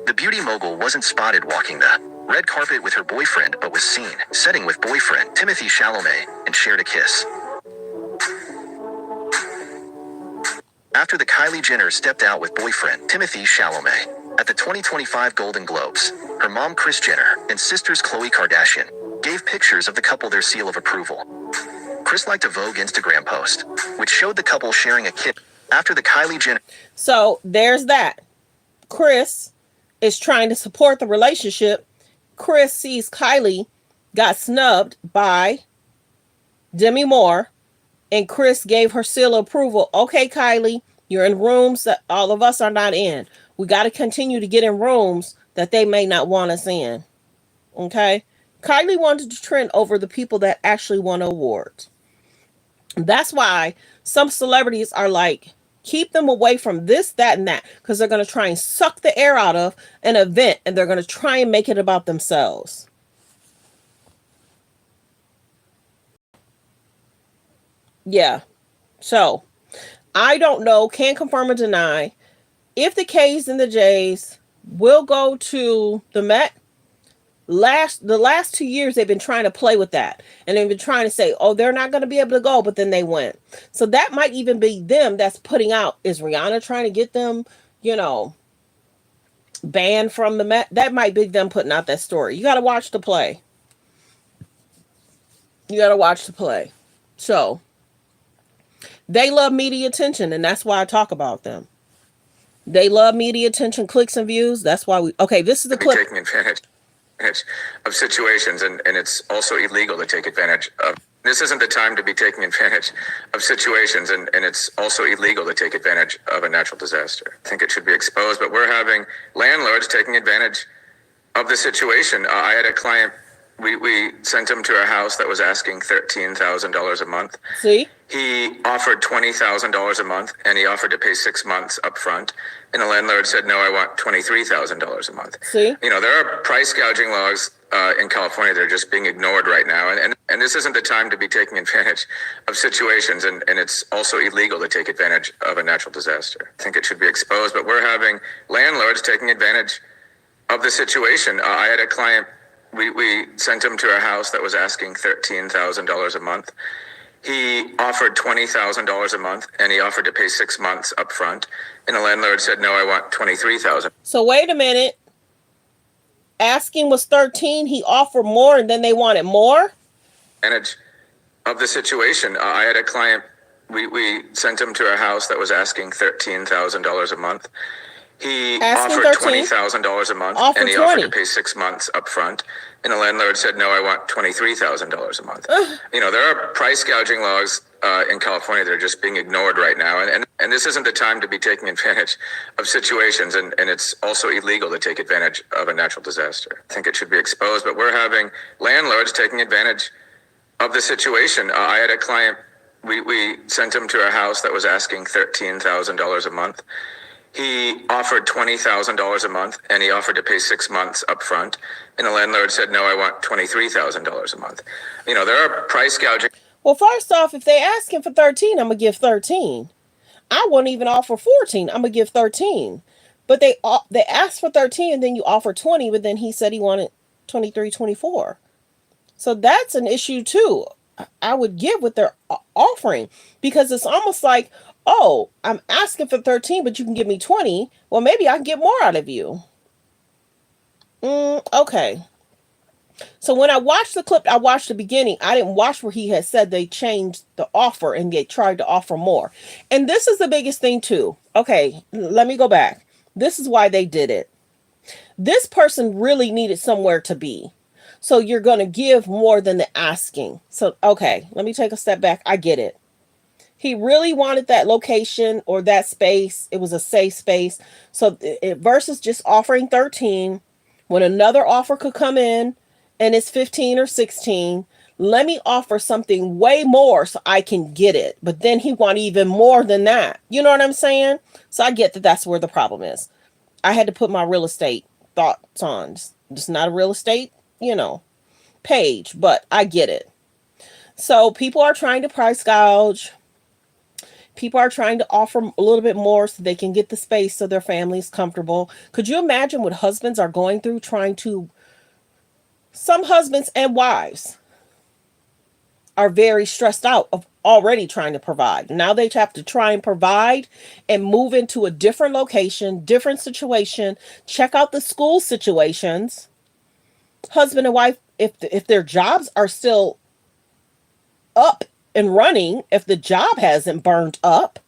The beauty mogul wasn't spotted walking the red carpet with her boyfriend, but was seen sitting with boyfriend Timothy Chalamet and shared a kiss. After the Kylie Jenner stepped out with boyfriend Timothy Chalamet at the 2025 Golden Globes, her mom, Kris Jenner, and sisters Khloe Kardashian gave pictures of the couple their seal of approval. Kris liked a Vogue Instagram post, which showed the couple sharing a kiss after the Kylie Jenner. So there's that. Kris is trying to support the relationship. Kris sees Kylie got snubbed by Demi Moore, and Kris gave her seal of approval. Okay, Kylie, you're in rooms that all of us are not in. We got to continue to get in rooms that they may not want us in. Okay? Kylie wanted to trend over the people that actually won awards. That's why some celebrities are like, keep them away from this, that, and that, because they're going to try and suck the air out of an event and they're going to try and make it about themselves. Yeah. So I don't know, can't confirm or deny if the K's and the J's will go to the Met. The last 2 years they've been trying to play with that, and they've been trying to say, oh, they're not going to be able to go, but then they went. So that might even be them that's putting out, is Rihanna trying to get them, banned from the Met? That might be them putting out that story. You got to watch the play. So they love media attention, and that's why I talk about them. They love media attention, clicks, and views. That's why we. Okay, this is the clip. Taking advantage of situations, and it's also illegal to take advantage of. This isn't the time to be taking advantage of situations, and it's also illegal to take advantage of a natural disaster. I think it should be exposed, but we're having landlords taking advantage of the situation. I had a client, we sent him to a house that was asking $13,000 a month. See? He offered $20,000 a month, and he offered to pay 6 months up front. And the landlord said, no, I want $23,000 a month. See? You know, there are price gouging laws in California that are just being ignored right now. And this isn't the time to be taking advantage of situations, and it's also illegal to take advantage of a natural disaster. I think it should be exposed, but we're having landlords taking advantage of the situation. I had a client, we sent him to a house that was asking $13,000 a month. He offered $20,000 a month, and he offered to pay 6 months up front. And the landlord said, no, I want $23,000. So wait a minute. Asking was 13. He offered more, and then they wanted more. Advantage of the situation. I had a client, we sent him to a house that was asking $13,000 a month. He offered $20,000 a month, and he offered to pay 6 months up front. And the landlord said, no, I want $23,000 a month. You know, there are price gouging laws in California that are just being ignored right now. And this isn't the time to be taking advantage of situations, and it's also illegal to take advantage of a natural disaster. I think it should be exposed, but we're having landlords taking advantage of the situation. I had a client, we sent him to a house that was asking $13,000 a month. He offered $20,000 a month, and he offered to pay 6 months up front. And the landlord said, no, I want $23,000 a month. You know, there are price gouging. Well, first off, if they ask him for 13, I'm going to give 13. I wouldn't even offer 14. I'm going to give 13. But they asked for 13, and then you offer 20, but then he said he wanted 23, 24. So that's an issue too. I would give what they're offering, because it's almost like, oh, I'm asking for 13, but you can give me 20. Well, maybe I can get more out of you. Okay. So when I watched the clip, I watched the beginning. I didn't watch where he had said they changed the offer and they tried to offer more. And this is the biggest thing too. Okay, let me go back. This is why they did it. This person really needed somewhere to be. So you're going to give more than the asking. So, okay, let me take a step back. I get it. He really wanted that location or that space. It was a safe space. So versus just offering 13, when another offer could come in and it's 15 or 16, let me offer something way more so I can get it. But then he wanted even more than that. You know what I'm saying? So I get that that's where the problem is. I had to put my real estate thoughts on. It's not a real estate, page, but I get it. So people are trying to price gouge. People are trying to offer a little bit more so they can get the space so their family is comfortable. Could you imagine what husbands are going through some husbands and wives are very stressed out of already trying to provide. Now they have to try and provide and move into a different location, different situation, check out the school situations. Husband and wife, if their jobs are still up and running, if the job hasn't burned up.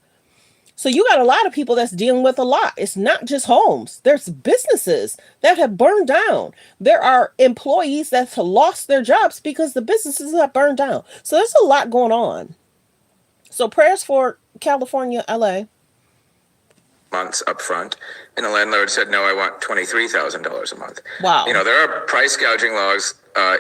So you got a lot of people that's dealing with a lot. It's not just homes. There's businesses that have burned down. There are employees that have lost their jobs because the businesses have burned down. So there's a lot going on. So prayers for California, LA. Months up front, and the landlord said, no, I want $23,000 a month. Wow. There are price gouging laws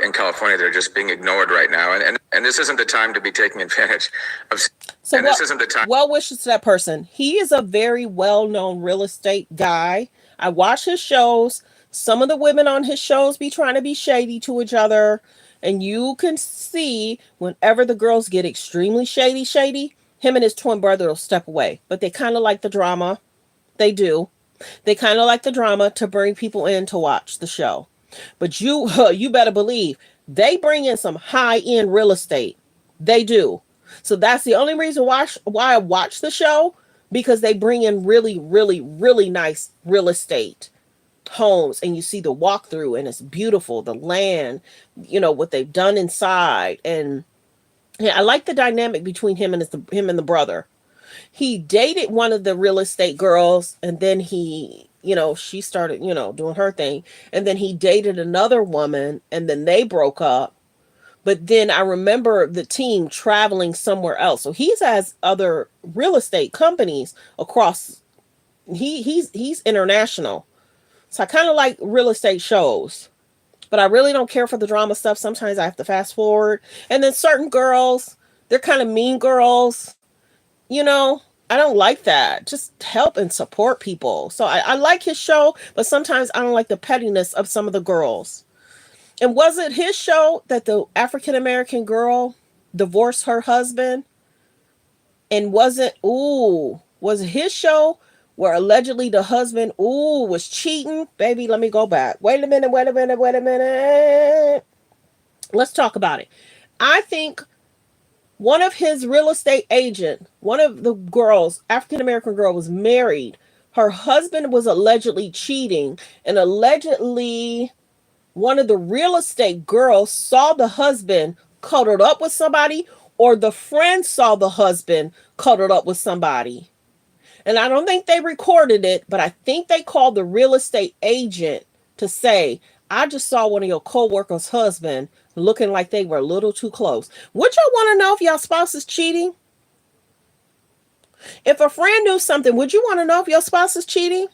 in California that are just being ignored right now, and this isn't the time to be taking advantage of. So this isn't the time. Well wishes to that person. He is a very well-known real estate guy. I watch his shows. Some of the women on his shows be trying to be shady to each other, and you can see whenever the girls get extremely shady, him and his twin brother will step away. But they kind of like the drama. They do. They kind of like the drama to bring people in to watch the show. But you better believe they bring in some high-end real estate. They do. So that's the only reason why I watch the show, because they bring in really, really, really nice real estate homes, and you see the walkthrough, and it's beautiful. The land, what they've done inside, and yeah, I like the dynamic between him and the brother. He dated one of the real estate girls, and then she started, doing her thing. And then he dated another woman, and then they broke up. But then I remember the team traveling somewhere else. So he has other real estate companies across. He's international. So I kind of like real estate shows, but I really don't care for the drama stuff. Sometimes I have to fast forward. And then certain girls, they're kind of mean girls. You know, I don't like that. Just help and support people. So I like his show, but sometimes I don't like the pettiness of some of the girls. And was it his show that the African American girl divorced her husband? And was it his show where allegedly the husband, was cheating? Baby, let me go back. Wait a minute, wait a minute, wait a minute. Let's talk about it. I think one of his real estate agent, one of the girls, African American girl, was married. Her husband was allegedly cheating, and allegedly one of the real estate girls saw the husband cuddled up with somebody, or the friend saw the husband cuddled up with somebody. And I don't think they recorded it, but I think they called the real estate agent to say, I just saw one of your coworkers' husband looking like they were a little too close. Would y'all want to know if your spouse is cheating? If a friend knew something, would you want to know if your spouse is cheating?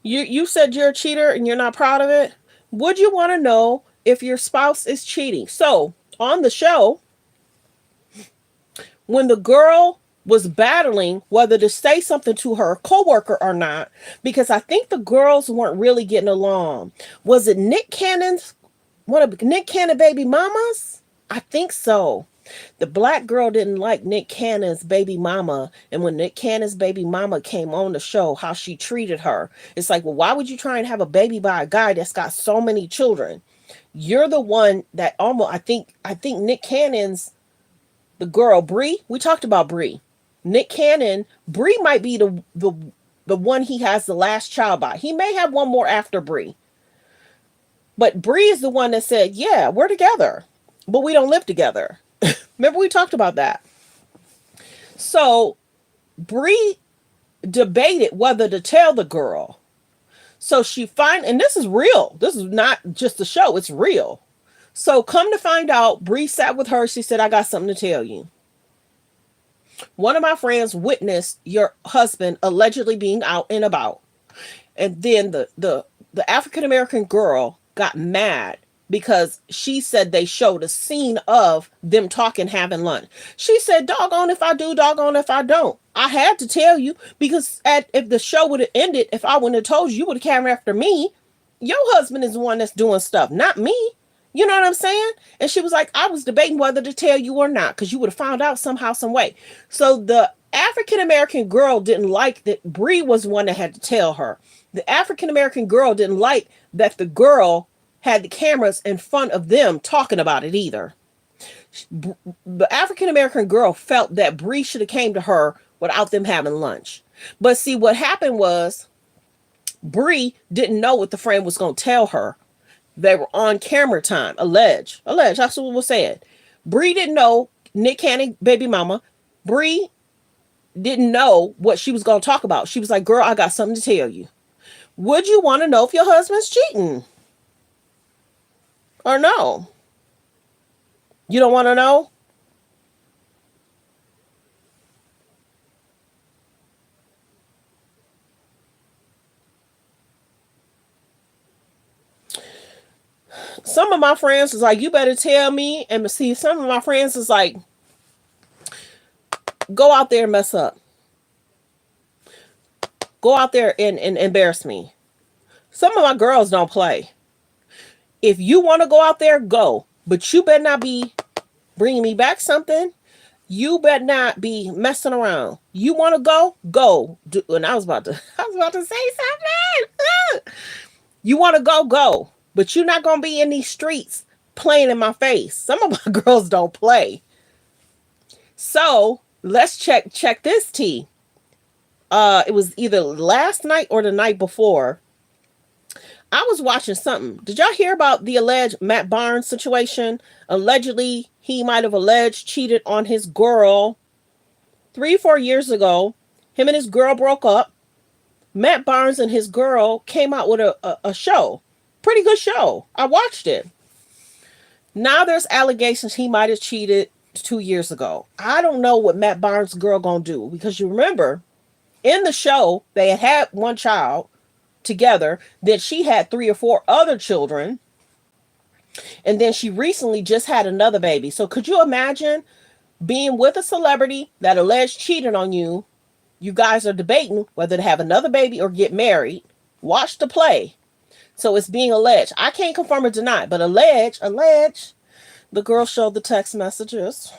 You said you're a cheater and you're not proud of it. Would you want to know if your spouse is cheating? So on the show, when the girl was battling whether to say something to her coworker or not, because I think the girls weren't really getting along. Was it Nick Cannon's, one of Nick Cannon baby mamas? I think so. The black girl didn't like Nick Cannon's baby mama. And when Nick Cannon's baby mama came on the show, how she treated her. It's like, well, why would you try and have a baby by a guy that's got so many children? You're the one that almost, I think Nick Cannon's, the girl, Bree, we talked about Bree. Nick Cannon, Bree might be the one he has the last child by. He may have one more after Bree. But Bree is the one that said, yeah, we're together, but we don't live together. Remember we talked about that. So Bree debated whether to tell the girl. So she and this is real. This is not just a show. It's real. So come to find out, Bree sat with her. She said, I got something to tell you. One of my friends witnessed your husband allegedly being out and about. And then the African-American girl got mad because she said they showed a scene of them talking, having lunch. She said, doggone if I do, doggone if I don't. I had to tell you because if the show would have ended, if I wouldn't have told you, you would have come after me. Your husband is the one that's doing stuff, not me. You know what I'm saying? And she was like, I was debating whether to tell you or not, because you would have found out somehow, some way. So the African-American girl didn't like that Bree was the one that had to tell her. The African-American girl didn't like that the girl had the cameras in front of them talking about it either. The African-American girl felt that Bree should have came to her without them having lunch. But see, what happened was Bree didn't know what the friend was going to tell her. They were on camera time. Alleged. That's what was said. Bree didn't know Nick Cannon, baby mama. Bree didn't know what she was going to talk about. She was like, girl, I got something to tell you. Would you want to know if your husband's cheating? Or no? You don't want to know? Some of my friends was like, you better tell me. And see, some of my friends was like, go out there and mess up. Go out there and embarrass me. Some of my girls don't play. If you want to go out there, go. But you better not be bringing me back something. You better not be messing around. You want to go? Go. And I was about to say something. You want to go? Go. But you're not going to be in these streets playing in my face. Some of my girls don't play. So let's check this tea. It was either last night or the night before. I was watching something. Did y'all hear about the alleged Matt Barnes situation? Allegedly, he might have alleged cheated on his girl 3 or 4 years ago. Him and his girl broke up. Matt Barnes and his girl came out with a show. Pretty good show. I watched it. Now there's allegations he might have cheated 2 years ago. I don't know what Matt Barnes' girl gonna do, because you remember in the show they had one child together, then she had 3 or 4 other children, and then she recently just had another baby. So could you imagine being with a celebrity that alleged cheated on you? You guys are debating whether to have another baby or get married. Watch the play. So it's being alleged. I can't confirm or deny, but alleged. The girl showed the text messages.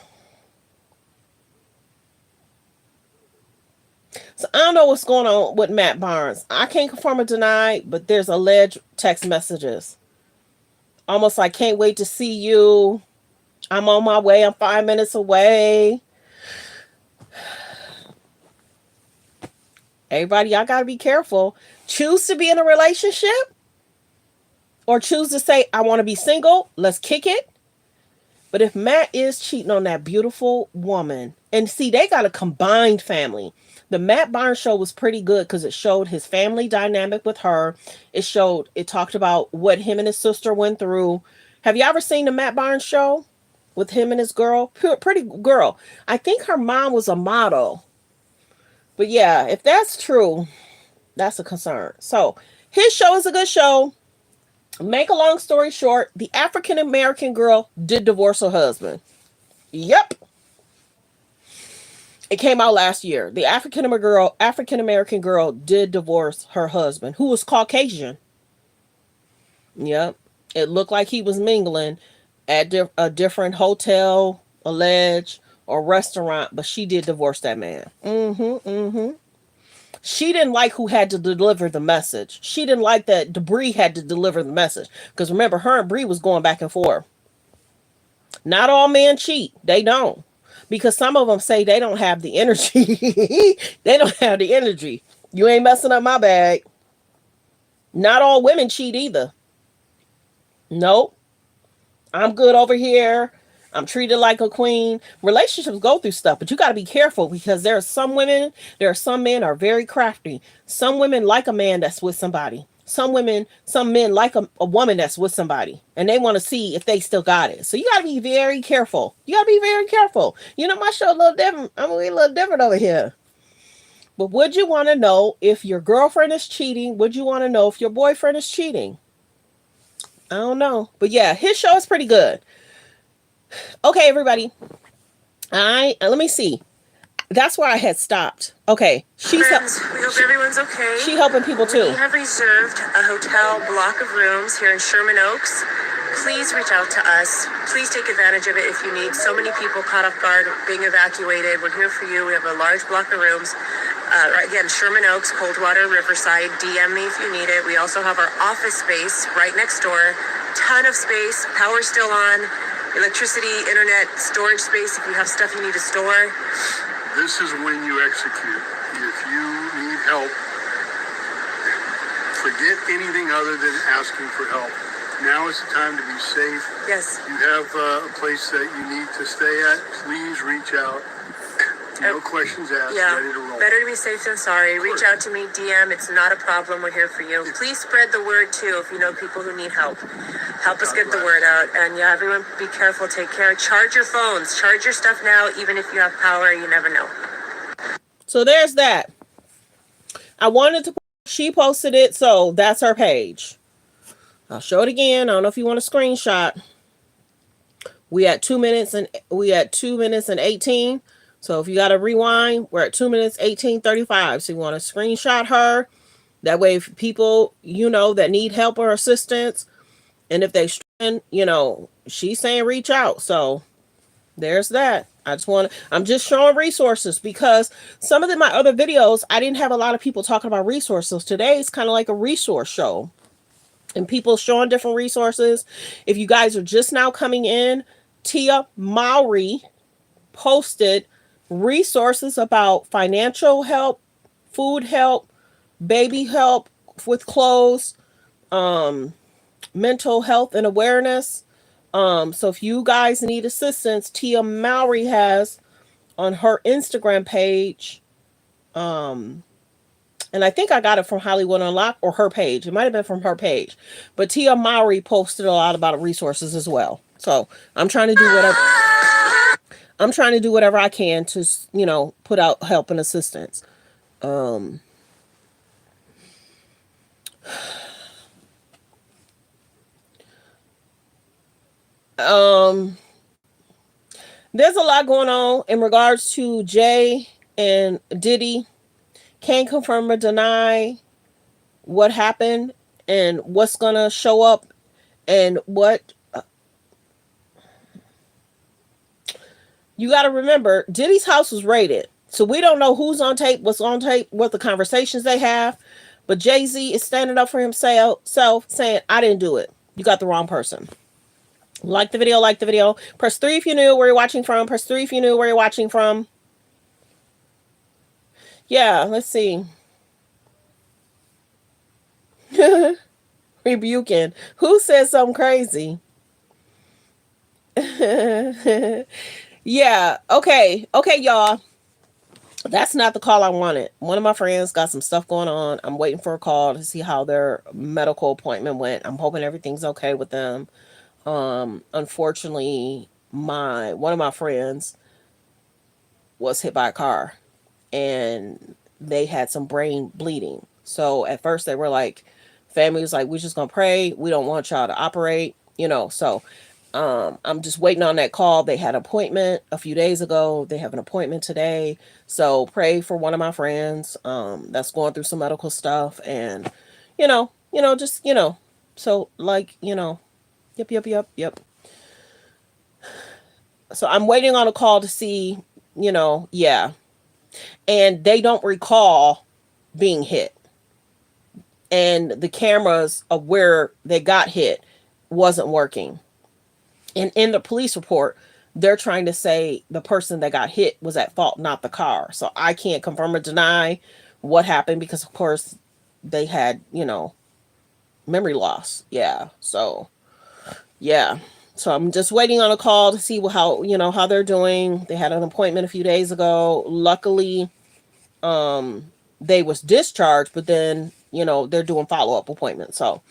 So I don't know what's going on with Matt Barnes. I can't confirm or deny, but there's alleged text messages. Almost like, can't wait to see you. I'm on my way. I'm 5 minutes away. Everybody, y'all got to be careful. Choose to be in a relationship or choose to say, I want to be single. Let's kick it. But if Matt is cheating on that beautiful woman, and see, they got a combined family. The Matt Barnes show was pretty good because it showed his family dynamic with her. It talked about what him and his sister went through. Have you ever seen the Matt Barnes show with him and his girl? Pretty girl. I think her mom was a model. But yeah, if that's true, that's a concern. So his show is a good show. Make a long story short, the African American girl did divorce her husband. Yep. It came out last year. The African American girl did divorce her husband, who was Caucasian. Yep. It looked like he was mingling at a different hotel, alleged, or restaurant, but she did divorce that man. She didn't like who had to deliver the message. She didn't like that Bree had to deliver the message. Because remember, her and Bree was going back and forth. Not all men cheat. They don't. Because some of them say they don't have the energy. They don't have the energy. You ain't messing up my bag. Not all women cheat either. Nope. I'm good over here. I'm treated like a queen. Relationships go through stuff, but you got to be careful because there are some men are very crafty. Some women like a man that's with somebody. Some men like a woman that's with somebody, and they want to see if they still got it. So you got to be very careful. You know, my show a little different. I'm a little different over here. But would you want to know if your girlfriend is cheating? Would you want to know if your boyfriend is cheating? I don't know. But yeah, his show is pretty good. Okay, everybody. Let me see. That's where I had stopped. Okay. We hope everyone's okay. She's helping people too. We have reserved a hotel block of rooms here in Sherman Oaks. Please reach out to us. Please take advantage of it if you need. So many people caught off guard being evacuated. We're here for you. We have a large block of rooms. Again, Sherman Oaks, Coldwater, Riverside. DM me if you need it. We also have our office space right next door. Ton of space. Power's still on. Electricity, internet, storage space if you have stuff you need to store. This is when you execute. If you need help, forget anything other than asking for help. Now is the time to be safe. Yes. You have a place that you need to stay at. Please reach out. No questions asked. Yeah. Ready to roll. Better to be safe than sorry. Reach out to me, DM. It's not a problem. We're here for you. Please spread the word too if you know people who need help. Help us get the word out. And yeah, everyone be careful. Take care. Charge your phones. Charge your stuff now, even if you have power. You never know. So there's that. She posted it, so that's her page. I'll show it again. I don't know if you want a screenshot. We at 2 minutes and 18. So if you got to rewind, we're at 2 minutes, 18:35. So you want to screenshot her. That way, if people, that need help or assistance, and if they, she's saying reach out. So there's that. I'm just showing resources because some of my other videos, I didn't have a lot of people talking about resources. Today is kind of like a resource show and people showing different resources. If you guys are just now coming in, Tia Mowry posted resources about financial help, food help, baby help with clothes, mental health and awareness. So if you guys need assistance, Tia Mowry has on her Instagram page, and I think I got it from Hollywood Unlocked or her page. It might have been from her page, but Tia Mowry posted a lot about resources as well. So I'm trying to do whatever I can to put out help and assistance. Um, um, there's a lot going on in regards to Jay and Diddy. Can't confirm or deny what happened and what's gonna show up and what you got to remember. Diddy's house was raided, so we don't know who's on tape, what's on tape, what the conversations they have. But Jay-Z is standing up for himself, saying, "I didn't do it. You got the wrong person." Like the video, like the video. Press 3 if you knew where you're watching from. Press 3 if you knew where you're watching from. Yeah, let's see. Rebuking. Who said something crazy? Yeah, okay. Okay, y'all. That's not the call I wanted. One of my friends got some stuff going on. I'm waiting for a call to see how their medical appointment went. I'm hoping everything's okay with them. Unfortunately, one of my friends was hit by a car and they had some brain bleeding. So at first they were like, family was like, we're just gonna pray. We don't want y'all to operate, so I'm just waiting on that call. They had an appointment a few days ago. They have an appointment today. So pray for one of my friends that's going through some medical stuff and just so like, yep. So I'm waiting on a call to see, yeah. And they don't recall being hit. And the cameras of where they got hit wasn't working. And in the police report, they're trying to say the person that got hit was at fault, not the car. So I can't confirm or deny what happened because, of course, they had, memory loss. Yeah. So, yeah. So I'm just waiting on a call to see how they're doing. They had an appointment a few days ago. Luckily, they was discharged, but then, they're doing follow-up appointments. So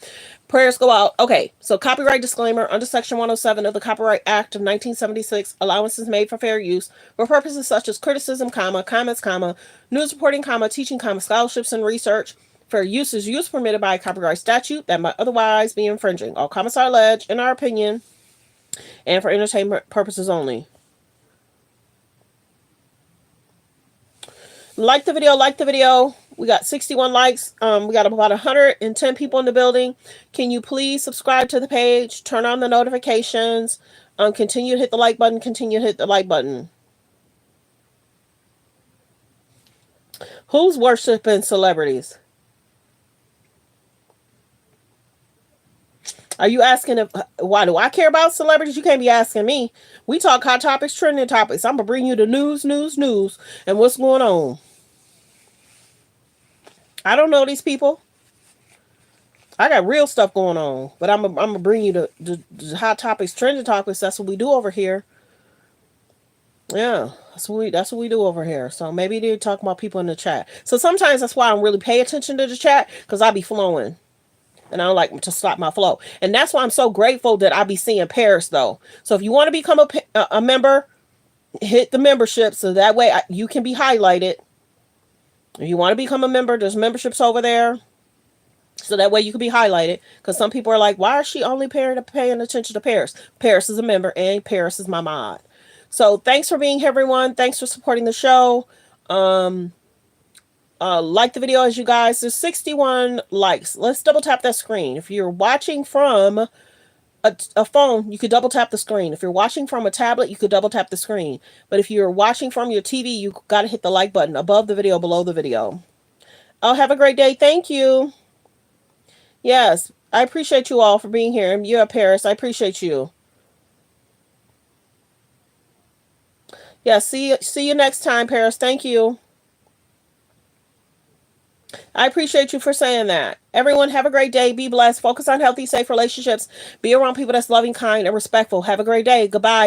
prayers go out. Okay, so copyright disclaimer. Under Section 107 of the Copyright Act of 1976, allowances made for fair use for purposes such as criticism, comments, news reporting, teaching, scholarships, and research. Fair use is use permitted by a copyright statute that might otherwise be infringing. All comments are alleged, in our opinion, and for entertainment purposes only. Like the video. We got 61 likes. We got about 110 people in the building. Can you please subscribe to the page? Turn on the notifications. Continue to hit the like button. Who's worshiping celebrities? Are you asking why do I care about celebrities? You can't be asking me. We talk hot topics, trending topics. I'm going to bring you the news, and what's going on. I don't know these people. I got real stuff going on, but I'm gonna bring you the hot topics, trending topics. That's what we do over here. Yeah, that's what we do over here. So maybe they talk about people in the chat. So sometimes that's why I don't really pay attention to the chat because I be flowing, and I don't like to stop my flow. And that's why I'm so grateful that I be seeing Paris though. So if you want to become a member, hit the membership so that way you can be highlighted. If you want to become a member, there's memberships over there. So that way you can be highlighted. Because some people are like, why is she only paying attention to Paris? Paris is a member and Paris is my mod. So thanks for being here, everyone. Thanks for supporting the show. Like the video as you guys. There's 61 likes. Let's double tap that screen. If you're watching from a phone, you could double tap the screen. If you're watching from a tablet, you could double tap the screen. But if you're watching from your TV, you got to hit the like button above the video, below the video. Oh, have a great day. Thank you. Yes, I appreciate you all for being here. You're at Paris. I appreciate you. Yeah, see you next time, Paris. Thank you. I appreciate you for saying that. Everyone, have a great day. Be blessed. Focus on healthy, safe relationships. Be around people that's loving, kind, and respectful. Have a great day. Goodbye.